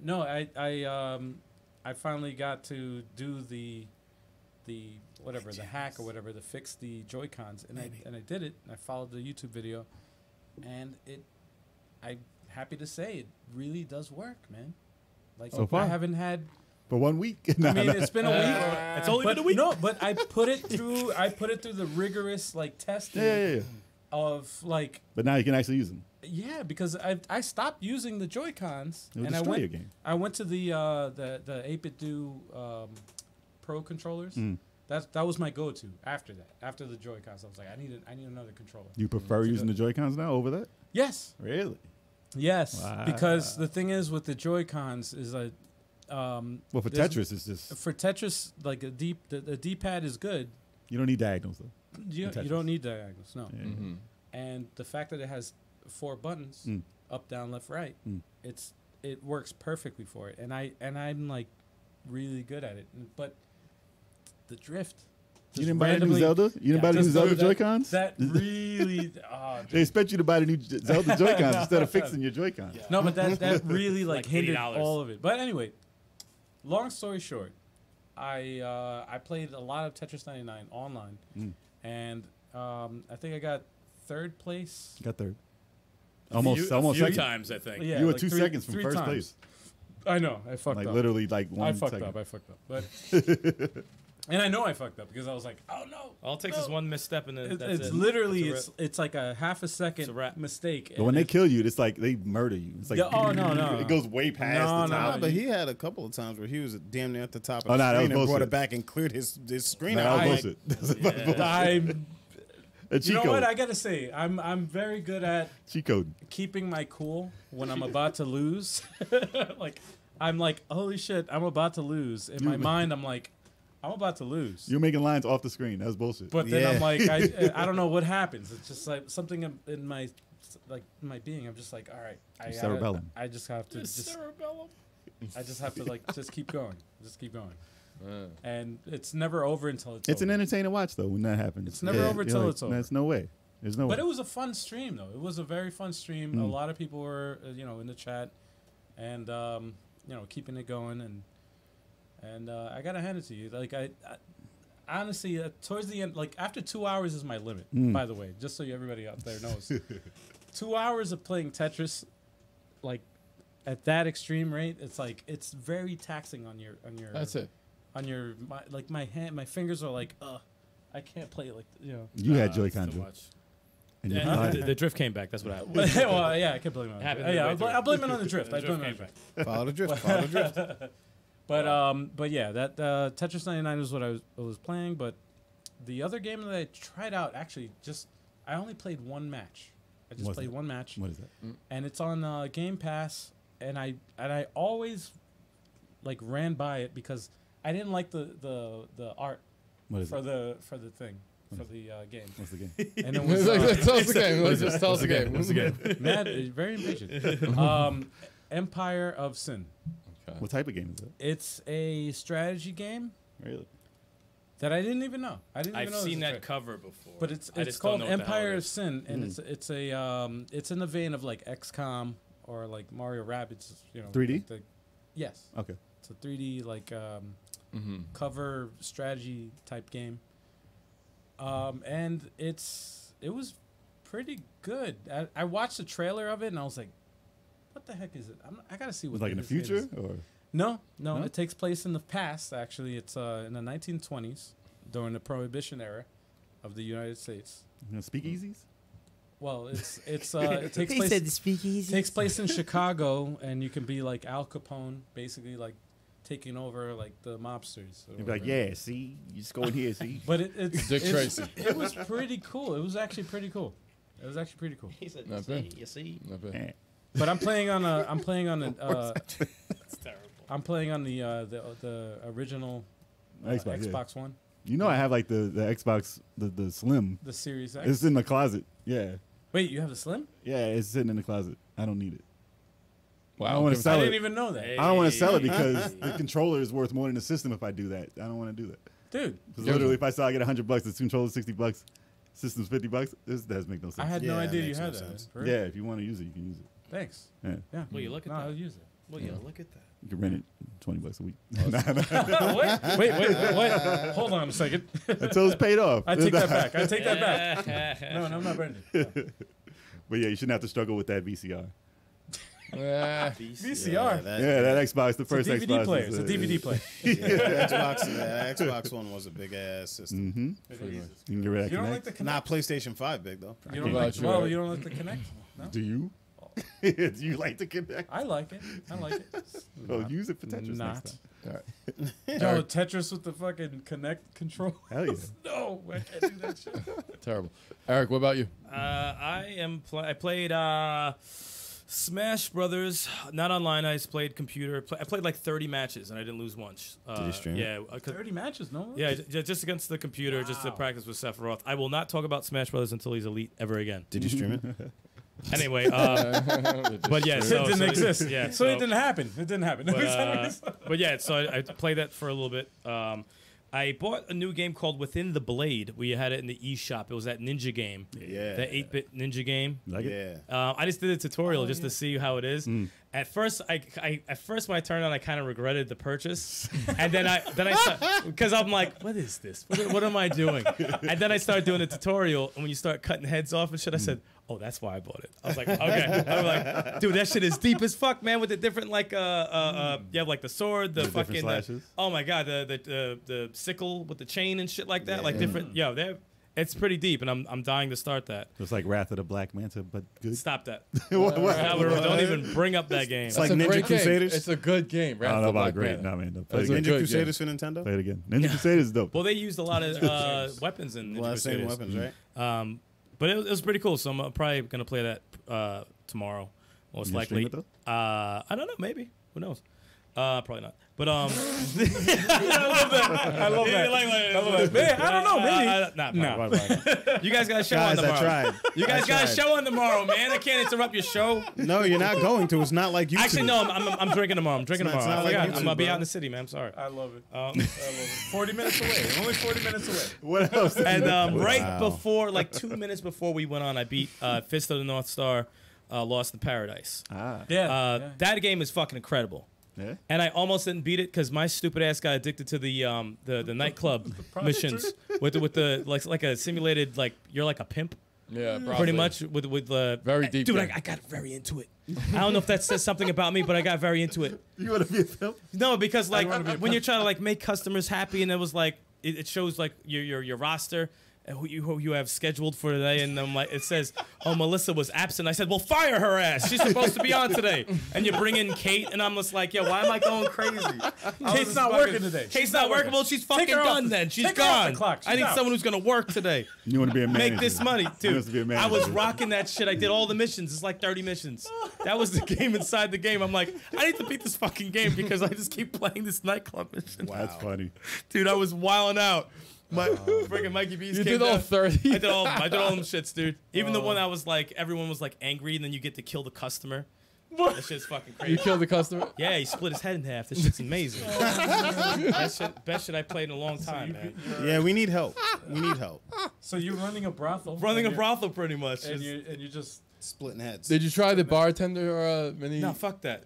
No, I finally got to do the whatever, the hack or whatever to fix the Joy-Cons, and I did it. And I followed the YouTube video, and I'm happy to say it really does work, man. Like So far? I haven't had. For 1 week. I mean, it's been a week. It's only been a week. No, but I put it through. I put it through the rigorous like testing Yeah. of like. But now you can actually use them. Yeah, because I stopped using the Joy-Cons It'll and I destroy went. your game. I went to the 8-bit do Pro controllers. Mm. That was my go-to after that. After the Joy-Cons, I was like, I need another controller. You prefer using the Joy-Cons now over that? Yes. Really? Yes. Wow. Because the thing is with the Joy-Cons is a. Well, for there's- Tetris, it's just For Tetris, like the D-pad is good. you don't need diagonals though. You Tetris. don't need diagonals, no. Yeah. Mm-hmm. And the fact that it has 4 buttons, Mm. up, down, left, right, Mm. it works perfectly for it. And I'm like really good at it. But the drift. You just didn't buy the new randomly- Zelda? You didn't buy the new just Zelda that- Joy-Cons? That really. They expect you to buy the new Zelda Joy-Cons instead of fixing your Joy-Cons. No, but that really like Like hindered $80. all of it. But anyway, long story short, I played a lot of Tetris 99 online, Mm. and I think I got 3rd place. Got third. A Almost few second. times, I think. Yeah, You were like 2 seconds from 3 first times. place. I know I fucked Like up. literally like 1 I fucked second. up. I fucked up. But and I know I fucked up because I was like, oh no. All it takes is one misstep and then It, that's it's it. literally That's a it's like a half a It's a second wrap. mistake. But when they kill you, it's like they murder you. It's like Yeah, oh, no. It goes way past No, the no, top. Nah, but he had a couple of times where he was damn near at the top of Oh, the nah, that screen was and brought bullshit. it back and cleared his screen Nah, out. that was Like, bullshit. I'm. A You cheat know code. what? I gotta say, I'm very good at Cheat code. keeping my cool when I'm about to lose. Like, I'm like, holy shit, I'm about to lose. In my mind, I'm like, I'm about to lose. You're making lines off the screen. That was bullshit. But then I'm Yeah. like, I don't know what happens. It's just like something in my my being. I'm just like, all right, cerebellum. I just have to I just have to like just keep going, and it's never over until it's It's an over. entertaining watch though when that happens. It's never over you're till like, it's over. There's no way. There's no But way. it was a fun stream, though. It was a very fun stream. A lot of people were, in the chat, and keeping it going. And I gotta hand it to you. Like I honestly, towards the end, like after 2 hours is my limit. By the way, just so everybody out there knows, 2 hours of playing Tetris, like at that extreme rate, it's very taxing on your. That's it. On your my fingers are like, I can't play it like You had It's Joy-Con too drift. much. And you Yeah, had the drift came back. That's what happened. well, yeah, I can't blame it on the Happened drift. Yeah, midway I'll blame through. it on the drift. The I blame drift it on came the drift. follow the drift. Follow the drift. But yeah, that Tetris 99 is what I was playing. But the other game that I tried out, actually, I only played one match. I just What's played that? one match, What is that? and it's on Game Pass. And I always like ran by it because I didn't like the art What is for it? the thing for the game. What's the game? And it was Tell us the game. Just tell us the game. What's the game? mad, very impatient. Empire of Sin. What type of game is that? It's a strategy game Really? that I didn't even know. I didn't even I've know. seen it was a that cover before. but it's I just don't called know what the hell it Empire of is. Sin, and it's in the vein of like XCOM or like Mario Rabbids. 3D? like yes, Okay. it's a 3D like cover strategy type game. And it was pretty good. I watched the trailer of it and I was like, what the heck is it? I gotta see what Was like in the this is. future or No, No? it takes place in the past. Actually, it's in the 1920s during the Prohibition era of the United States. speakeasies? Well, it takes place in Chicago, and you can be like Al Capone, basically like taking over like the mobsters. or You'd be like, whatever. yeah, see? You just go in here, see? But it's Dick Tracy. It was pretty cool. It was actually pretty cool. He said, Not bad. you see? Not bad. Eh. But I'm playing on the It's terrible. I'm playing on the original Xbox, yeah. Xbox One, You know I have like the Xbox, the Slim. the Series X. It's in the closet. Yeah. Wait, you have the Slim? Yeah, it's sitting in the closet. I don't need it. Wow. I don't want to I sell didn't it. even know that, I don't want to sell it because the controller is worth more than the system if I do that. I don't want to do that. dude. Because literally, if I sell, I get $100. The controller's $60. System's $50. This does make no sense. I had no Yeah, idea it you makes had no that. sense. For real? Yeah, if you want to use it, you can use it. Thanks. Yeah. Yeah. Will you look at no, that? I'll use it. Well, yeah, look at that. You can rent it $20 a week. Wait, what? Hold on a second. Until it's paid off. I take that back. No, I'm not renting. But yeah, you shouldn't have to struggle with that VCR. VCR. That Xbox, the first DVD Xbox. player. It's a DVD player. That Xbox One was a big ass system. You can get rid of You don't Kinect. like the Kinect? Not PlayStation 5 big though. You don't like, well, you don't like the Kinect? No? Do you? Do you like the Kinect? I like it. Well, use it for Tetris Not. next time. Yo, Tetris with the fucking Kinect control. Hell yeah. No, I can't do that shit. Terrible. Eric, what about you? I played Smash Brothers, not online. I just played computer. I played like 30 matches and I didn't lose once. Did you stream? Yeah, 30 matches, no? Yeah, just against the computer, just to practice with Sephiroth. I will not talk about Smash Brothers until he's elite ever again. Did you stream it? Anyway, but yeah, so it didn't exist. Yeah, so it didn't happen. It didn't happen. But yeah, so I played that for a little bit. I bought a new game called Within the Blade. We had it in the eShop. It was that ninja game. Yeah. That 8-bit ninja game. Like it? Yeah. I just did a tutorial just to see how it is. At first, at first when I turned on, I kind of regretted the purchase, and then I because I'm like, what is this? What am I doing? And then I started doing a tutorial, and when you start cutting heads off and shit, I said, oh, that's why I bought it. I was like, okay. I'm like, dude, that shit is deep as fuck, man. With the different you have like the sword, the fucking slashes. Oh my god, the sickle with the chain and shit like that, like different. It's pretty deep, and I'm dying to start that. It's like Wrath of the Black Manta, but good. Stop that. What? Don't even bring up that game. It's like That's a Ninja great game. Crusaders. It's a good game. I don't know about great. No, man. Play it That's a again. good Ninja Crusaders for Nintendo. Play it again. Ninja Crusaders is dope. Well, they used a lot of weapons in Ninja Well, same Crusaders. weapons, right? But it was pretty cool, so I'm probably going to play that tomorrow, most You gonna likely. stream it, I don't know, maybe. Who knows? Probably not. But I love that. Man, I don't know, maybe. No. You guys got a show on Guys, I tomorrow. tried. You guys got a show on tomorrow, man. I can't interrupt your show. No, you're not going to. It's not like you. Actually, no, I'm drinking tomorrow. I'm drinking It's tomorrow. not I like forgot. YouTube, I'm gonna be bro. out in the city, man. I'm sorry. I love it. 40 minutes away. Only 40 minutes away. What else? And right before, like 2 minutes before we went on, I beat Fist of the North Star, Lost in Paradise. Yeah. That game is fucking incredible. Yeah. And I almost didn't beat it because my stupid ass got addicted to the nightclub missions with the like a simulated, like you're like a pimp. Yeah, probably. Pretty much with Very deep dude. game. I got very into it. I don't know if that says something about me, but I got very into it. You want to be a film? No, because like when you're trying to like make customers happy, and it was like it shows like your roster and who you have scheduled for today, and I'm like, it says, oh, Melissa was absent. I said, well, fire her ass. She's supposed to be on today. And you bring in Kate, and I'm just like, yeah, why am I going crazy? Kate's not working today. Kate's not working. Well, she's fucking her off done the- then. She's take her off the gone. clock. She's I need out. someone who's going to work today. You want to be a manager? Make this money, You want dude. to be a I manager. was rocking that shit. I did all the missions. It's like 30 missions. That was the game inside the game. I'm like, I need to beat this fucking game because I just keep playing this nightclub mission. That's funny. Dude, I was wilding out. My freaking Mikey B's You came did all down. 30? I did all them shits, dude. Even the one I was like, everyone was like angry, and then you get to kill the customer. That shit's fucking crazy. You killed the customer? Yeah, he split his head in half. This shit's amazing. Best shit I played in a long time, man. Yeah, we need help. We need help. So you're running a brothel. Running a and you're- brothel, pretty much. And you just Splitting heads. Did you try the bartender mini? no, fuck that.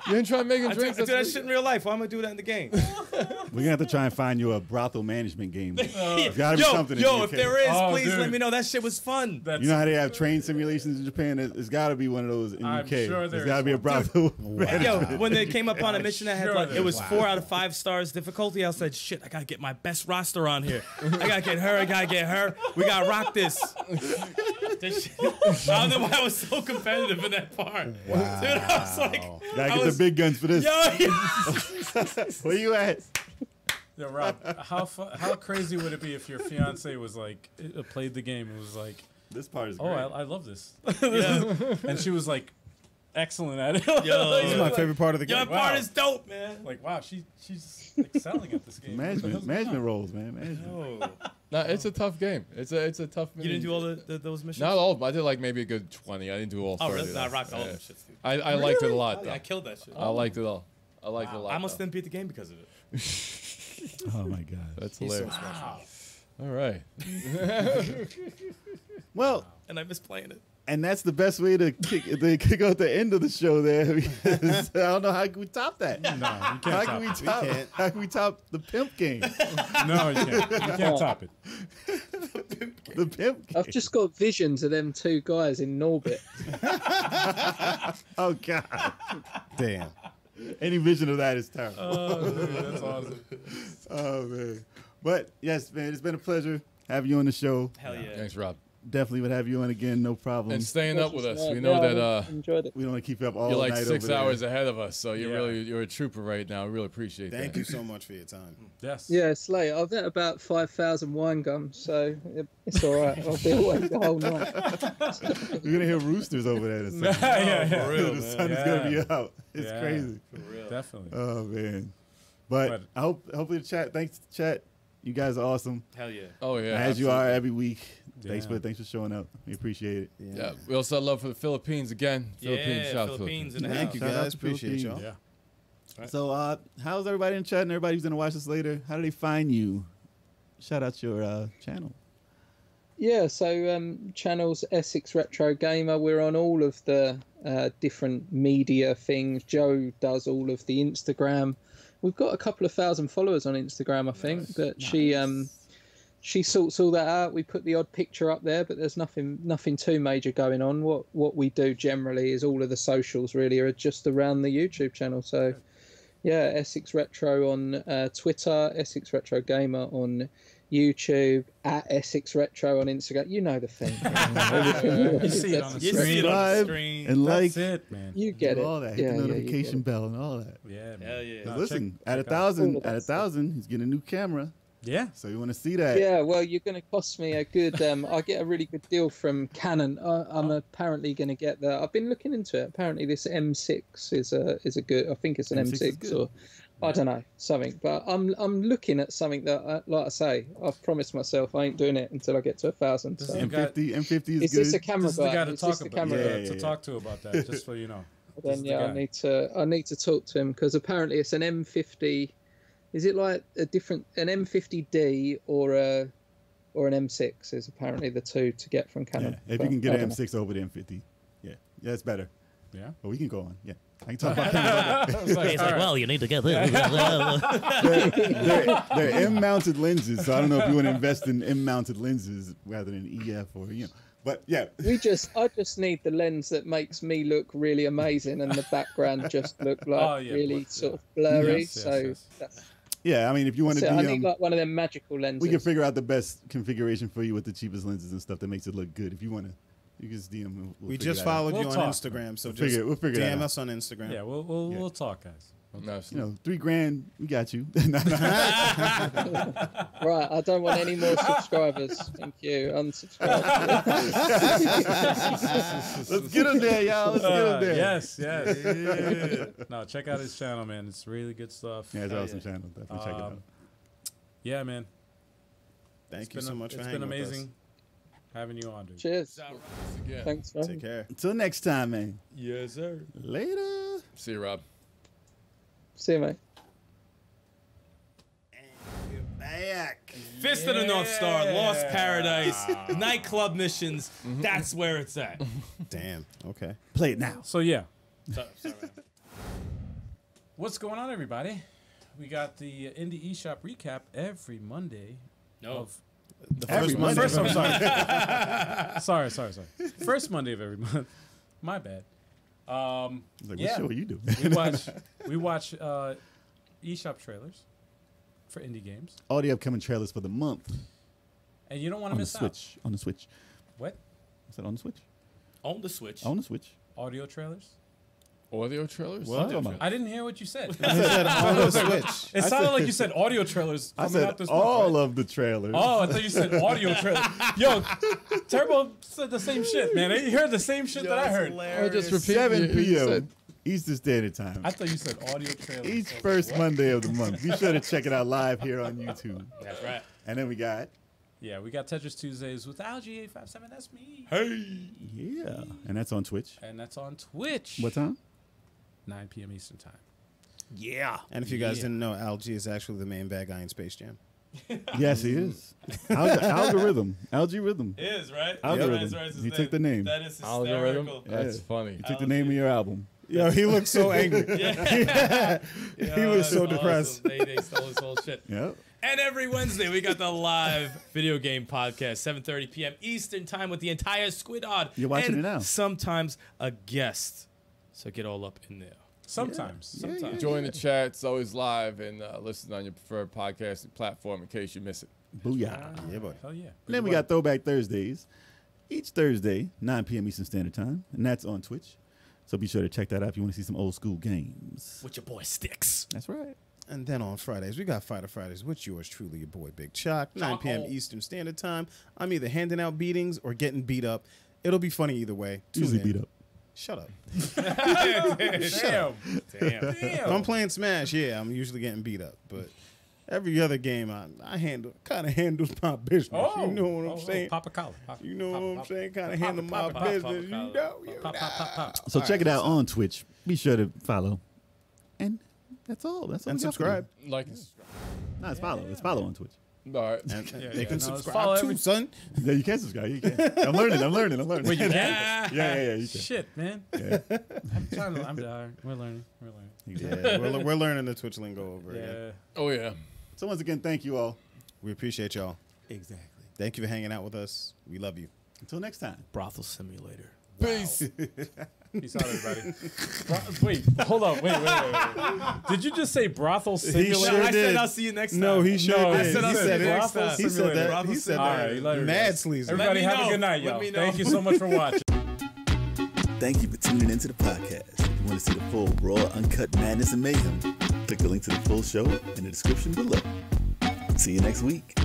You didn't try making I drinks? do that shit in real life. Why am I do that in the game? We're gonna have to try and find you a brothel management game. There's gotta be something. in the If UK. there is, Oh, please dude. let me know. That shit was fun. that's You know how they have train simulations in Japan? There's got to be one of those in I'm UK. sure There's there got to is be a one. brothel. Yo, when they came up on a mission that had sure like there it was is. 4 out of 5 stars difficulty, I said, shit, I gotta get my best roster on here. I gotta get her. I gotta get her. We gotta rock this. This shit, I don't know why I was so competitive in that part. Wow. Dude, I was like, Gotta I get was- the big guns for this. yo, Where you at? Yo, Rob, how crazy would it be if your fiance was like played the game and was like, This part is oh, great. I love this, yeah. and she was like excellent at it. Yo, This is my favorite part of the Yo, game. that part is dope, man. Like, wow, she's excelling at this game. Management roles, man. Management. Oh. No, it's a tough game. It's a tough. You didn't do all those missions? Not all of them. I did like maybe a good 20. I didn't do all 30. Oh, really? No, I though. rocked all Yeah. them shits, dude. I liked it a lot. Though. I killed that shit. I liked it all. I liked it a lot. I almost though. didn't beat the game because of it. Oh my god. That's He's so hilarious. special. All right. Well, And I miss playing it. And that's the best way to kick out the end of the show there. Because I don't know how can we top that. No, you can't top it. How can we top the pimp game? No, you can't. You can't top it. The pimp game. I've just got visions of them two guys in Norbit. Oh God. Damn. Any vision of that is terrible. Oh, dude, that's awesome. Oh man. But yes, man, it's been a pleasure having you on the show. Hell yeah. Thanks, Rob. Definitely would have you on again, no problem. And staying up with us. Yeah, We know I that enjoyed it. We don't want to keep you up all you're like night 6 over hours there. ahead of us, so you're Yeah. you're a trooper right now. We really appreciate that. Thank you so much for your time. Yes. Yeah, it's late. I've had about 5,000 wine gums, so it's all right. I'll be awake the whole night. You're gonna hear roosters over there. In a second. Yeah. For real, The man. sun is gonna be out. It's Yeah. crazy. Definitely. Oh man. But I hopefully the chat. Thanks chat. You guys are awesome. Hell yeah. Oh yeah. As you are every week. Yeah. Thanks for showing up. We appreciate it. Yeah. We also have love for the Philippines again. Yeah, South Philippines in the Thank house. you Shout out guys. to Appreciate y'all. Philippines. Yeah. So how's everybody in chat and everybody who's gonna watch this later? How do they find you? Shout out your channel. Yeah, so channels Essex Retro Gamer. We're on all of the different media things. Joe does all of the Instagram. We've got a couple of thousand followers on Instagram, I think. But she sorts all that out. We put the odd picture up there, but there's nothing too major going on. What we do generally is all of the socials really are just around the YouTube channel. So yeah, Essex Retro on Twitter, Essex Retro Gamer on YouTube, at Essex Retro on Instagram. You know the thing. You see it on the You screen. see it on the Subscribe screen. and like That's it, man. You get do it. all that. Hit the you notification get bell and all that. Yeah, man. Hell yeah. No, Listen, check at out- all of 1,000, he's getting a new camera. Yeah. So you want to see that? Yeah, well, you're going to cost me a good. I get a really good deal from Canon. I'm apparently going to get the. I've been looking into it. Apparently, this M6 is a good. I think it's an M6 is M6 good. or I don't know something. But I'm looking at something that, like I say, I've promised myself I ain't doing it until I get to 1,000. This So. is M50 is Is good. this a camera This is the guy to Is talk this the about. camera Yeah, guy? yeah, To talk to about that, just so you know. This Then is the yeah, guy. I need to talk to him because apparently it's an M50. Is it like an M50D or an M6? Is apparently the two to get from Canon. Yeah, if But you can get I an don't know. M6 over the M50, yeah, that's better. Yeah. But we can go on. Yeah, I can talk about that. He's like, well, you need to get this. They're M-mounted lenses, so I don't know if you want to invest in M-mounted lenses rather than EF or But yeah, I just need the lens that makes me look really amazing and the background just look like really sort of blurry. Yes. That's yeah. I mean, if you want to it. I need be, like one of them magical lenses. we can figure out the best configuration for you with the cheapest lenses and stuff that makes it look good. If you want to, you can just DM. We'll We figure just that out. followed We'll you on talk. Instagram, so We'll just figure that DM out. us on Instagram. Yeah, we'll talk, guys. No, $3,000, we got you. Right, I don't want any more subscribers. Thank you. Unsubscribe. Let's get him there, y'all. Let's get him there. Yes. No, check out his channel, man. It's really good stuff. Yeah, it's an awesome channel. Definitely check it out. Yeah, man. Thank you so much for It's hanging been with us. amazing having you on, dude. Cheers. again. Thanks, man. Take care. Until next time, man. Yes, sir. Later. See you, Rob. See you, mate. Back. Fist of the North Star, Lost Paradise, nightclub missions. That's where it's at. Damn. Okay. Play it now. So yeah, Sorry, man. what's going on, everybody? We got the Indie eShop recap every Monday. No. Of The Every first Monday. Monday. I'm sorry. sorry. First Monday of every month. My bad. It's like, Yeah. what show are you doing? We watch eShop trailers for indie games, All the upcoming trailers for the month and you don't want to on the miss out. Switch. On the Switch. What? Is that on the Switch? On the Switch. On the Switch. Audio trailers? Audio trailers? What? Audio trailers. I didn't hear what you said. I said on the Switch. It sounded like you said audio trailers I coming out said this all month, right? of the trailers. Oh, I thought you said audio trailers. Yo, Turbo said the same shit, man. You heard the same shit that I heard. I just repeat 7 you p.m. said- Eastern Standard Time. I thought you said audio trailers. Each first Monday of the month. Be sure to check it out live here on YouTube. That's right. And then we got, Yeah, we got Tetris Tuesdays with Algie857. That's me. yeah, and that's on Twitch. And that's on Twitch. What time? 9 p.m. Eastern Time. Yeah. And if you guys didn't know, Al G is actually the main bad guy in Space Jam. Yes, he is. Algorithm. Algorithm. It is, right? Algorithm. That's right, it's his He name. took the name. That is Algorithm. hysterical. That's funny. He took the name of your album. Yo, he looks so angry. Yeah. He was so That's depressed. awesome. They stole his whole shit. Yep. And every Wednesday, we got the live video game podcast, 7:30 p.m. Eastern time with the entire Squid Odd. You're watching and it now. Sometimes a guest. So get all up in there. Sometimes. Join the chat. It's always live and listen on your preferred podcasting platform in case you miss it. Booyah. Yeah, buddy. Hell yeah. And then we got Throwback Thursdays, each Thursday, 9 p.m. Eastern Standard Time, and that's on Twitch. So be sure to check that out if you want to see some old school games. With your boy Stikz. That's right. And then on Fridays, we got Fighter Fridays with yours truly, your boy Big Choc, 9 p.m. Eastern Standard Time. I'm either handing out beatings or getting beat up. It'll be funny either way. Tune Usually in. beat up. Shut up. Damn. If I'm playing Smash, yeah, I'm usually getting beat up. But every other game, I handles my business. Oh, you know what I'm saying? Pop a collar. You know what I'm saying? Kind of handle my business. You know. So check it out on Twitch. Be sure to follow. And that's all. That's all. And we got for subscribe. Like and subscribe. you. No, it's follow. It's follow on Twitch. All right. And Yeah, they can no, subscribe follow too, every- son. Yeah, you can subscribe. You can. I'm learning. Wait, you can? Yeah, you can. Shit, man. Yeah. I'm trying to. We're learning. Yeah, we're learning the Twitch lingo over again. Yeah. Oh, yeah. So once again, thank you all. We appreciate y'all. Exactly. Thank you for hanging out with us. We love you. Until next time. Brothel simulator. Peace. Peace out, everybody. Wait, hold on. Wait. Did you just say brothel simulator? sure I said did. I'll see you next time. No, he sure No, did. I said He said it. brothel He said simulator. that. He said All that. right, later, Mad guys. sleazy. Everybody me have know. a good night, Let y'all. me know. Thank you so much for watching. Thank you for tuning into the podcast. If you want to see the full, raw, uncut madness and mayhem, click the link to the full show in the description below. See you next week.